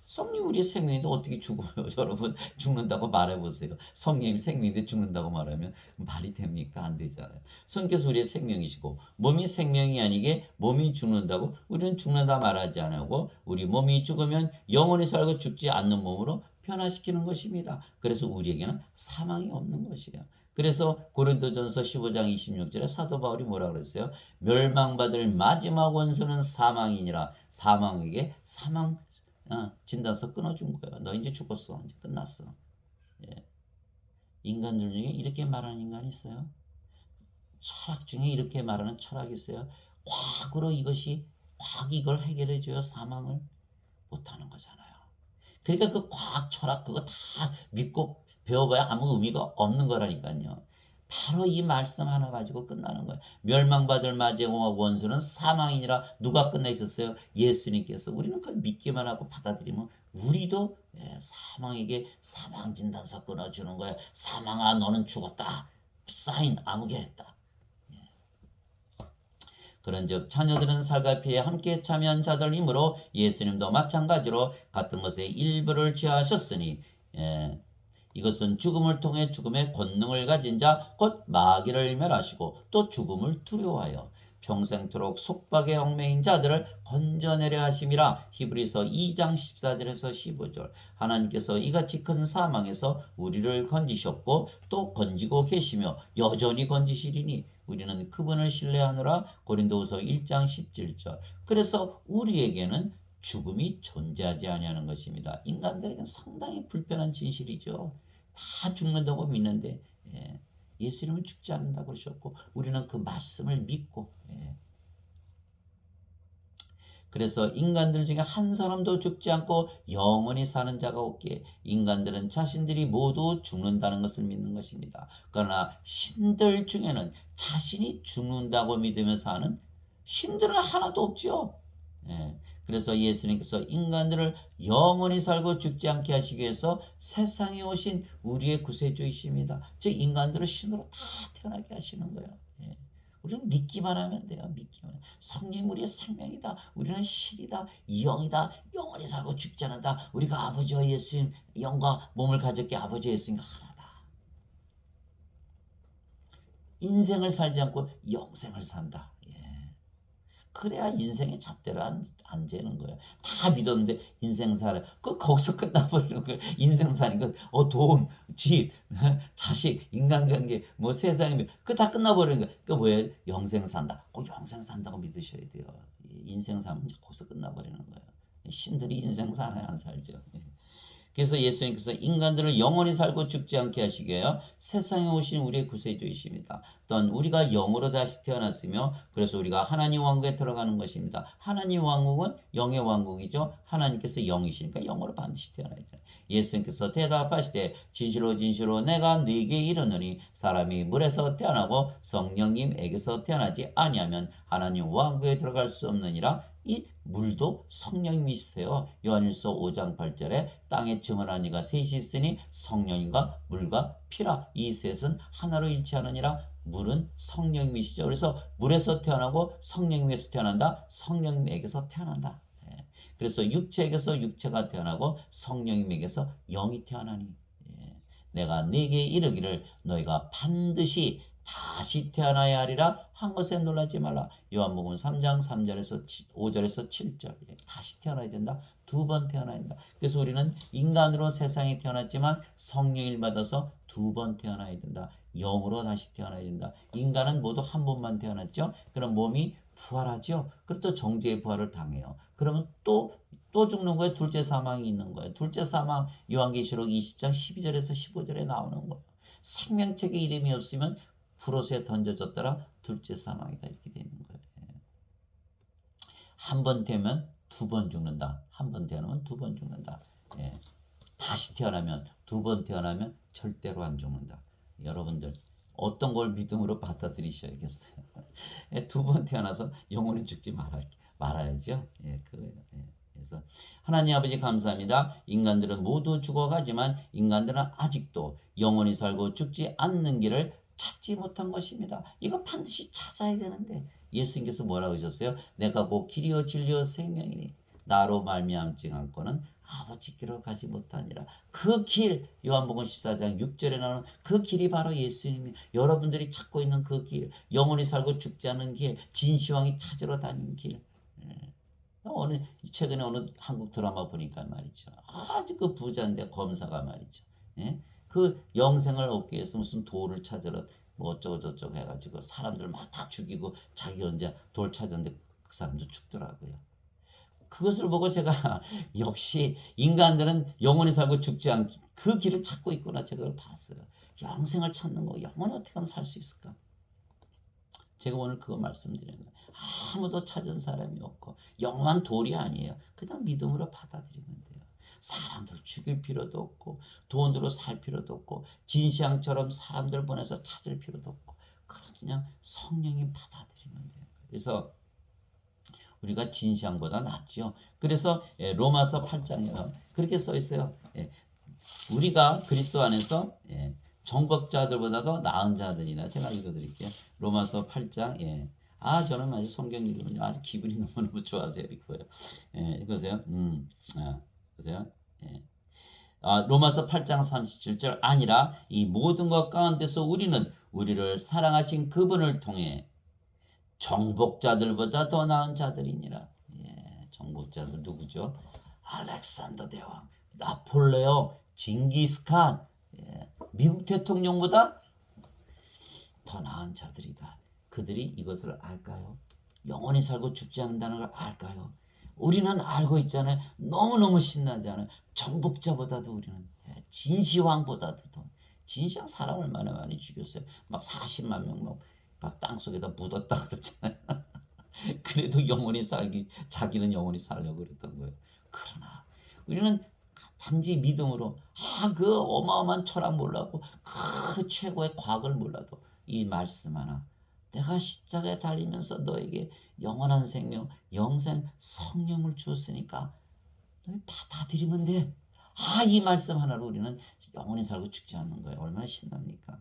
성령 우리의 생명인데 어떻게 죽어요? 여러분 죽는다고 말해보세요. 성령이 생명인데 죽는다고 말하면 말이 됩니까? 안 되잖아요. 성령께서 우리의 생명이시고 몸이 생명이 아니게 몸이 죽는다고 우리는 죽는다 말하지 않고 우리 몸이 죽으면 영원히 살고 죽지 않는 몸으로 변화시키는 것입니다. 그래서 우리에게는 사망이 없는 것이에요. 그래서 고린도전서 15장 26절에 사도 바울이 뭐라 그랬어요? 멸망받을 마지막 원수는 사망이니라. 사망에게 사망 진단서 끊어준 거예요. 너 이제 죽었어. 이제 끝났어. 예. 인간들 중에 이렇게 말하는 인간이 있어요? 철학 중에 이렇게 말하는 철학이 있어요? 과학으로 과학이 이걸 해결해줘요. 사망을 못하는 거잖아요. 그러니까 그 과학 철학 그거 다 믿고 배워봐야 아무 의미가 없는 거라니까요. 바로 이 말씀 하나 가지고 끝나는 거예요. 멸망받을 마지막 원수는 사망이니라. 누가 끝내 있었어요? 예수님께서. 우리는 그걸 믿기만 하고 받아들이면 우리도 사망에게 사망 진단서 끊어주는 거예요. 사망아 너는 죽었다. 사인 아무개 했다. 그런즉 자녀들은 살과 피에 함께 참여한 자들이므로 예수님도 마찬가지로 같은 것에 일부를 취하셨으니 이것은 죽음을 통해 죽음의 권능을 가진 자 곧 마귀를 멸하시고 또 죽음을 두려워하여 평생토록 속박에 얽매인 자들을 건져내려 하심이라. 히브리서 2장 14절에서 15절. 하나님께서 이같이 큰 사망에서 우리를 건지셨고 또 건지고 계시며 여전히 건지시리니 우리는 그분을 신뢰하노라. 고린도후서 1장 17절. 그래서 우리에게는 죽음이 존재하지 아니하는 것입니다. 인간들에게는 상당히 불편한 진실이죠. 다 죽는다고 믿는데 예수님은 죽지 않는다고 그러셨고 우리는 그 말씀을 믿고 그래서 인간들 중에 한 사람도 죽지 않고 영원히 사는 자가 없기에 인간들은 자신들이 모두 죽는다는 것을 믿는 것입니다. 그러나 신들 중에는 자신이 죽는다고 믿으면서 하는 신들은 하나도 없죠. 그래서 예수님께서 인간들을 영원히 살고 죽지 않게 하시기 위해서 세상에 오신 우리의 구세주이십니다. 즉 인간들을 신으로 다 태어나게 하시는 거예요. 우리는 믿기만 하면 돼요. 믿기만. 성령 우리의 생명이다. 우리는 신이다. 영이다. 영원히 살고 죽지 않는다. 우리가 아버지와 예수님 영과 몸을 가졌기에 아버지와 예수님과 하나다. 인생을 살지 않고 영생을 산다. 그래야 인생의 잣대로 안 재는 거예요. 다 믿었는데 인생 살아. 거기서 끝나버리는 거예요. 인생 사니까 돈, 집, 자식, 인간관계, 뭐 세상에 그 다 끝나버리는 거예요. 그러니까 뭐예요? 영생 산다. 영생 산다고 믿으셔야 돼요. 인생 살면 거기서 끝나버리는 거예요. 신들이 인생 사나요? 안 살죠. 그래서 예수님께서 인간들을 영원히 살고 죽지 않게 하시게요. 세상에 오신 우리의 구세주이십니다. 또한 우리가 영으로 다시 태어났으며 그래서 우리가 하나님 왕국에 들어가는 것입니다. 하나님 왕국은 영의 왕국이죠. 하나님께서 영이시니까 영으로 반드시 태어나야죠. 예수님께서 대답하시되 진실로 진실로 내가 네게 이르노니 사람이 물에서 태어나고 성령님에게서 태어나지 아니하면 하나님 왕국에 들어갈 수 없느니라. 이 물도 성령님이시세요. 요한일서 5장 8절에 땅에 증언한 이가 셋이 있으니 성령님과 물과 피라. 이 셋은 하나로 일치하느니라. 물은 성령님이시죠. 그래서 물에서 태어나고 성령님에서 태어난다. 성령님에게서 태어난다. 그래서 육체에게서 육체가 태어나고 성령님에게서 영이 태어나니 내가 네게 이르기를 너희가 반드시 다시 태어나야 하리라 한 것에 놀라지 말라. 요한복음 3장 3절에서 5절에서 7절. 다시 태어나야 된다. 2번 태어나야 된다. 그래서 우리는 인간으로 세상에 태어났지만 성령을 받아서 2번 태어나야 된다. 영으로 다시 태어나야 된다. 인간은 모두 한 번만 태어났죠. 그럼 몸이 부활하죠. 그리고 또 정죄의 부활을 당해요. 그러면 또 죽는 거예요. 둘째 사망이 있는 거예요. 둘째 사망 요한계시록 20장 12절에서 15절에 나오는 거예요. 생명책에 이름이 없으면 불호수에 던져졌더라 둘째 사망이다 이렇게 되는 거예요. 한 번 되면 2번 죽는다. 한 번 태어나면 2번 죽는다. 예. 다시 태어나면 2번 태어나면 절대로 안 죽는다. 여러분들 어떤 걸 믿음으로 받아들이셔야겠어요. 2번 태어나서 영원히 죽지 말아야죠. 예, 그거예요. 예. 그래서 하나님 아버지 감사합니다. 인간들은 모두 죽어가지만 인간들은 아직도 영원히 살고 죽지 않는 길을 찾지 못한 것입니다. 이거 반드시 찾아야 되는데 예수님께서 뭐라고 하셨어요? 내가 곧 길이요 진리요 생명이니 나로 말미암지 않고는 아버지께로 가지 못하니라. 그 길, 요한복음 14장 6절에 나오는 그 길이 바로 예수님이 여러분들이 찾고 있는 그 길, 영원히 살고 죽지 않는 길, 진시황이 찾으러 다닌 길. 최근에 어느 한국 드라마 보니까 말이죠. 아주 그 부자인데 검사가 말이죠. 예? 그 영생을 얻기 위해서 무슨 돌을 찾으러 뭐 어쩌고 저쩌고 해가지고 사람들 막 다 죽이고 자기 혼자 돌 찾았는데 그 사람도 죽더라고요. 그것을 보고 제가 역시 인간들은 영원히 살고 죽지 않기 그 길을 찾고 있구나 제가 그걸 봤어요. 영생을 찾는 거 영원히 어떻게 하면 살 수 있을까? 제가 오늘 그거 말씀드리는 거예요. 아무도 찾은 사람이 없고 영원한 돌이 아니에요. 그냥 믿음으로 받아들이면 돼요. 사람들 죽일 필요도 없고 돈으로 살 필요도 없고 진시황처럼 사람들 보내서 찾을 필요도 없고 그냥 성령이 받아들이면 돼요. 그래서 우리가 진시황보다 낫죠. 그래서 로마서 8장에 그렇게 써 있어요. 우리가 그리스도 안에서 정복자들보다도 나은 자들이나 제가 읽어드릴게요. 로마서 8장. 저는 아주 성경 읽으면 아주 기분이 너무너무 좋아서 읽고요. 읽으세요. 보세요. 로마서 8장 37절 아니라 이 모든 것 가운데서 우리는 우리를 사랑하신 그분을 통해 정복자들보다 더 나은 자들이니라. 정복자들 누구죠? 알렉산더 대왕, 나폴레옹, 징기스칸, 미국 대통령보다 더 나은 자들이다. 그들이 이것을 알까요? 영원히 살고 죽지 않는다는 걸 알까요? 우리는 알고 있잖아요. 너무너무 신나지 않아요? 정복자보다도 우리는 진시황보다도 더. 진시황 사람 얼마나 많이 죽였어요. 막 40만 명 막 땅속에다 묻었다 그랬잖아요. 그래도 영원히 자기는 영원히 살려고 그랬던 거예요. 그러나 우리는 단지 믿음으로 그 어마어마한 철학 몰라도 그 최고의 과학을 몰라도 이 말씀 하나 내가 십자가에 달리면서 너에게 영원한 생명, 영생, 성령을 주었으니까 너희 받아들이면 돼. 이 말씀 하나로 우리는 영원히 살고 죽지 않는 거예요. 얼마나 신납니까?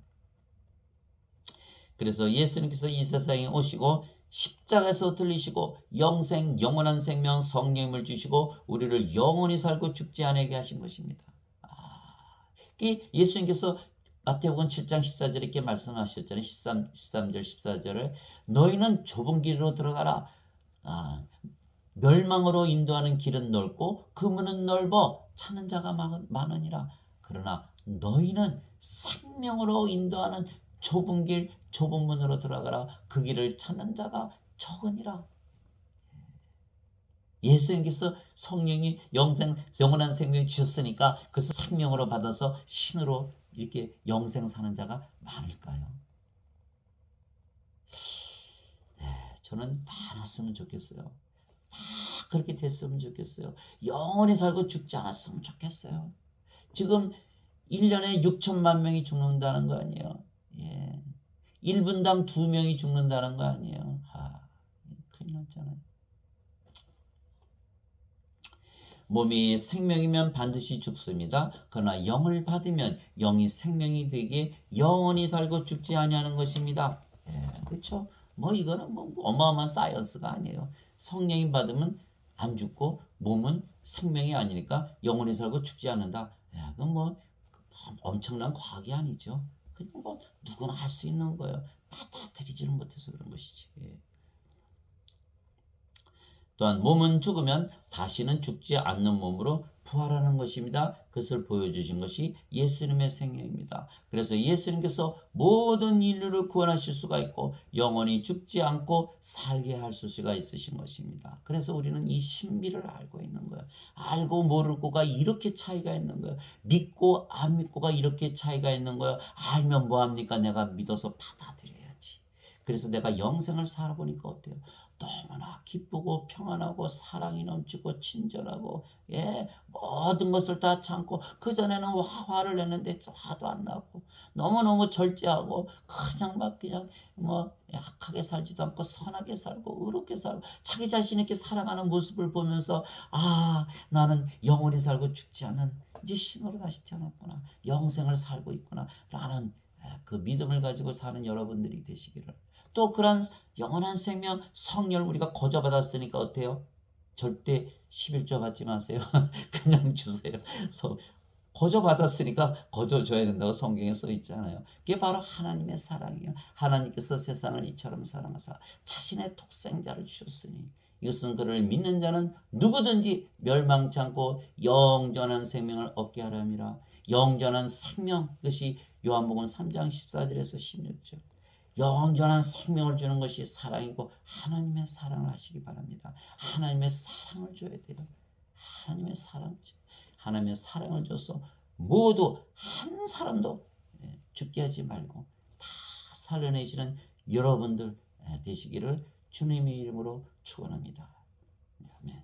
그래서 예수님께서 이 세상에 오시고 십자가에서 들리시고 영생, 영원한 생명, 성령을 주시고 우리를 영원히 살고 죽지 않게 하신 것입니다. 예수님께서 마태복음 7장 14절에 이렇게 말씀하셨잖아요. 13절 14절에 너희는 좁은 길로 들어가라. 멸망으로 인도하는 길은 넓고 그 문은 넓어 찾는 자가 많으니라. 그러나 너희는 생명으로 인도하는 좁은 길, 좁은 문으로 들어가라. 그 길을 찾는 자가 적으니라. 예수님께서 성령이 영원한 생명을 주셨으니까 그래서 생명으로 받아서 신으로 이렇게 영생 사는 자가 많을까요? 저는 많았으면 좋겠어요. 다 그렇게 됐으면 좋겠어요. 영원히 살고 죽지 않았으면 좋겠어요. 지금 1년에 6천만 명이 죽는다는 거 아니에요. 1분당 2명이 죽는다는 거 아니에요. 큰일 났잖아요. 몸이 생명이면 반드시 죽습니다. 그러나 영을 받으면 영이 생명이 되게 영원히 살고 죽지 아니하는 것입니다. 그렇죠? 이거는 어마어마한 사이언스가 아니에요. 성령이 받으면 안 죽고 몸은 생명이 아니니까 영원히 살고 죽지 않는다. 그건 엄청난 과학이 아니죠. 그냥 누구나 할 수 있는 거예요. 받아들이지는 못해서 그런 것이지. 또한 몸은 죽으면 다시는 죽지 않는 몸으로 부활하는 것입니다. 그것을 보여주신 것이 예수님의 생명입니다. 그래서 예수님께서 모든 인류를 구원하실 수가 있고 영원히 죽지 않고 살게 하실 수가 있으신 것입니다. 그래서 우리는 이 신비를 알고 있는 거예요. 알고 모르고가 이렇게 차이가 있는 거예요. 믿고 안 믿고가 이렇게 차이가 있는 거예요. 알면 뭐합니까? 내가 믿어서 받아들여야지. 그래서 내가 영생을 살아보니까 어때요? 너무나 기쁘고 평안하고 사랑이 넘치고 친절하고 모든 것을 다 참고 그전에는 화를 내는데 화도 안 나고 너무너무 절제하고 그냥 뭐 약하게 살지도 않고 선하게 살고 의롭게 살고 자기 자신 있게 살아가는 모습을 보면서 나는 영원히 살고 죽지 않은 이제 신으로 다시 태어났구나. 영생을 살고 있구나 라는 그 믿음을 가지고 사는 여러분들이 되시기를. 또 그런 영원한 생명 성령을 우리가 거저받았으니까 어때요? 절대 11조 받지 마세요. 그냥 주세요. 거저받았으니까 거저줘야 된다고 성경에 써 있잖아요. 그게 바로 하나님의 사랑이에요. 하나님께서 세상을 이처럼 사랑하사 자신의 독생자를 주셨으니 이것은 그를 믿는 자는 누구든지 멸망치 않고 영전한 생명을 얻게 하려 함이라. 영전한 생명, 그것이 요한복음 3장 14절에서 16절. 영원한 생명을 주는 것이 사랑이고 하나님의 사랑을 하시기 바랍니다. 하나님의 사랑을 줘야 돼요. 하나님의 사랑을 줘서 모두 한 사람도 죽게 하지 말고 다 살려내시는 여러분들 되시기를 주님의 이름으로 축원합니다. 아멘.